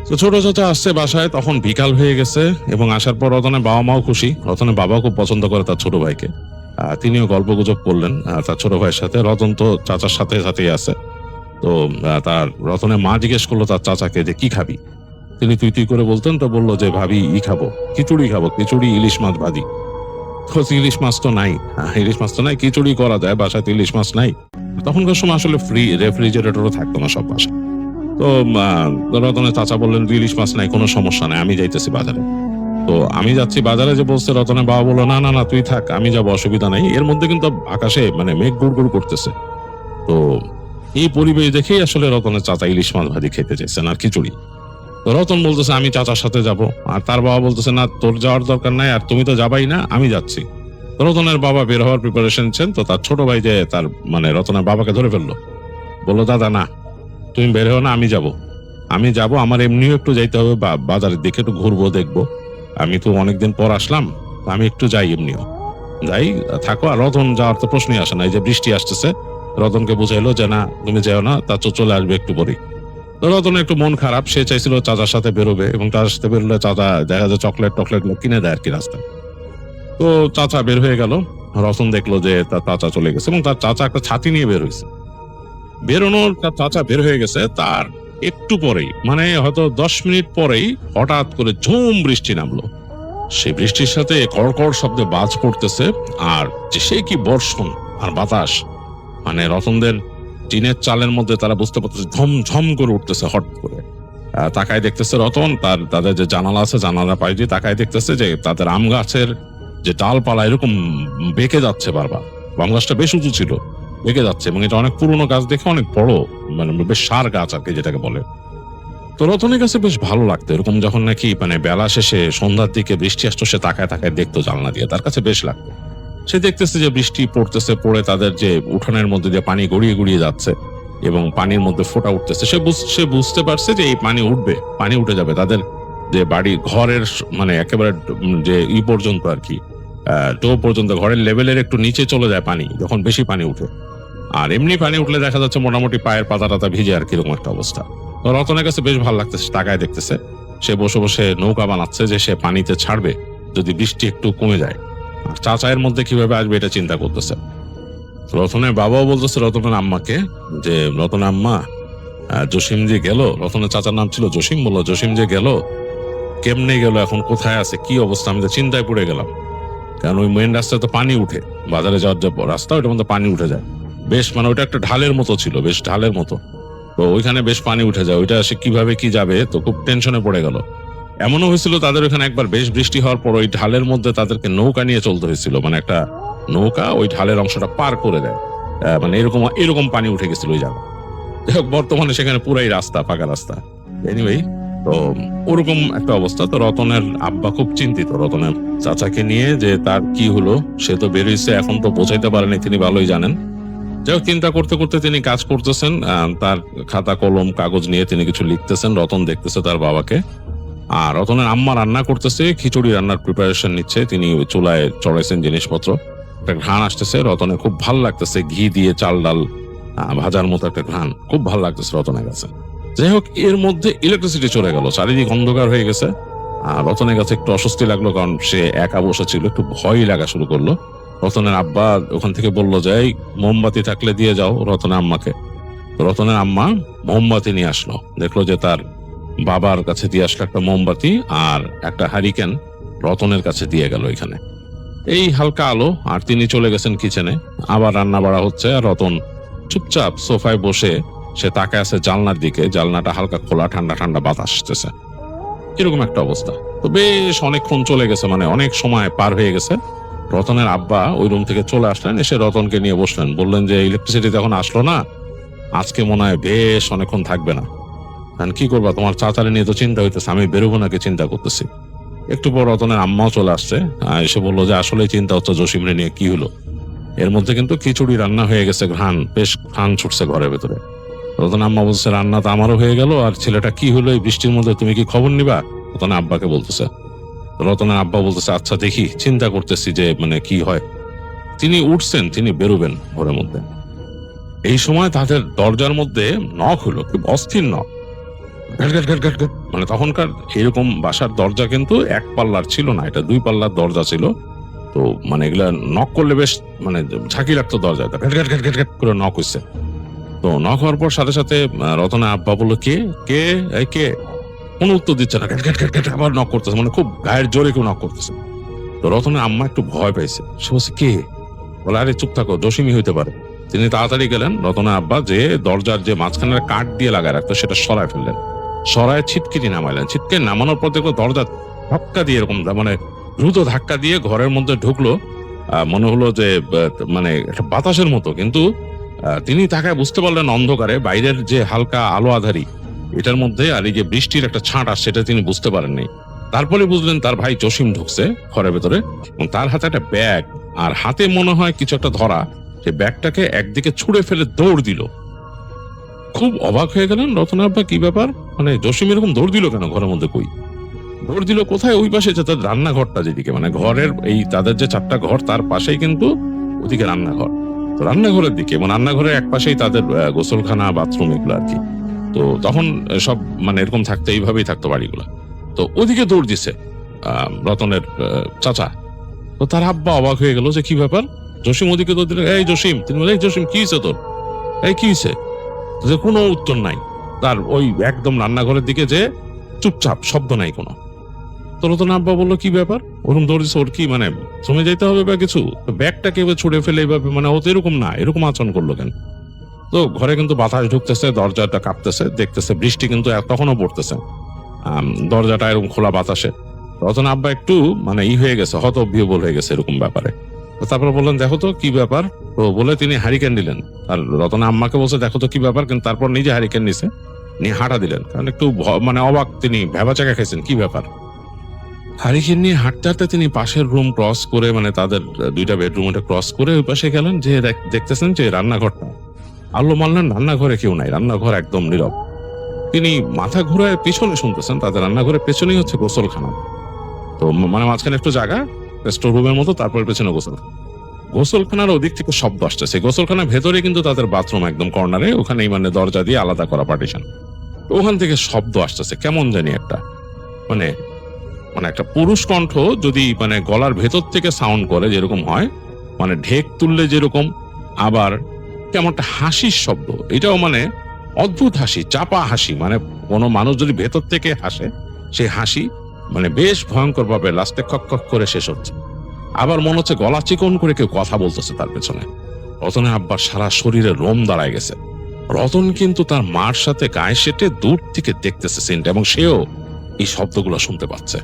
তো ছোট চাচা আসছে বাসায়, তখন বিকাল হয়ে গেছে এবং আসার পর রতনের বাবা মাও খুশি। রতনের বাবাও খুব পছন্দ করে তার ছোট ভাইকে। তিনিও গল্প গুজব করলেন তার ছোট ভাইয়ের সাথে। রতন তো চাচার সাথে সাথেই আছে। তো তার রতনের মা জিজ্ঞেস করলো তার চাচাকে যে কি খাবি। তিনি তুই তুই করে বলতেন, তো বললো যে ভাবি খাবো, খিচুড়ি খাবো, খিচুড়ি ইলিশ মাছ ভাজি। ইলিশ মাছ তো নাই, ইলিশ মাছ তো নাই, খিচুড়ি করা যায়, বাসায় তো ইলিশ মাছ নাই। তখনকার সময় আসলে রেফ্রিজারেটরও থাকতো না সব বাসায়। তো রতনের চাচা বললেন ইলিশ মাছ নাই, কোনো সমস্যা নাই, আমি যাইতেছি বাজারে। তো আমি যাচ্ছি বাজারে, যে বলছে রতনের বাবা বললো না না না তুই থাক, আমি যাবো, অসুবিধা নাই। এর মধ্যে কিন্তু আকাশে মানে মেঘ গুড় গুড় করতেছে। তো এই পরিবেশ দেখেই আসলে রতনের চাচা ইলিশ মাছ ভাজি খেতে চাইছেন আর খিচুড়ি। তো রতন বলতেছে আমি চাচার সাথে যাব, আর তার বাবা বলতেছে না তোর যাওয়ার দরকার নাই, আর তুমি তো যাবাই না, আমি যাচ্ছি। রতনের বাবা বের হওয়ার প্রিপারেশন ছিলেন। তো তার ছোট ভাই যে তার মানে রতনের বাবাকে ধরে ফেললো, বললো দাদা না, তুমি বের হও না, আমি যাব, আমার এমনিও একটু যাইতে হবে বাজারের দিকে, একটু ঘুরবো, দেখবো, আমি তো অনেকদিন পর আসলাম, আমি একটু যাই, এমনিও যাই, থাকো। আর রতন যাওয়ার তো প্রশ্নই আসে না, এই যে বৃষ্টি আসতেছে। রতনকে বুঝাইলো যে না তুমি যাও না, তা তো চলে আসবে একটু পরেই। রতনের একটু মন খারাপ, সে চাইছিল চাচার সাথে বেরোবে, এবং তার সাথে বেরোলে চাচা দেখা যায় চকলেট গুলো কিনে দেয় আর কি রাস্তায়। তো চাচা বের হয়ে গেল। রতন দেখলো যে তার চাচা চলে গেছে এবং তার চাচা একটা ছাতি নিয়ে বের হয়েছে। বেরোনোর তার চাচা বের হয়ে গেছে, তার একটু পরেই, মানে হয়তো 10 মিনিট পরেই হঠাৎ করে ঝুম বৃষ্টি নামলো। সেই বৃষ্টির সাথে কড়কড় শব্দে বাজ পড়তেছে, আর যে সে কি বর্ষণ আর বাতাস, মানে রতনদের টিনের চালের মধ্যে তারা বুঝতে পারতেছে ঝমঝম করে উঠতেছে। হট করে তাকায় দেখতেছে রতন, তাদের যে জানালা আছে জানালা পাশ দিয়ে তাকায় দেখতেছে যে তাদের আম গাছের যে ডালপালা এরকম বেঁকে যাচ্ছে বারবার। আম গাছটা বেশ উঁচু ছিল, বেঁকে যাচ্ছে, এবং এটা অনেক পুরনো গাছ দেখে অনেক বড়, মানে বেশ সার গাছ আর কি যেটাকে বলে। তো রতনের কাছে বেশ ভালো লাগতো এরকম, যখন নাকি মানে বেলা শেষে সন্ধ্যার দিকে বৃষ্টি আসতো, সে তাকায় তাকায় দেখতো জানলা দিয়ে, তার কাছে বেশ লাগতো। সে দেখতেছে যে বৃষ্টি পড়তেছে, পড়ে তাদের যে উঠানের মধ্যে দিয়ে পানি গড়িয়ে গড়িয়ে যাচ্ছে এবং পানির মধ্যে ফোঁটা উঠতেছে। সে বুঝতে পারছে যে এই পানি উঠবে, পানি উঠে যাবে, তাদের যে বাড়ি ঘরের মানে একেবারে যে পর্যন্ত আর কি টো পর্যন্ত, ঘরের লেভেলের একটু নিচে চলে যায় পানি যখন বেশি পানি উঠে। আর এমনি পানি উঠলে দেখা যাচ্ছে মোটামুটি পায়ের পাতা টাতা ভিজে আর কিরকম একটা অবস্থা। তো রতনের কাছে বেশ ভালো লাগতেছে, তাকায় দেখতেছে সে বসে বসে নৌকা বানাচ্ছে যে সে পানিতে ছাড়বে যদি বৃষ্টি একটু কমে যায়। আর চাচায়ের মধ্যে কিভাবে আসবে এটা চিন্তা করতেছে। রতনের বাবাও বলতেছে রতনের আম্মাকে যে রতনের আম্মা জসিম যে গেল, রতনের চাচার নাম ছিল জসিম, বললো জসিম যে গেল কেমনে গেল, এখন কোথায় আছে, কি অবস্থা, আমি তো চিন্তায় পড়ে গেলাম। কারণ ওই মেন রাস্তায় তো পানি উঠে, বাজারে যাওয়ার যে রাস্তা ওইটার মধ্যে পানি উঠে যায় বেশ, মানে ওইটা একটা ঢালের মতো ছিল, বেশ ঢালের মতো, তো ওইখানে বেশ পানি উঠে যায়, ওইটা সে কিভাবে কি যাবে, তো খুব টেনশনে পড়ে গেল। এমনও হয়েছিল তাদের ওখানে একবার বেশ বৃষ্টি হওয়ার পর ওই ঢালের মধ্যে তাদেরকে নৌকা নিয়ে চলতে হয়েছিল, মানে একটা নৌকা ওই ঢালের অংশটা পার করে দেয়, মানে এরকম পানি উঠে গেছিল ওই জায়গা। বর্তমানে সেখানে পুরাই রাস্তা, ফাঁকা রাস্তা। এনিওয়ে, তো ওরকম একটা অবস্থা। তো রতনের আব্বা খুব চিন্তিত রতনের চাচাকে নিয়ে, যে তার কি হলো, সে তো বেরিয়েছে, এখন তো বোঝাইতে পারেনি, তিনি ভালোই জানেন। যাই হোক, চিন্তা করতে করতে তিনি কাজ করতেছেন, তার খাতা কলম কাগজ নিয়ে তিনি কিছু লিখতেছেন। রতন দেখতেছে তার বাবাকে, আর রতনের আম্মা রান্না করতেছে, খিচুড়ি রান্নার প্রিপারেশন নিচ্ছে, তিনি চুলায় চড়াইছেন জিনিসপত্র, একটা ঘ্রাণ আসতেছে, রতনের খুব ভাল লাগতেছে, ঘি দিয়ে চাল ডাল ভাজার মতো একটা ঘ্রাণ, খুব ভাল লাগতেছে রতনের কাছে। যাই হোক, এর মধ্যে ইলেকট্রিসিটি চলে গেল, চারিদিক অন্ধকার হয়ে গেছে। আর রতনের কাছে একটু অস্বস্তি লাগলো, কারণ সে একা বসে ছিল, একটু ভয় লাগা শুরু করলো। রতনের আব্বা ওখান থেকে বললো যে এই মোমবাতি থাকলে দিয়ে যাও রতনের আম্মাকে। রতনের আম্মা মোমবাতি নিয়ে আসলো, দেখলো যে তার বাবার কাছে দিয়ে আসলো একটা মোমবাতি আর একটা হারিকেন, রতনের কাছে দিয়ে গেল এখানে। এই হালকা আলো, আর তিনি চলে গেছেন কিচেনে, আবার রান্না বাড়া হচ্ছে, আর রতন চুপচাপ সোফায় বসে সে তাকায় আছে জানলার দিকে, জানলাটা হালকা খোলা, ঠান্ডা ঠান্ডা বাতাস আসতেছে, এরকম একটা অবস্থা। তো বেশ অনেকক্ষণ চলে গেছে, মানে অনেক সময় পার হয়ে গেছে। রতনের আব্বা ওই রুম থেকে চলে আসলেন, এসে রতনকে নিয়ে বসলেন, বললেন যে ইলেকট্রিসিটি যখন আসলো না, আজকে মনে হয় বেশ অনেকক্ষণ থাকবে না, কারণ কি করবা, তোমার চাচারে নিয়ে তো চিন্তা হইতেছে, আমি বেরোবো নাকি চিন্তা করতেছি। একটু পর রতনের আম্মাও চলে আসছে, এসে বললো যে আসলে চিন্তা হচ্ছে জসিমরে নিয়ে, কি হলো। এর মধ্যে কিন্তু খিচুড়ি রান্না হয়ে গেছে, ঘ্রাণ বেশ ঘ্রাণ ছুটছে ঘরের ভেতরে। রতনের আম্মা বলছে রান্না তো আমারও হয়ে গেল, আর ছেলেটা কি হলো এই বৃষ্টির মধ্যে, তুমি কি খবর নিবা, রতনের আব্বাকে বলতেছে। রতনের আব্বা বলতেছে আচ্ছা দেখি, চিন্তা করতেছি যে মানে কি হয়। তিনি উঠছেন, তিনি বেরোবেন ঘরের মধ্যে। এই সময় তাদের দরজার মধ্যে নক হলো, খুব অস্থির নক, মানে তখনকার এরকম বাসার দরজা কিন্তু এক পাল্লার ছিল না, এটা 2 পাল্লার দরজা ছিল। তো মানে এগুলা নক করলে বেশ মানে ঝাঁকি লাগতো দরজা, করে নক হয়েছে। তো নক হওয়ার পর সাথে সাথে রতনের আব্বা বললো কে কে এই কে, কোনো উত্তর দিচ্ছে না, আবার নক করতেছে, মানে খুব গায়ের জোরে কেউ নক করতেছে। তো রতনের আম্মা একটু ভয় পাইছে, সে বলছে কে, বলে আরে চুপ থাকো, জসিমই হইতে পারে। তিনি তাড়াতাড়ি গেলেন, রতনের আব্বা যে দরজার যে মাঝখানের কাঠ দিয়ে লাগায় রাখতো সেটা সরায় ফেললেন, সরায় ছিটকিনি নামাইলেন। ছিটকে নামানোর পর দেখলো দরজা ধাক্কা দিয়ে এরকম মানে দ্রুত ধাক্কা দিয়ে ঘরের মধ্যে ঢুকলো। মনে হলো যে মানে একটা বাতাসের মতো, কিন্তু তিনি তাকায় বুঝতে পারলেন অন্ধকারে বাইরের যে হালকা আলো আধারি এটার মধ্যে আর এই যে বৃষ্টির একটা ছাঁট আসছে, সেটা তিনি বুঝতে পারেননি। তারপরে বুঝলেন তার ভাই জসিম ঢুকছে ঘরের ভেতরে, এবং তার হাতে একটা ব্যাগ, আর হাতে মনে হয় কিছু একটা ধরা, সে ব্যাগটাকে একদিকে ছুঁড়ে ফেলে দৌড় দিল। খুব অবাক হয়ে গেলেন রতনের আব্বা, কি ব্যাপার, মানে জসিম এরকম দৌড় দিল কেন ঘরের মধ্যে, কই দৌড় দিল কোথায়, ওই পাশে যে তার রান্নাঘরটা যেদিকে, মানে ঘরের এই তাদের যে 4টা ঘর তার পাশেই কিন্তু ওদিকে রান্নাঘর, তো রান্নাঘরের দিকে, এবং রান্নাঘরের এক পাশেই তাদের গোসলখানা বাথরুম এগুলো আর কি। তো তখন সব মানে এরকম থাকতো, এইভাবেই থাকতো বাড়িগুলো। তো ওদিকে দৌড় দিছে রতনের চাচা। তো তার আব্বা অবাক হয়ে গেল যে কি ব্যাপার, জসিম ওদিকে দৌড় দিল, এই জসিম, তিনি বলে এই জসিম কি হয়েছে তোর, এই কি হয়েছে, যে কোনো উত্তর নাই তার, ওই একদম রান্নাঘরের দিকে যে চুপচাপ, শব্দ নাই কোনো। তো রতন আব্বা বললো কি ব্যাপার, ওরকম দৌড়িস, ওর কি মানে জমে যাইতে হবে বা কিছু, ব্যাগটাকে ছুড়ে ফেলে এইভাবে, মানে ও তো এরকম না, এরকম আচরণ করলো কেন। তো ঘরে কিন্তু বাতাস ঢুকতেছে, দরজাটা কাঁপতেছে, দেখতেছে বৃষ্টি কিন্তু তখনও পড়তেছে, দরজাটা এরকম খোলা বাতাসে। রতন আব্বা একটু মানে হয়ে গেছে, হতবিহ্বল হয়ে গেছে এরকম ব্যাপারে। তারপর বললেন দেখো তো কি ব্যাপার, তো বলে তিনি হারিকেন দিলেন, আর রতন আম্মাকে বলছে দেখো তো কি ব্যাপার, কিন্তু তারপর নিজে হারিকেন নিছে, নিয়ে হাঁটা দিলেন, কারণ একটু মানে অবাক, তিনি ভেবাচাকা খেয়েছেন কি ব্যাপার। হারিকেন নিয়ে হাঁটতে হাঁটতে তিনি পাশের রুম ক্রস করে, মানে তাদের 2টা বেডরুম ক্রস করে ওই পাশে গেলেন, যে দেখতেছেন যে রান্নাঘরটা, আলো মানলেন রান্নাঘরে কেউ নাই, রান্নাঘর একদম নীরব। তিনি মাথা ঘুরায় পিছনে শুনতেছেন, তাদের রান্নাঘরের পেছনেই হচ্ছে গোসলখানা। তো মানে মাঝখানে একটু জায়গা, স্টোর রুমের মতো, তারপর পেছনে গোসলখানার ওদিক থেকে শব্দ আসতেছে। গোসলখানার ভেতরে কিন্তু তাদের বাথরুম একদম কর্নারে, ওখানেই মানে দরজা দিয়ে আলাদা করা পার্টিশন। ওখান থেকে শব্দ আসতেছে কেমন জানি একটা, মানে মানে একটা পুরুষ কণ্ঠ যদি মানে গলার ভেতর থেকে সাউন্ড করে যেরকম হয়, মানে ঢেক তুললে যেরকম, আবার কেমন একটা হাসির শব্দ। এটাও মানে অদ্ভুত হাসি, চাপা হাসি, মানে কোনো মানুষ যদি ভেতর থেকে হাসে সেই হাসি মানে বেশ ভয়ঙ্কর ভাবে লাস্টে খক খক করে শেষ হচ্ছে। আবার মনে হচ্ছে গলা চিকন করে কেউ কথা বলতেছে তার পেছনে। রতনের আব্বার সারা শরীরে রোম দাঁড়ায় গেছে। রতন কিন্তু তার মার সাথে গায়ে সেটে দূর থেকে দেখতেছে সিনটা, এবং সেও এই শব্দগুলো শুনতে পাচ্ছে।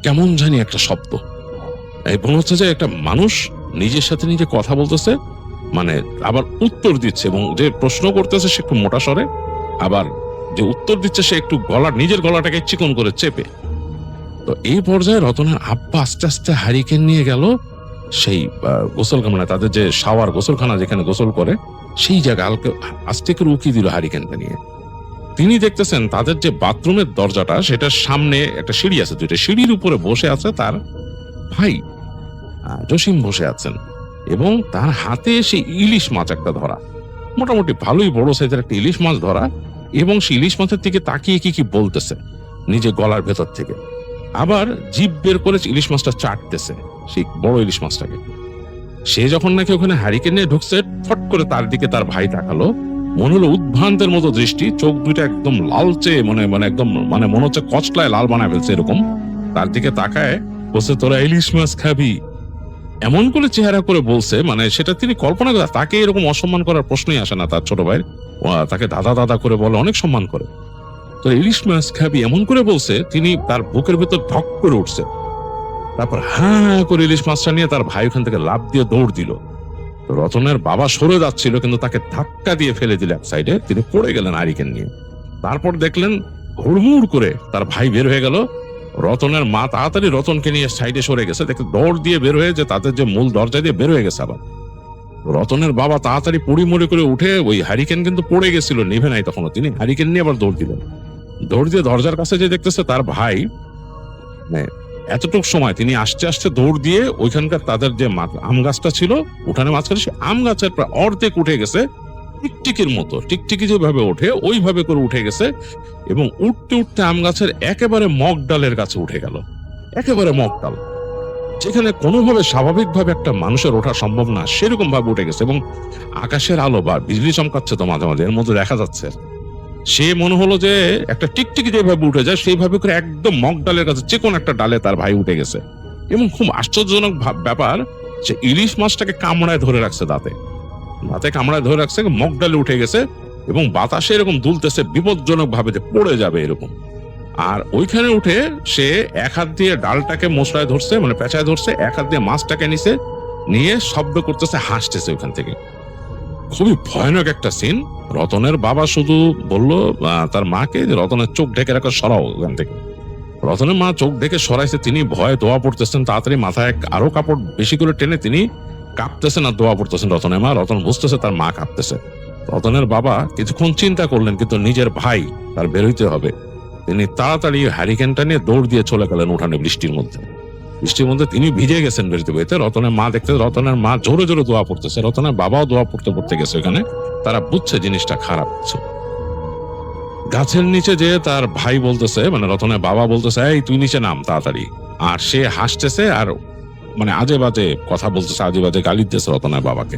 কেমন জানি একটা শব্দ, এই মনে হচ্ছে যে একটা মানুষ নিজের সাথে নিজে কথা বলতেছে, মানে আবার উত্তর দিচ্ছে, এবং যে প্রশ্ন করতেছে সে একটু মোটা স্বরে, আবার যে উত্তর দিচ্ছে সে একটু নিজের গলাটাকে চিকন করে চেপে। তো এই পর্যায়ে রতনের আব্বা আস্তে আস্তে হারিকেন নিয়ে গেল সেই গোসলখানা, তাদের যে শাওয়ার গোসলখানা যেখানে গোসল করে সেই জায়গা হালকা আস্তে করে উকি দিল হারিকেনটা নিয়ে। তিনি দেখতেছেন তাদের যে বাথরুমের দরজাটা সেটার সামনে একটা সিঁড়ি আছে, দুইটা সিঁড়ির উপরে বসে আছে তার ভাই জসিম বসে আছেন, এবং তার হাতে সেই ইলিশ মাছ একটা ধরা, মোটামুটি ভালোই বড় সাইজের একটা ইলিশ মাছ ধরা, এবং সেই ইলিশ মাছের দিকে তাকিয়ে কি কি বলতেছে নিজে গলার ভেতর থেকে, আবার জিভ বের করে ইলিশ মাছটা চাটতেছে, সেই বড় ইলিশ মাছটাকে। সে যখন নাকি ওখানে হারিকেন নিয়ে ঢুকছে, ফট করে তার দিকে তার ভাই তাকালো, মনে হলো উদ্ভ্রান্তের মতো দৃষ্টি, চোখ দুইটা একদম লালচে, মানে একদম মানে মনে হচ্ছে কচলায় লাল বানায় ফেলছে এরকম। তার দিকে তাকায় বলছে, তোরা ইলিশ মাছ খাবি, এমন করে চেহারা করে বলছে, মানে সেটা তিনি কল্পনা করে, তাকে এরকম অসম্মান করার প্রশ্নই আসে না তার ছোট ভাই, তাকে দাদা দাদা করে বলে, অনেক সম্মান করে। তো ইলিশ মাছ খাবি এমন করে বলছে, তিনি তার বুকের ভেতর ধক করে উঠছে। তারপর হ্যাঁ করে ইলিশ মাছটা নিয়ে তার ভাই ওখান থেকে লাফ দিয়ে দৌড় দিল। রতনের বাবা সরে যাচ্ছিল, কিন্তু তাকে ধাক্কা দিয়ে ফেলে দিল এক সাইডে, তিনি পড়ে গেলেন হারিকেন নিয়ে। তারপর দেখলেন হুড়মুড় করে তার ভাই বের হয়ে গেল। রতনের মা তাড়াতাড়ি রতনকে নিয়ে সাইডে সরে গেছে, দেখে দৌড় দিয়ে বের হয়ে যে তাদের যে মূল দরজা দিয়ে বের হয়ে গেছে। আবার রতনের বাবা তাড়াতাড়ি পুড়ি মুড়ি করে উঠে, ওই হারিকেন কিন্তু পড়ে গেছিল, নিভে নাই তখনও, তিনি হারিকেন নিয়ে আবার দৌড় দিলেন। দৌড় দিয়ে দরজার কাছে যে দেখতেছে তার ভাই, এতটুক সময় তিনি আস্তে আস্তে দৌড় দিয়ে ওইখানকার তাদের যে আম গাছটা ছিল উঠানে মাঝখানে, সে আম গাছের প্রায় অর্ধেক উঠে গেছে, টিকটিকির মতো, টিকটিকি যেভাবে ওঠে ওইভাবে করে উঠে গেছে, এবং উঠতে উঠতে আম গাছের একেবারে মগ ডালের কাছে উঠে গেল। একেবারে মগ ডাল, যেখানে কোনোভাবে স্বাভাবিকভাবে একটা মানুষের ওঠা সম্ভব না, সেরকম ভাবে উঠে গেছে, এবং আকাশের আলো বা বিজলি চমকাচ্ছে তো মাঝে মাঝে, এর মধ্যে দেখা যাচ্ছে। সে মনে হলো যে একটা টিকটিকি যেভাবে উঠে যায় সেইভাবে করে একদম মগ ডালের কাছে চিকন একটা ডালে তার ভাই উঠে গেছে। এবং খুব আশ্চর্যজনক ব্যাপার, সে ইলিশ মাছটাকে কামড়ায় ধরে রাখছে, দাঁতে কামড়ায় ধরে রাখছে, মগ ডালে উঠে গেছে, এবং বাতাসে এরকম দুলতেছে বিপজ্জনক ভাবে যে পড়ে যাবে এরকম। আর ওইখানে উঠে সে এক হাত দিয়ে ডালটাকে মশলায় ধরছে, মানে পেঁচায় ধরছে, এক হাত দিয়ে মাছটাকে নিয়ে শব্দ করতেছে, হাসতেছে ওইখান থেকে। খুবই ভয়ানক একটা সিন। রতনের বাবা শুধু বলল তার মাকে যে রতনের চোখ ঢেকে রাখা, সরাও ওখান থেকে। রতনের মা চোখ ঢেকে সরাইছে, তিনি ভয়ে দোয়া পড়তেছেন, তাড়াতাড়ি মাথায় আরো কাপড় বেশি করে টেনে তিনি কাঁপতেছেন আর দোয়া পড়তেছেন রতনের মা। রতন বুঝতেছে তার মা কাঁপতেছে। রতনের বাবা কিছুক্ষণ চিন্তা করলেন, কিন্তু নিজের ভাই তার বেরোইতে হবে, তিনি তাড়াতাড়ি হ্যারিকেনটা নিয়ে দৌড় দিয়ে চলে গেলেন উঠানে। বৃষ্টির মধ্যে তিনি ভিজে গেছেন বেরোতে বেরোতে। রতনের মা দেখতে, রতনের মা জোরে জোরে দোয়া পড়তেছে, রতনের বাবাও দোয়া পড়তে গেছে ওখানে। তারা বুঝছে জিনিসটা খারাপ হচ্ছে। গাছের নিচে যে তার ভাই বলতেছে, মানে রতনের বাবা বলতেছে, এই তুই নিচে নাম তাড়াতাড়ি। আর সে হাসতেছে আর মানে আজে বাজে কথা বলতেছে, আজে বাজে গালি দিতেছে রতনের বাবাকে।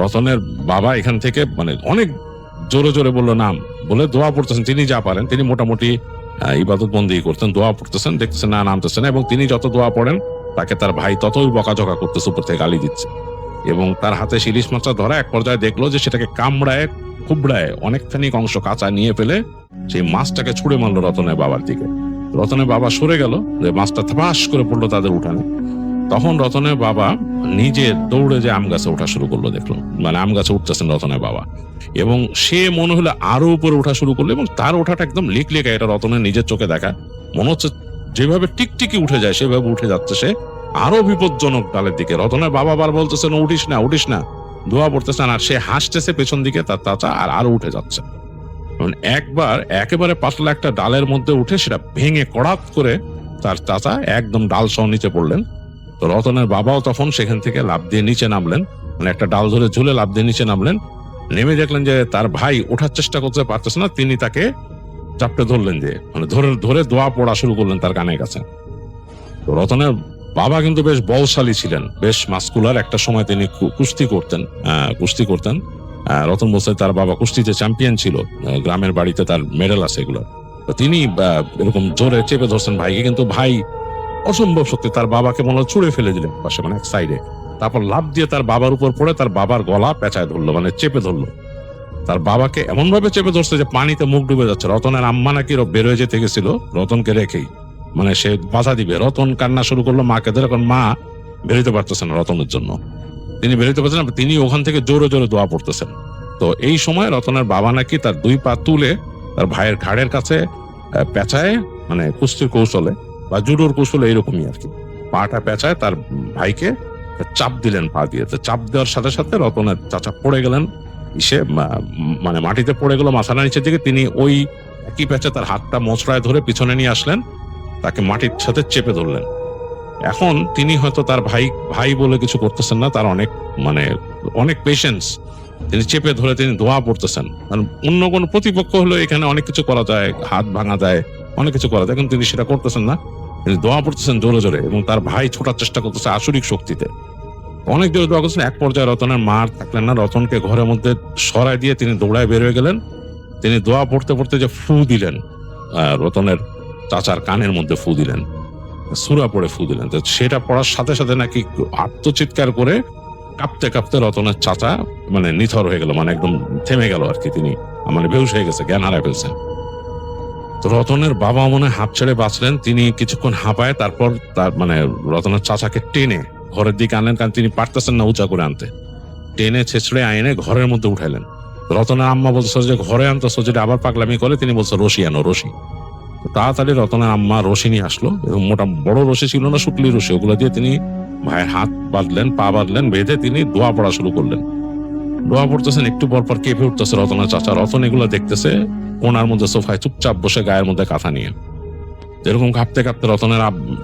রতনের বাবা এখান থেকে মানে অনেক জোরে জোরে বললো নাম, বলে দোয়া পড়তেছেন। তিনি যা পারেন, তিনি মোটামুটি ইবাদত বন্দি করতেন, দোয়া পড়তেছেন, দেখতেছেন না নামতেছেন, এবং তিনি যত দোয়া পড়েন তাকে তার ভাই ততই বকাঝকা করতেছে, উপর থেকে গালি দিচ্ছে। এবং তার হাতে ইলিশ মাছটা ধরা, এক পর্যায়ে দেখলো যে সেটাকে কামড়ায় খুবড়ায় অনেকখানি অংশ কাঁচা নিয়ে ফেলে সেই মাছটাকে ছুঁড়ে মারলো রতনের বাবার দিকে। রতনের বাবা সরে গেল, যে মাছটা থাপাস করে পড়লো তাদের উঠানে। তখন রতনের বাবা নিজে দৌড়ে যে আম গাছে ওঠা শুরু করলো, দেখলো মানে আম গাছে উঠতেছেন রতনের বাবা, এবং সে মনে হলো আরো উপরে ওঠা শুরু করলো, এবং তার ওঠাটা একদম লিকলিকা। এটা রতনের নিজের চোখে দেখা, মনে হচ্ছে যেভাবে টিকটিকি উঠে যায় সেভাবে উঠে যাচ্ছে সে আরো বিপজ্জনক ডালের দিকে। রতনের বাবা বার বলতেছেন, উঠিস না, দোয়া পড়তেছেন, আর সে হাসতেছে পেছন দিকে তার চাচা, আর আরো উঠে যাচ্ছে। মানে একবার একেবারে পাতলা একটা ডালের মধ্যে উঠে সেটা ভেঙে কড়াত করে তার চাচা একদম ডাল সহ নিচে পড়লেন। তো রতনের বাবাও তখন সেখান থেকে লাফ দিয়ে নিচে নামলেন, মানে একটা ডাল ধরে ঝুলে লাফ দিয়ে নিচে নামলেন। নেমে দেখলেন যে তার ভাই ওঠার চেষ্টা করতে পারতেছে না, তিনি তাকে চাপটে ধরলেন, যে মানে ধরে ধরে দোয়া পড়া শুরু করলেন তার কানের কাছে। তো রতনের বাবা কিন্তু বেশ বলশালী ছিলেন, বেশ মাস্কুলার। একটা সময় তিনি কুস্তি করতেন। রতন বলছে তার বাবা কুস্তিতে চ্যাম্পিয়ন ছিল, গ্রামের বাড়িতে তার মেডেল আছে এগুলো। তো তিনি এরকম জোরে চেপে ধরছেন ভাইকে, কিন্তু ভাই অসম্ভব শক্তি তার বাবাকে মনে হয় ছুঁড়ে ফেলে দিলেন পাশে, মানে এক সাইডে। তারপর লাফ দিয়ে তার বাবার উপর পড়ে তার বাবার গলা পেঁচায় ধরলো, মানে চেপে ধরলো। তার বাবাকে এমন ভাবে চেপে ধরছে যে পানিতে মুখ ডুবে যাচ্ছে। রতনের আম্মা নাকি বেরোয় যেতে গেছিল রতনকে রেখেই, মানে সে বাধা দিবে। রতন কান্না শুরু করলো মাকে ধরে, এখন মা বেরোতে পারতেছেন না রতনের জন্য, তিনি বেরোতে পারছেন না, তিনি ওখান থেকে জোরে জোরে দোয়া পড়তেছেন। তো এই সময় রতনের বাবা নাকি তার 2 পা তুলে তার ভাইয়ের ঘাড়ের কাছে পেঁচায়, মানে কুস্তির কৌশলে বা জুডোর কৌশলে এইরকমই আর কি, পাটা পেঁচায় তার ভাইকে চাপ দিলেন পা দিয়ে। তো চাপ দেওয়ার সাথে সাথে রতনের চাচা পড়ে গেলেন, মানে মাটিতে পড়ে গেল মাথাটা নিচের দিকে। তিনি ওই একই প্যাচে তার হাতটা মোচড়ায় ধরে পিছনে নিয়ে আসলেন, তাকে মাটির সাথে চেপে ধরলেন। এখন তিনি হয়তো তার ভাই বলে কিছু করতেছেন না, তার অনেক পেশেন্স। তিনি চেপে ধরে তিনি দোয়া পড়তেছেন। কারণ অন্য কোনো প্রতিপক্ষ হলো এখানে অনেক কিছু করা যায়, হাত ভাঙা যায়, অনেক কিছু করা যায়, কিন্তু তিনি সেটা করতেছেন না। তিনি দোয়া পড়তেছেন জোরে জোরে, এবং তার ভাই ছোটার চেষ্টা করতেছে আসরিক শক্তিতে। অনেক জোরে দোয়া করছেন। এক পর্যায়ে রতনের মা থাকলেন না, রতনকে ঘরের মধ্যে সরায় দিয়ে তিনি দৌড়ায় বের হয়ে গেলেন। তিনি দোয়া পড়তে পড়তে যে ফু দিলেন, রতনের চাচার কানের মধ্যে ফু দিলেন, সূরা পড়ে ফু দিলেন। তো সেটা পড়ার সাথে সাথে নাকি আত্মচিৎকার করে কাঁপতে কাঁপতে রতনের চাচা মানে নিথর হয়ে গেল, মানে একদম থেমে গেল আর কি, তিনি মানে বেহুশ হয়ে গেছে, জ্ঞান হারায় ফেলছেন। তো রতনের বাবা মনে হাত ছেড়ে বাঁচলেন, তিনি কিছুক্ষণ হাঁপায়, তারপর তার মানে রতনের চাচাকে টেনে ঘরের দিকে আনলেন, কারণ তিনি পারতেছেন না উঁচা করে আনতে। টেনে ছেঁচড়ে আইনে ঘরের মধ্যে উঠাইলেন। রতনের আম্মা বলছে যে ঘরে আনতেছো, যেটা আবার পাগলামি করে, তিনি বলছে রশি আনো, রশি। তাড়াতাড়ি রতনের আম্মা রশি নিয়ে আসলো, এবং মোটা বড় রশি ছিল না, শুকলি রশি, ওগুলো দিয়ে তিনি ভাইয়ের হাত বাঁধলেন, পা বাঁধলেন, বেঁধে তিনি দোয়া পড়া শুরু করলেন। দোয়া পড়তেছেন, একটু পর পর কেঁপে উঠতেছে রতনের চাচা। রতন এগুলো দেখতেছে কোনার মধ্যে সোফায় চুপচাপ বসে, গায়ের মধ্যে কাঁথা নিয়ে। এরকম কাঁপতে কাঁপতে রতনের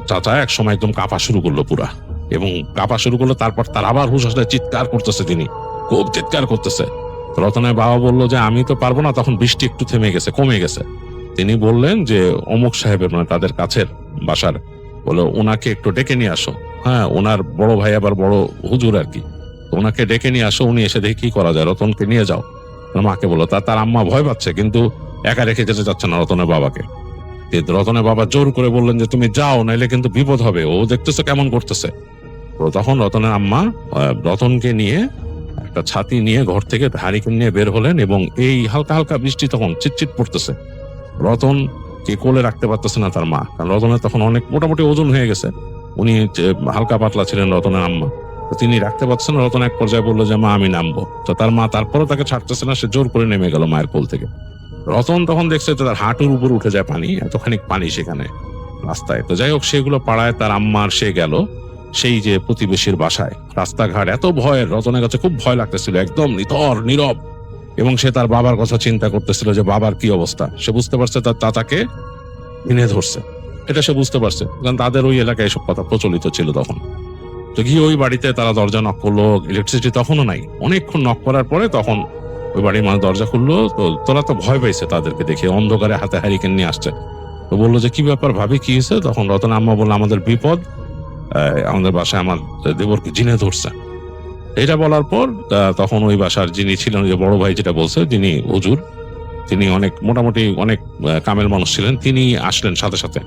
চাচা এক সময় একদম কাঁপা শুরু করলো পুরা, এবং কাঁপা শুরু করলো। তারপর তার আবার হুঁশ আসলে চিৎকার করতেছে, তিনি খুব চিৎকার করতেছে। রতনের বাবা বললো যে আমি তো পারবো না, তখন বৃষ্টি একটু থেমে গেছে, কমে গেছে। তিনি বললেন যে অমুক সাহেবের, মানে তাদের কাছের বাসার, বলে ওনাকে একটু ডেকে নিয়ে আসো। হ্যাঁ, ওনার বড় ভাই আবার বড় হুজুর আর কি, ওনাকে ডেকে নিয়ে আসো, উনি এসে দেখি কি করা যায়, রতনকে নিয়ে যাও। মাকে বললো। তার আম্মা ভয় পাচ্ছে, কিন্তু একা রেখে যেতে চাচ্ছে না রতনের বাবাকে। রতনের বাবা জোর করে বললেন যে তুমি যাও, নাইলে কিন্তু বিপদ হবে, ও দেখতেছে কেমন করতেছে। তো তখন রতনের আম্মা রতনকে নিয়ে একটা ছাতি নিয়ে ঘর থেকে হারিকেন নিয়ে বের হলেন, এবং এই হালকা হালকা বৃষ্টি তখন চিটচিট পড়তেছে। রতন কে কোলে রাখতে পারতেছে না তার মা, কারণ রতনের তখন অনেক মোটামুটি ওজন হয়ে গেছে, উনি হালকা পাতলা ছিলেন রতনের আম্মা। তিনি রাখতে পারছেন না। রতন এক পর্যায়ে বললো যে মা আমি নামবো। তো তার মা তারপরও তাকে ছাড়তেছে না, সে জোর করে নেমে গেল মায়ের কোল থেকে। রতন তখন দেখছে তার হাঁটুর উপর উঠে যায় পানি, এতখানি পানি সেখানে রাস্তায়। তো যাই হোক, সেগুলো পাড়ায় তার আম্মার সে গেল সেই যে প্রতিবেশীর বাসায়। রাস্তাঘাট এত ভয়ের, রতনের কাছে খুব ভয় লাগতেছিল, একদম নিথর নীরব, এবং সে তার বাবার কথা চিন্তা করতেছিল যে বাবার কি অবস্থা। সে বুঝতে পারছে তার চাচাকে কিনে ধরছে, এটা সে বুঝতে পারছে, কারণ তাদের ওই এলাকায় এসব কথা প্রচলিত ছিল তখন। তো গিয়ে ওই বাড়িতে তারা দরজা নক করলো, ইলেকট্রিসিটি তখনও নাই। অনেকক্ষণ নক করার পরে তখন ওই বাড়ির মানুষ দরজা খুললো। তো তোরা তো ভয় পাইছে তাদেরকে দেখে, অন্ধকারে হাতে হারিকেন নিয়ে আসছে। তো বললো যে কি ব্যাপার ভাবি, কি হয়েছে? তখন রতন আম্মা বললো আমাদের বিপদ, আমাদের বাসায় আমার দেবরকে জিনে ধরছে। এটা বলার পর তখন ওই বাসার যিনি ছিলেন, যে বড় ভাই যেটা বলছে, যিনি হুজুর, তিনি অনেক মোটামুটি অনেক কামেল মানুষ ছিলেন, তিনি আসলেন সাথে সাথে।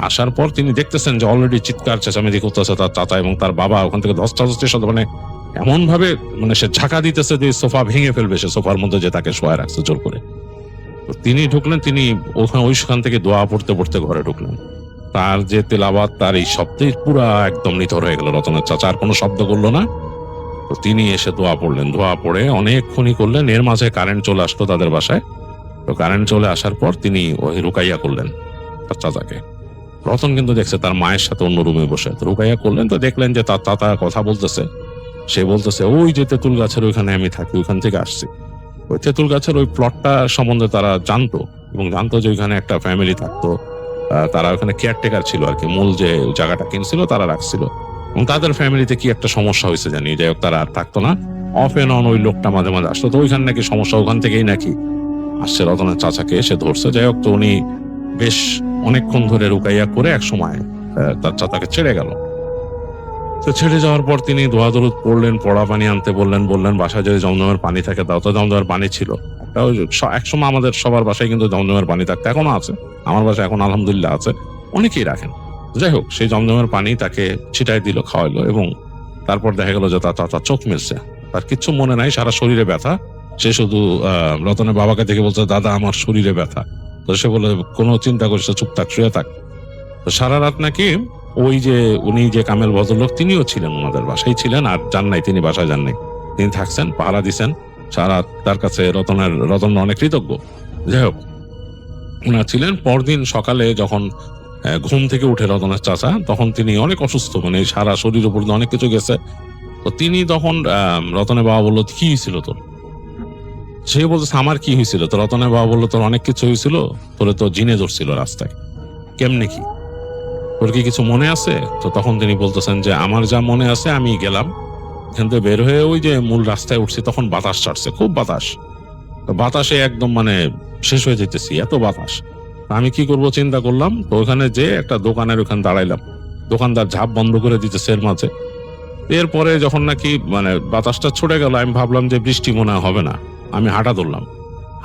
আসার পর তিনি দেখতেছেন যে অলরেডি চিৎকার চেঁচামেচি করতেছে তার চাচা এবং তার বাবা, ওখান থেকে ধস্তাধস্তির সাথে, মানে এমন ভাবে মানে সে ঝাঁকা দিতেছে যে সোফা ভেঙে ফেলবে, সে সোফার মধ্যে যে তাকে শোয়া রাখছে জোর করে। তো তিনি ঢুকলেন, তিনি ওইখান থেকে দোয়া পড়তে পড়তে ঘরে ঢুকলেন। তার যে তেলাওয়াত, তার এই শব্দে পুরা একদম নিথর হয়ে গেল রতনের চাচা, আর কোনো শব্দ করলো না। তো তিনি এসে দোয়া পড়লেন, দোয়া পড়ে অনেকক্ষণই করলেন। এর মাঝে কারেন্ট চলে আসলো তাদের বাসায়। তো কারেন্ট চলে আসার পর তিনি ওই রুকাইয়া করলেন তার চাচাকে। রতন কিন্তু দেখছে তার মায়ের সাথে অন্য রুমে বসে, তো রুকাইয়া করলেন। তো দেখলেন যে তার চাচা কথা বলতেছে, সে বলতেছে ওই যে তেঁতুল গাছের ওইখানে আমি থাকি, ওইখান থেকে আসছি। ওই তেঁতুল গাছের ওই প্লটটা সম্বন্ধে তারা জানতো, এবং জানতো যে ওইখানে একটা ফ্যামিলি থাকতো। তারা ওখানে কেয়ারটেকার ছিল আর কি, মূল যে জায়গাটা কিনছিল তারা রাখছিল, এবং তাদের ফ্যামিলিতে কি একটা সমস্যা হয়েছে জানি, যাই হোক তারা আর থাকতো না। অফ এন্ড অন ওই লোকটা মাঝে মাঝে আসতো, তো ওইখানে নাকি সমস্যা, ওখান থেকেই নাকি আসছে রতনের চাচাকে এসে ধরছে। যাই হোক, তো উনি বেশ অনেকক্ষণ ধরে রুকাইয়া করে এক সময় তার চাচাকে ছেড়ে গেল। তো ছেড়ে যাওয়ার পর তিনি দোয়া দরুদ পড়লেন, পড়া পানি আনতে বললেন বাসায় যদি জমজমের পানি থাকে দাও, তো জমজমের পানি ছিল। একসময় আমাদের সবার বাসায় কিন্তু জমজমের পানি থাকতো, এখনো আছে, আমার বাসায় এখন আলহামদুলিল্লাহ আছে, অনেকেই রাখেন। যাই হোক, সেই জমজমের পানি তাকে ছিটাই দিল, খাওয়াইলো, এবং তারপর দেখা গেল যে তার চাচা চোখ মিলছে, তার কিচ্ছু মনে নাই, সারা শরীরে ব্যথা। সে শুধু রতনের বাবাকে দেখে বলছে, দাদা আমার শরীরে ব্যথা। তো সে বলে, কোনো চিন্তা করিস না, চুপ থাক, শুয়ে থাক। তো সারা রাত নাকি ওই যে উনি যে কামেল ভদ্রলোক তিনিও ছিলেন, ওনাদের বাসায় ছিলেন, আর যান নাই, তিনি বাসায় যান নাই, তিনি থাকছেন, পাহারা দিচ্ছেন সারা। তার কাছে রতন অনেক কৃতজ্ঞ। যাই হোক, ওনার ছিলেন। পরদিন সকালে যখন ঘুম থেকে উঠে রতনের চাচা, তখন তিনি অনেক অসুস্থ, মানে সারা শরীর উপর অনেক কিছু গেছে। তো তিনি তখন রতনের বাবা বললো, কি হয়েছিল তোর? সে বলতেছে, আমার কি হয়েছিল? তো রতনের বাবা বললো, তোর অনেক কিছু হয়েছিল, তোরে তো জিনে ধরছিল রাস্তায়। কেমনে কি, তোর কি কিছু মনে আছে? তো তখন তিনি বলতেছেন যে আমার যা মনে আছে, আমি গেলাম এখান থেকে বের হয়ে ওই যে মূল রাস্তায় উঠছি, তখন বাতাস ছাড়ছে, খুব বাতাস, বাতাসে একদম মানে শেষ হয়ে যেতেছি, এত বাতাস। আমি কি করব চিন্তা করলাম, তো ওখানে যে একটা দোকানের ওখানে দাঁড়াইলাম, দোকানদার ঝাঁপ বন্ধ করে দিতেছে এর মাঝে। এরপরে যখন নাকি মানে বাতাসটা ছুটে গেল, আমি ভাবলাম যে বৃষ্টি মনে হবে না, আমি হাঁটা ধরলাম।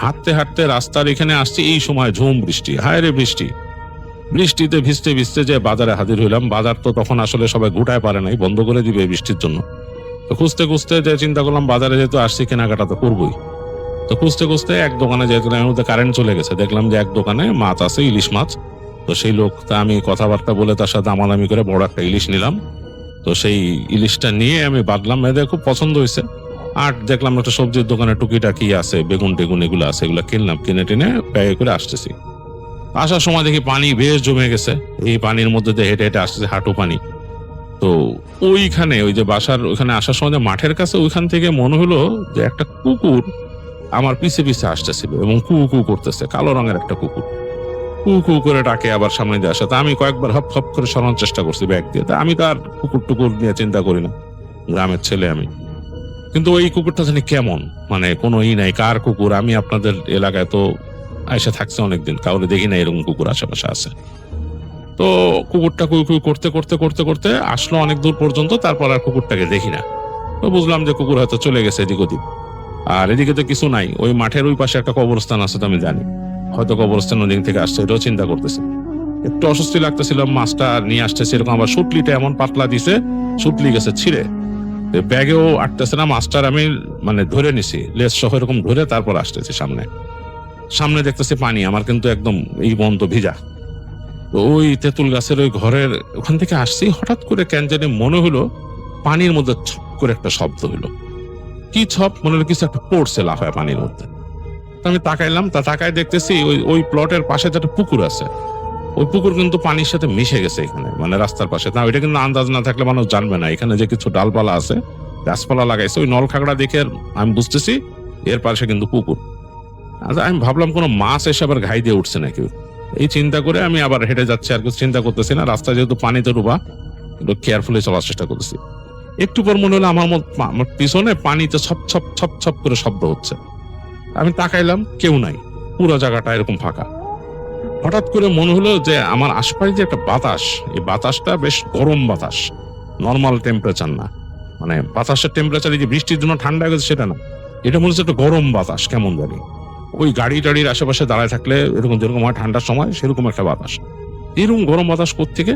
হাঁটতে হাঁটতে রাস্তার এখানে আসছি, এই সময় ঝুম বৃষ্টি, হায় রে বৃষ্টি। বৃষ্টিতে ভিজতে ভিজতে যে বাজারে হাজির হইলাম। বাজার তো তখন আসলে সবাই গুটায় পারে নাই, বন্ধ করে দিবে বৃষ্টির জন্য। তো খুঁজতে খুঁজতে যে চিন্তা করলাম, বাজারে যেহেতু আসছি কেনাকাটা তো করবোই। তো খুঁজতে খুঁজতে এক দোকানে যেহেতু এর মধ্যে কারেন্ট চলে গেছে, দেখলাম যে এক দোকানে মাছ আছে, ইলিশ মাছ। তো সেই লোকটা আমি কথাবার্তা বলে তার সাথে আমাদামি করে বড় একটা ইলিশ নিলাম। তো সেই ইলিশটা নিয়ে আমি বাঁধলাম, এদের খুব পছন্দ হয়েছে। আর দেখলাম একটা সবজির দোকানে টুকিটাকি আছে, বেগুন টেগুন এগুলো আছে, এগুলো কিনলাম, কিনে টেনে ব্যাগে করে আসতেছি। আসার সময় দেখি পানি বেশ জমে গেছে, এই পানির মধ্যে দিয়ে হেঁটে হেঁটে আসতেছে, হাঁটু পানি। তো ওইখানে ওই যে বাসার ওইখানে আসার সময় মাঠের কাছে ওইখান থেকে মনে হলো যে একটা কুকুর আমার পিছে পিছে আসতেছিল, এবং কু কু করতেছে, কালো রঙের একটা কুকুর, কু কু করে ডাকে আবার সামনে দিয়ে আসে। তা আমি কয়েকবার হপ হপ করে সরানোর চেষ্টা করছি ব্যাগ দিয়ে। তা আমি তো আর কুকুর টুকুর নিয়ে চিন্তা করি না, গ্রামের ছেলে আমি। কিন্তু ওই কুকুরটা জানি কেমন, মানে কোনো নাই, কার কুকুর। আমি আপনাদের এলাকায় তো এসে থাকছে অনেকদিন, কাউরে দেখি না এরকম কুকুর আশেপাশে আছে। তো কুকুরটা কুই কুই করতে করতে করতে করতে আসলো অনেক দূর পর্যন্ত, তারপর আর কুকুরটাকে দেখি না। তো বুঝলাম যে কুকুর হয়তো চলে গেছে এদিক ওদিক। আর এদিকে তো কিছু নাই, ওই মাঠের ওই পাশে একটা কবরস্থান আছে, তো আমি জানি হয়তো কবরস্থান ওদিক থেকে আসছে, এটাও চিন্তা করতেছি। একটু অস্বস্তি লাগতেছিল, মাছটা নিয়ে আসতেছে এরকম, আবার সুটলিটা এমন পাতলা দিছে, সুটলি গেছে ছিঁড়ে, ব্যাগেও আটতেছে না। মাছটার আমি মানে ধরে নিছি, লেজ সহ এরকম ধরে তারপর আসতেছি সামনে। সামনে দেখতেছি পানি, আমার কিন্তু একদম এই বন্ধ ভিজা। ওই তেঁতুল গাছের ওই ঘরের ওখান থেকে আসছি, হঠাৎ করে কেন জানি মনে হলো পানির মধ্যে ছপ করে একটা শব্দ হলো। কি ছপ? মনে হলো কিছু একটা পড়ছে লাফায় পানির মধ্যে। আমি তাকাইলাম, তাকায় দেখতেছি ওই প্লটের পাশে একটা পুকুর আছে, ওই পুকুর কিন্তু পানির সাথে মিশে গেছে এখানে, মানে রাস্তার পাশে। না, ওইটা কিন্তু আন্দাজ না থাকলে মানুষ জানবে না এখানে যে কিছু ডালপালা আছে, গাছপালা লাগাইছে। ওই নল খাগড়া দেখে আমি বুঝতেছি এর পাশে কিন্তু পুকুর। আচ্ছা, আমি ভাবলাম কোনো মাছ এসে আবার ঘাই দিয়ে উঠছে নাকি, এই চিন্তা করে আমি আবার হেঁটে যাচ্ছি, আর কিছু চিন্তা করতেছি না। রাস্তা যেহেতু পানিতে ডুবা, একটু কেয়ারফুলি চলার চেষ্টা করতেছি। একটু পর মনে হলো আমার পিছনে পানিতে ছপ ছপ ছপ ছপ করে শব্দ হচ্ছে। আমি তাকাইলাম, কেউ নাই, পুরো জায়গাটা এরকম ফাঁকা। হঠাৎ করে মনে হলো যে আমার আশপাশে যে একটা বাতাস, এই বাতাসটা বেশ গরম বাতাস, নর্মাল টেম্পারেচার না, মানে বাতাসের টেম্পারেচার যে বৃষ্টির জন্য ঠান্ডা হয়ে গেছে সেটা না, এটা মনে হচ্ছে একটা গরম বাতাস, কেমন জানি। ওই গাড়ি টাড়ির আশেপাশে দাঁড়ায় থাকলে এরকম যেরকম হয় ঠান্ডার সময়, সেরকম একটা বাতাস। এরকম গরম বাতাস কোত্থেকে?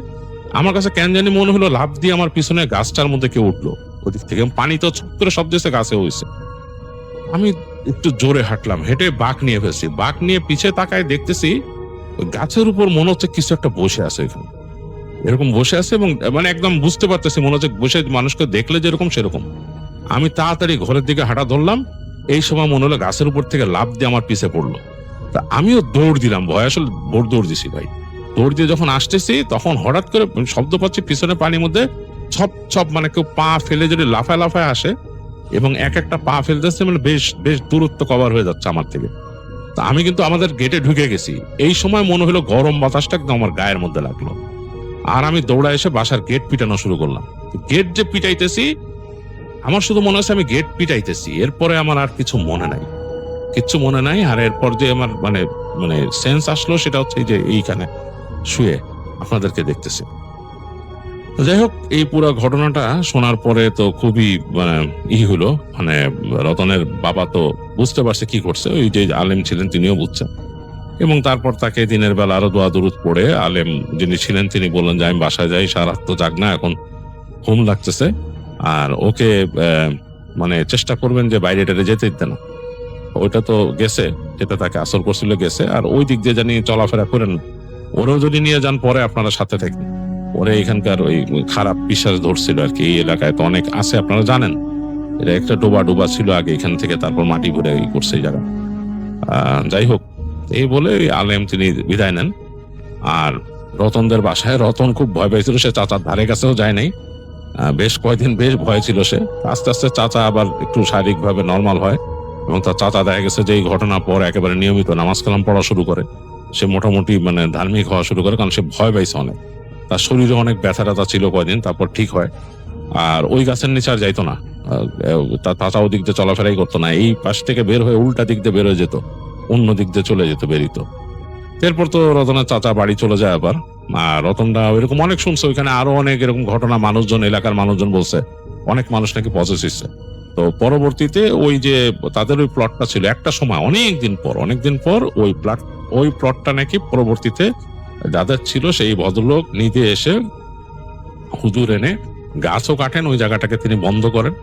আমার কাছে কেন জানি মনে হলো লাফ দিয়ে আমার পিছনে গাছটার মধ্যে কেউ উঠলো ওদিক থেকে, পানি তো ছুট করে শব্দ এসে গাছে হয়েছে। আমি একটু জোরে হাঁটলাম, হেঁটে বাঁক নিয়ে ফেলছি, বাঁক নিয়ে পিছে তাকায় দেখতেছি ওই গাছের উপর মনে হচ্ছে কিছু একটা বসে আছে এখানে, এরকম বসে আছে, এবং মানে একদম বুঝতে পারতেছি মনে হচ্ছে বসে মানুষকে দেখলে যেরকম সেরকম। আমি তাড়াতাড়ি ঘরের দিকে হাঁটা ধরলাম, এই সময় মনে হলো গাছের উপর থেকে লাফ দিয়ে আমার পিছে পড়লো। তা আমিও দৌড় দিলাম, ভয় আসলে দৌড় দিছি ভাই। দৌড় দিয়ে যখন আসতেছি তখন হঠাৎ করে শব্দ পাচ্ছি পিছনে পানির মধ্যে ছপ ছপ, মানে কেউ পা ফেলে যদি লাফায় লাফায় আসে এবং এক একটা পা ফেলতেছে, মানে বেশ বেশ দূরত্ব কভার হয়ে যাচ্ছে আমার থেকে। তা আমি কিন্তু আমাদের গেটে ঢুকে গেছি, এই সময় মনে হলো গরম বাতাসটা একদম আমার গায়ের মধ্যে লাগলো, আর আমি দৌড়া এসে বাসার গেট পিটানো শুরু করলাম। গেট যে পিটাইতেছি, আমার শুধু মনে হচ্ছে আমি গেট পিটাইতেছি, এরপরে আমার আর কিছু মনে নাই, কিচ্ছু মনে নাই। আর এরপর যে আমার মানে মানে সেন্স আসলো সেটা হচ্ছে এই যে এইখানে শুয়ে আপনাদেরকে দেখতেছি। তো যাই হোক, এই পুরো ঘটনাটা শোনার পরে তো খুবই মানে হলো, মানে রতনের বাবা তো বুঝতে পারছে কি করছে, ওই যে আলেম ছিলেন তিনিও বুঝছেন, এবং তারপর তাকে দিনের বেলা আরো দোয়া দুরুদ পড়ে আলেম যিনি ছিলেন তিনি বললেন যে আমি বাসায় যাই, সারা রাত তো জাগ না, এখন ঘুম লাগতেছে, আর ওকে মানে চেষ্টা করবেন যে বাইরে টাইরে যেতে দিতে না। ওইটা তো গেছে, যেটা তাকে আসর করছিল গেছে, আর ওই দিক দিয়ে জানি চলাফেরা করেন, ওরেও যদি নিয়ে যান পরে আপনারা সাথে থাকেন। ওরে এখানকার ওই খারাপ বিশ্বাস ধরছিল আর কি, এই এলাকায় তো অনেক আছে আপনারা জানেন, এটা একটা ডোবা ছিল আগে, এখান থেকে তারপর মাটি ভরে করছে এই জায়গা। যাই হোক, এই বলে ওই আলেম তিনি বিদায় নেন। আর রতনদের বাসায় রতন খুব ভয় পেয়েছিল, সে চাচার ধারে কাছেও যায় নাই, বেশ কয়েকদিন বেশ ভয় ছিল সে। আস্তে আস্তে চাচা আবার একটু শারীরিক ভাবে নর্মাল হয়, এবং তার চাচা দেখা গেছে যে এই ঘটনার পর একেবারে নিয়মিত নামাজ কালাম পড়া শুরু করে, সে মোটামুটি মানে ধার্মিক হওয়া শুরু করে, কারণ সে ভয় পাইছে অনেক, তার শরীরে অনেক ব্যথা ট্যাথা ছিল কয়দিন, তারপর ঠিক হয়। আর ওই গাছের নিচে আর যাইতো না, তার চাচা ওদিক দিয়ে চলাফেরাই করতো না, এই পাশ থেকে বের হয়ে উল্টা দিক দিয়ে বের হয়ে যেত, অন্য দিক দিয়ে চলে যেত, বেরিত। এরপর তো রতনের চাচা বাড়ি চলে যায় আবার। আর রতনটা এরকম অনেক শুনছে, ওইখানে আরো অনেক এরকম ঘটনা, মানুষজন, এলাকার মানুষজন বলছে অনেক মানুষ নাকি পজেস হচ্ছে। তো পরবর্তীতে ওই যে তাদের ওই প্লটটা ছিল একটা সময়, অনেকদিন পর ওই প্লটটা নাকি পরবর্তীতে যাদের ছিল সেই ভদ্রলোক নিজে এসে হুজুর এনে গাছও কাটেন, ওই জায়গাটাকে তিনি বন্ধ করেন।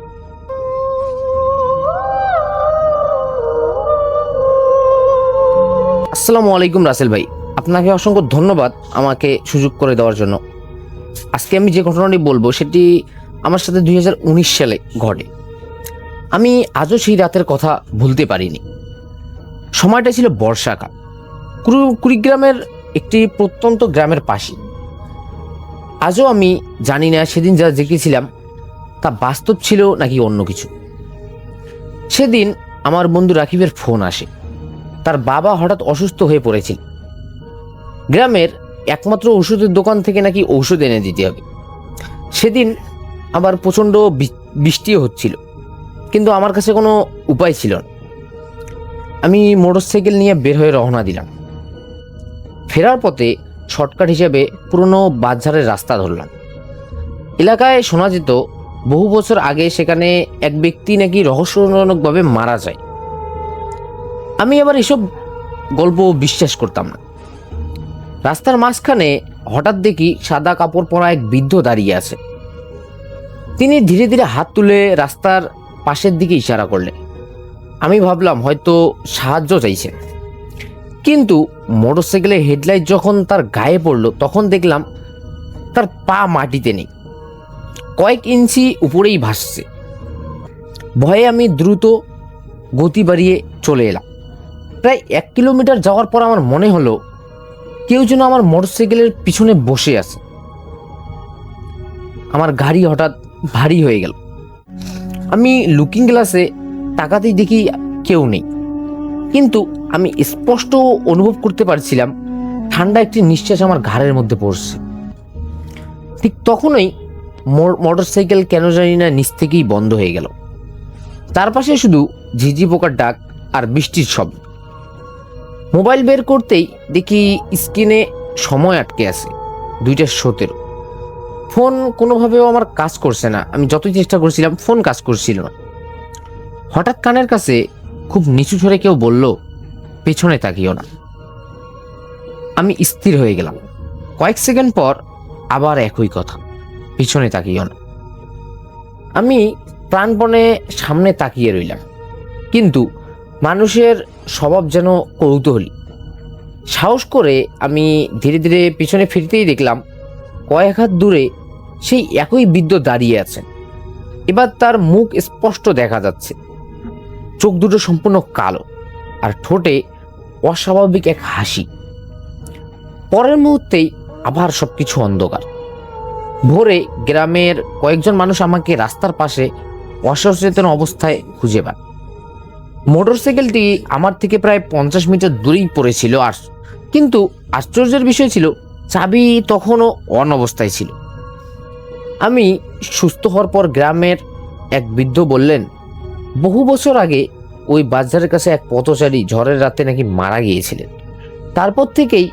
আসসালামু আলাইকুম রাসেল ভাই, আপনাকে অসংখ্য ধন্যবাদ আমাকে সুযোগ করে দেওয়ার জন্য। আজকে আমি যে ঘটনাটি বলবো সেটি আমার সাথে 2019 সালে ঘটে। আমি আজও সেই রাতের কথা ভুলতে পারিনি। সময়টা ছিল বর্ষাকাল, কুড়িগ্রামের একটি প্রত্যন্ত গ্রামের পাশে। আজও আমি জানি না সেদিন যা দেখেছিলাম তা বাস্তব ছিল নাকি অন্য কিছু। সেদিন আমার বন্ধু রাকিবের ফোন আসে, তার বাবা হঠাৎ অসুস্থ হয়ে পড়েছিল, গ্রামের একমাত্র ওষুধের দোকান থেকে নাকি ঔষধ এনে দিতে হবে। সেদিন আবার প্রচণ্ড বৃষ্টিও হচ্ছিল, কিন্তু আমার কাছে কোনো উপায় ছিল না। আমি মোটরসাইকেল নিয়ে বের হয়ে রওনা দিলাম। ফেরার পথে শর্টকাট হিসেবে পুরনো বাজারের রাস্তা ধরলাম। এলাকায় শোনা যেত বহু বছর আগে সেখানে এক ব্যক্তি নাকি রহস্যজনকভাবে মারা যায়। আমি আবার এসব গল্প বিশ্বাস করতাম না। রাস্তার মাঝখানে হঠাৎ দেখি সাদা কাপড় পরা এক বৃদ্ধ দাঁড়িয়ে আছে। তিনি ধীরে ধীরে হাত তুলে রাস্তার পাশের দিকে ইশারা করলেন। আমি ভাবলাম হয়তো সাহায্য চাইছেন, কিন্তু মোটরসাইকেলের হেডলাইট যখন তার গায়ে পড়ল তখন দেখলাম তার পা মাটিতে নেই, কয়েক ইঞ্চি উপরেই ভাসছে। ভয়ে আমি দ্রুত গতি বাড়িয়ে চলে এলাম। প্রায় 1 কিলোমিটার যাওয়ার পর আমার মনে হলো কেউ যেন আমার মোটরসাইকেলের পিছনে বসে আছে। আমার গাড়ি হঠাৎ ভারী হয়ে গেল। আমি লুকিং গ্লাসে তাকাতেই দেখি কেউ নেই, কিন্তু আমি স্পষ্ট অনুভব করতে পারছিলাম ঠান্ডা একটি নিঃশ্বাস আমার ঘাড়ের মধ্যে পড়ছে। ঠিক তখনই মোটরসাইকেল কেন জানি না নিচ থেকেই বন্ধ হয়ে গেল। তার পাশে শুধু ঝিঝি পোকার ডাক আর বৃষ্টির শব্দ। মোবাইল বের করতেই দেখি স্ক্রিনে সময় আটকে আছে 2:17। ফোন কোনোভাবেও আমার কাজ করছে না, আমি যতই চেষ্টা করছিলাম ফোন কাজ করছিল না। হঠাৎ কানের কাছে খুব নিচু স্বরে কেউ বলল, পেছনে তাকিও না। আমি স্থির হয়ে গেলাম। কয়েক সেকেন্ড পর আবার একই কথা, পিছনে তাকিও না। আমি প্রাণপণে সামনে তাকিয়ে রইলাম, কিন্তু মানুষের স্বভাব যেন কৌতূহলী। সাহস করে আমি ধীরে ধীরে পিছনে ফিরতেই দেখলাম কয়েক হাত দূরে সেই একই বৃদ্ধ দাঁড়িয়ে আছেন। এবার তার মুখ স্পষ্ট দেখা যাচ্ছে, চোখ দুটো সম্পূর্ণ কালো আর ঠোঁটে অস্বাভাবিক এক হাসি। পরের মুহূর্তেই আবার সবকিছু অন্ধকার। ভোরে গ্রামের কয়েকজন মানুষ আমাকে রাস্তার পাশে অসচেতন অবস্থায় খুঁজে পান। মোটরসাইকেলটি আমার থেকে প্রায় 50 মিটার দূরেই পড়েছিল, আর কিন্তু আশ্চর্যের বিষয় ছিল চাবি তখনও অন অবস্থায় ছিল। আমি সুস্থ হওয়ার পর গ্রামের এক বৃদ্ধ বললেন, বহু বছর আগে ওই বাজারের কাছে এক পথচারী ঝড়ের রাতে নাকি মারা গিয়েছিলেন। তারপর থেকেই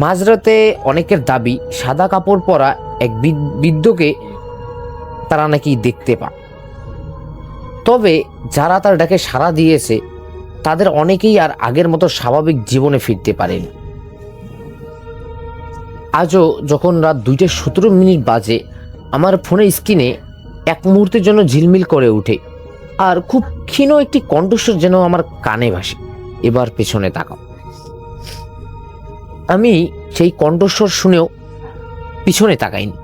মাঝরাতে অনেকের দাবি সাদা কাপড় পরা এক বৃদ্ধকে তারা নাকি দেখতে পান। তবে যারা তার ডাকে সাড়া দিয়েছে তাদের অনেকেই আর আগের মতো স্বাভাবিক জীবনে ফিরতে পারেনি। আজও যখন রাত 2:17 বাজে আমার ফোনের স্ক্রিনে এক মুহূর্তের জন্য ঝিলমিল করে ওঠে, আর খুব ক্ষীণ একটি কণ্ঠস্বর যেন আমার কানে ভাসে, এবার পেছনে তাকাও। আমি সেই কণ্ঠস্বর শুনেও পিছনে তাকাইনি,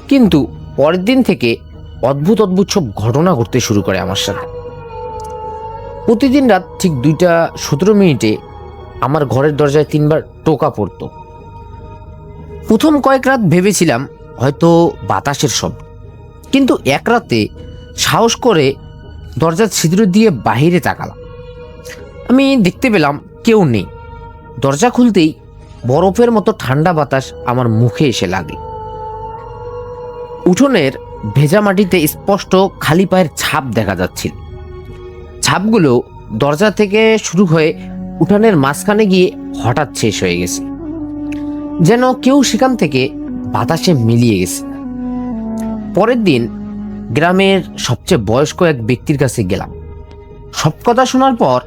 কিন্তু পরের দিন থেকে অদ্ভুত অদ্ভুত সব ঘটনা ঘটতে শুরু করে আমার সাথে। প্রতিদিন রাত ঠিক 2:17 আমার ঘরের দরজায় 3বার টোকা পড়তো। প্রথম কয়েক রাত ভেবেছিলাম হয়তো বাতাসের শব্দ, কিন্তু এক রাতে সাহস করে দরজার ছিদ্র দিয়ে বাইরে তাকালাম। আমি দেখতে পেলাম কেউ নেই। দরজা খুলতেই বরফের মতো ঠান্ডা বাতাস আমার মুখে এসে লাগে। উঠোনের ভেজা মাটিতে স্পষ্ট খালি পায়ের ছাপ দেখা যাচ্ছিল। ছাপগুলো দরজা থেকে শুরু হয়ে উঠানের মাঝখানে গিয়ে হঠাৎ শেষ হয়ে গেছে, যেন কেউ সেখান থেকে বাতাসে মিলিয়ে গেছে। পরের দিন গ্রামের সবচেয়ে বয়স্ক এক ব্যক্তির কাছে গেলাম। সব কথা শোনার পর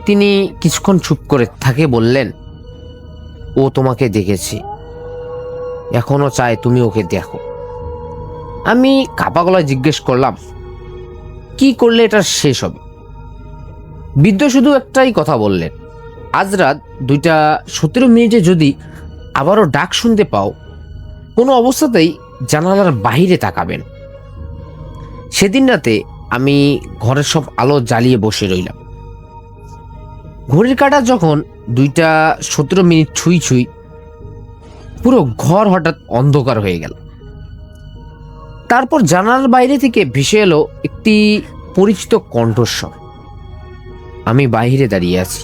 তিনি কিছুক্ষণ চুপ করে থাকে বললেন, ও তোমাকে দেখেছে, এখনো চায় তুমি ওকে দেখো। আমি কাপা গলায় জিজ্ঞেস করলাম, কি করলে এটা শেষ হবে? বৃদ্ধ শুধু একটাই কথা বললেন, আজ রাত 2:17 যদি আবারও ডাক শুনতে পাও, কোনো অবস্থাতেই জানালার বাইরে তাকাবেন। সেদিন রাতে আমি ঘরের সব আলো জ্বালিয়ে বসে রইলাম। ঘড়ির কাঁটা যখন 2:17 ছুঁই ছুঁই, পুরো ঘর হঠাৎ অন্ধকার হয়ে গেল। তারপর জানালার বাইরে থেকে ভেসে এলো একটি পরিচিত কণ্ঠস্বর। আমি বাইরে দাঁড়িয়ে আছি।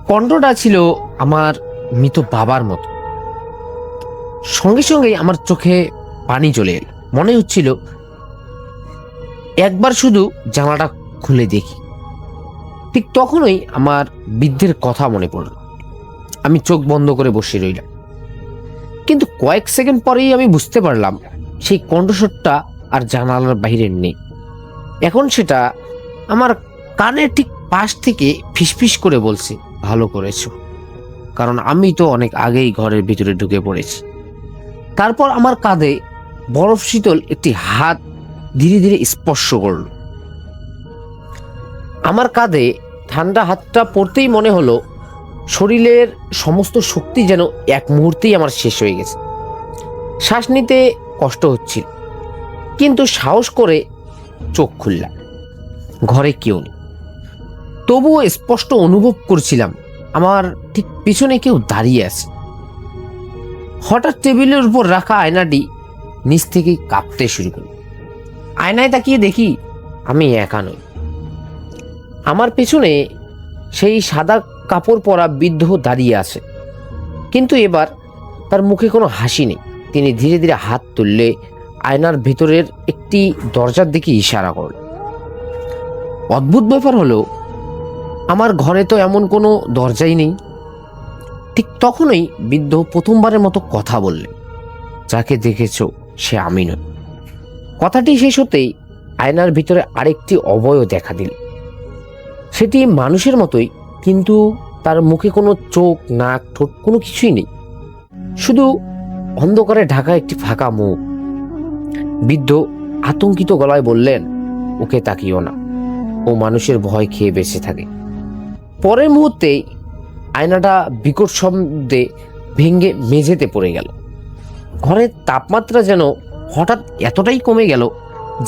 কণ্ঠটা ছিল আমার মৃত বাবার মতো। সঙ্গে সঙ্গেই আমার চোখে পানি চলে এলো। মনে হচ্ছিল একবার শুধু জানালাটা খুলে দেখি। ঠিক তখনই আমার বৃদ্ধের কথা মনে পড়ল। আমি চোখ বন্ধ করে বসে রইলাম, কিন্তু কয়েক সেকেন্ড পরেই আমি বুঝতে পারলাম সেই কণ্ঠস্বরটা আর জানালার বাইরে নেই। এখন সেটা আমার কানের ঠিক পাশ থেকে ফিসফিস করে বলছে, ভালো করেছো, কারণ আমি তো অনেক আগেই ঘরের ভিতরে ঢুকে পড়েছি। তারপর আমার কাঁধে বরফ শীতল একটি হাত ধীরে ধীরে স্পর্শ করল। আমার কাঁধে ঠান্ডা হাতটা পড়তেই মনে হলো শরীরের সমস্ত শক্তি যেন এক মুহূর্তেই আমার শেষ হয়ে গেছে। শ্বাস নিতে কষ্ট হচ্ছিল, কিন্তু সাহস করে চোখ খুললাম। ঘরে কেউ নেই, তবুও স্পষ্ট অনুভব করছিলাম আমার ঠিক পিছনে কেউ দাঁড়িয়ে আছে। হঠাৎ টেবিলের উপর রাখা আয়নাটি নিচ থেকেই কাঁপতে শুরু করল। আয়নায় তাকিয়ে দেখি আমি একা নই। আমার পেছনে সেই সাদা কাপড় পরা বৃদ্ধ দাঁড়িয়ে আছে, কিন্তু এবার তার মুখে কোনো হাসি নেই। তিনি ধীরে ধীরে হাত তুললে আয়নার ভেতরের একটি দরজার দিকে ইশারা করল। অদ্ভুত ব্যাপার হলো, আমার ঘরে তো এমন কোনো দরজাই নেই। ঠিক তখনই বৃদ্ধ প্রথমবারের মতো কথা বললেন, যাকে দেখেছ সে আমি নই। কথাটি শেষ হতেই আয়নার ভিতরে আরেকটি অবয়ব দেখা দিল। সেটি মানুষের মতোই, কিন্তু তার মুখে কোনো চোখ, নাক, ঠোঁট কোনো কিছুই নেই, শুধু অন্ধকারে ঢাকা একটি ফাঁকা মুখ। বৃদ্ধ আতঙ্কিত গলায় বললেন, ওকে তাকিও না, ও মানুষের ভয় খেয়ে বেঁচে থাকে। পরের মুহূর্তেই আয়নাটা বিকট শব্দে ভেঙে মেঝেতে পড়ে গেল। ঘরের তাপমাত্রা যেন হঠাৎ এতটাই কমে গেল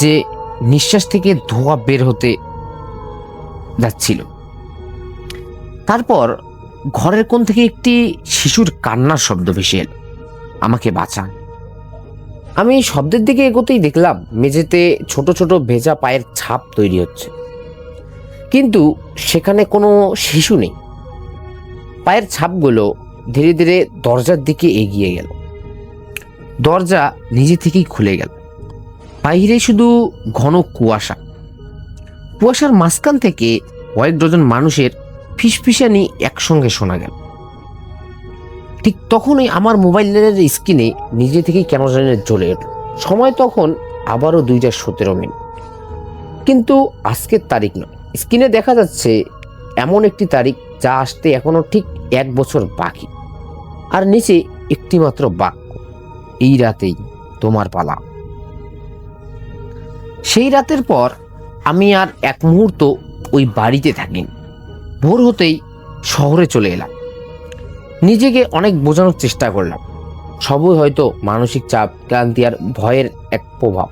যে নিঃশ্বাস থেকে ধোঁয়া বের হতে যাচ্ছিল। তারপর ঘরের কোণ থেকে একটি শিশুর কান্নার শব্দ ভেসে এল, আমাকে বাঁচান। আমি শব্দের দিকে এগোতেই দেখলাম মেঝেতে ছোট ছোট ভেজা পায়ের ছাপ তৈরি হচ্ছে, কিন্তু সেখানে কোনো শিশু নেই। পায়ের ছাপগুলো ধীরে ধীরে দরজার দিকে এগিয়ে গেল। দরজা নিজে থেকেই খুলে গেল। বাইরে শুধু ঘন কুয়াশা। কুয়াশার মাঝখান থেকে কয়েক ডজন মানুষের ফিসফিসানি একসঙ্গে শোনা গেল। ঠিক তখনই আমার মোবাইলের স্ক্রিনে নিজে থেকেই কেন জানি না জ্বলে উঠল। সময় তখন আবারও 2:17। কিন্তু আজকের তারিখ নয়। স্ক্রিনে দেখা যাচ্ছে এমন একটি তারিখ যা আসতে এখনো ঠিক 1 বছর বাকি। আর নিচে একটি মাত্র বাক্য, এই রাতেই তোমার পালা। সেই রাতের পর আমি আর এক মুহূর্ত ওই বাড়িতে থাকিনি। ভোর হতেই শহরে চলে এলাম। নিজেকে অনেক বোঝানোর চেষ্টা করলাম, সবই হয়তো মানসিক চাপ, ক্লান্তি আর ভয়ের এক প্রভাব।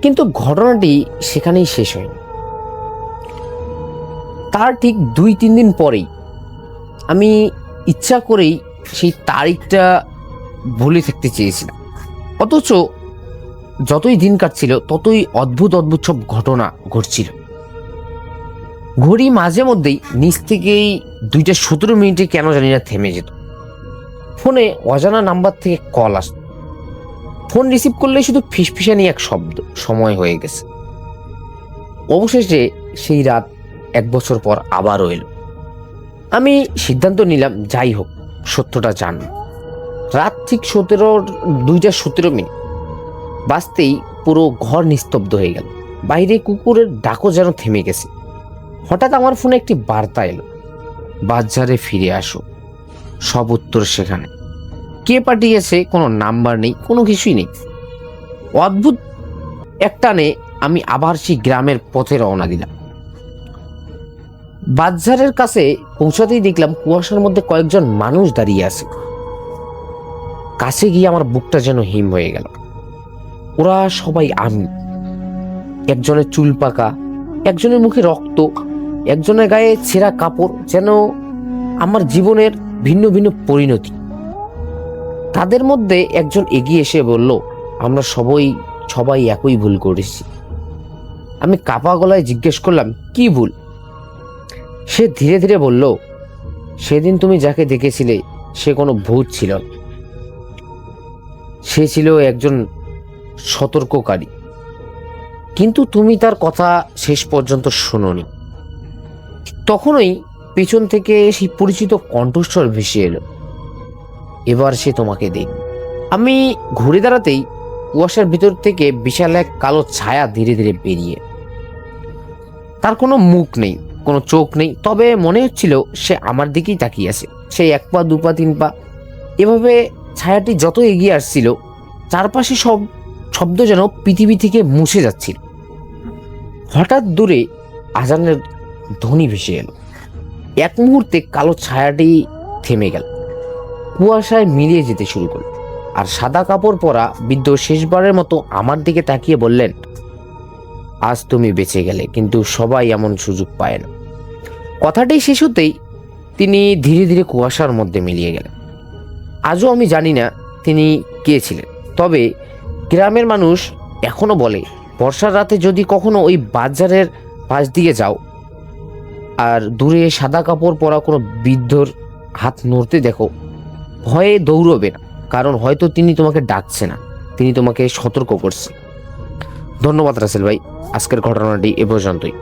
কিন্তু ঘটনাটি সেখানেই শেষ হয়নি। তার ঠিক 2-3 দিন পরেই আমি ইচ্ছা করেই সেই তারিখটা ভুলে থাকতে চেয়েছিলাম। অথচ যতই দিন কাটছিল ততই অদ্ভুত অদ্ভুত সব ঘটনা ঘটছিল। ঘড়ি মাঝে মধ্যেই নিচ থেকেই 2:17 কেন জানি না থেমে যেত। ফোনে অজানা নাম্বার থেকে কল আসত। ফোন রিসিভ করলে শুধু ফিসফিসানি এক শব্দ, সময় হয়ে গেছে। অবশেষে সেই রাত 1 বছর পর আবারও এলো। আমি সিদ্ধান্ত নিলাম যাই হোক সত্যটা জানব। রাত ঠিক 2:17 বাজতেই পুরো ঘর নিস্তব্ধ হয়ে গেল। বাইরে কুকুরের ডাকও যেন থেমে গেছে। হঠাৎ আমার ফোনে একটি বার্তা এলো, বাজারে ফিরে আসো। সব উত্তর সেখানে। কে পাঠিয়েছে কোনো নাম্বার নেই, কোনো কিছুই নেই। অদ্ভুত একটানে আমি আবার সেই গ্রামের পথে রওনা দিলাম। বাজারের কাছে পৌঁছাতেই দেখলাম কুয়াশার মধ্যে কয়েকজন মানুষ দাঁড়িয়ে আছে। কাছে গিয়ে আমার বুকটা যেন হিম হয়ে গেল। ওরা সবাই আমি। একজনের চুল পাকা, একজনের মুখে রক্ত, একজনের গায়ে ছেঁড়া কাপড়, যেন আমার জীবনের ভিন্ন ভিন্ন পরিণতি। তাদের মধ্যে একজন এগিয়ে এসে বলল, আমরা সবাই একই ভুল করেছি। আমি কাপা গলায় জিজ্ঞেস করলাম, কি ভুল? সে ধীরে ধীরে বলল, সেদিন তুমি যাকে দেখেছিলে সে কোনো ভূত ছিল না। সে ছিল একজন সতর্ককারী, কিন্তু তুমি তার কথা শেষ পর্যন্ত শোনোনি। তখনই পেছন থেকে সেই পরিচিত কণ্ঠস্বর ভেসে এলো, এবার সে তোমাকে দেখবে। আমি ঘুরে দাঁড়াতেই কুয়াশার ভিতর থেকে বিশাল এক কালো ছায়া ধীরে ধীরে বেরিয়ে। তার কোনো মুখ নেই, কোনো চোখ নেই, তবে মনে হচ্ছিল সে আমার দিকেই তাকিয়ে আছে। সে 1 পা 2 পা 3 পা এভাবে ছায়াটি যত এগিয়ে আসছিল, চারপাশে সব শব্দ যেন পৃথিবী থেকে মুছে যাচ্ছিল। হঠাৎ দূরে আজানের ধ্বনি ভেসে এলো। এক মুহূর্তে কালো ছায়াটি থেমে গেল, কুয়াশায় মিলিয়ে যেতে শুরু করল। আর সাদা কাপড় পরা বৃদ্ধ শেষবারের মতো আমার দিকে তাকিয়ে বললেন, আজ তুমি বেঁচে গেলে, কিন্তু সবাই এমন সুযোগ পায় না। কথাটি শেষ হতেই তিনি ধীরে ধীরে কুয়াশার মধ্যে মিলিয়ে গেলেন। আজও আমি জানি না তিনি কে ছিলেন, তবে গ্রামের মানুষ এখনো বলে, বর্ষার রাতে যদি কখনো ওই বাজারের পাশ দিয়ে যাও আর দূরে সাদা কাপড় পরা কোনো বৃদ্ধর হাত নড়তে দেখো, ভয়ে দৌড়বে না, কারণ হয়তো তিনি তোমাকে ডাকছে না, তিনি তোমাকে সতর্ক করছে। ধন্যবাদ রাসেল ভাই, আজকের ঘটনাটি এ পর্যন্তই।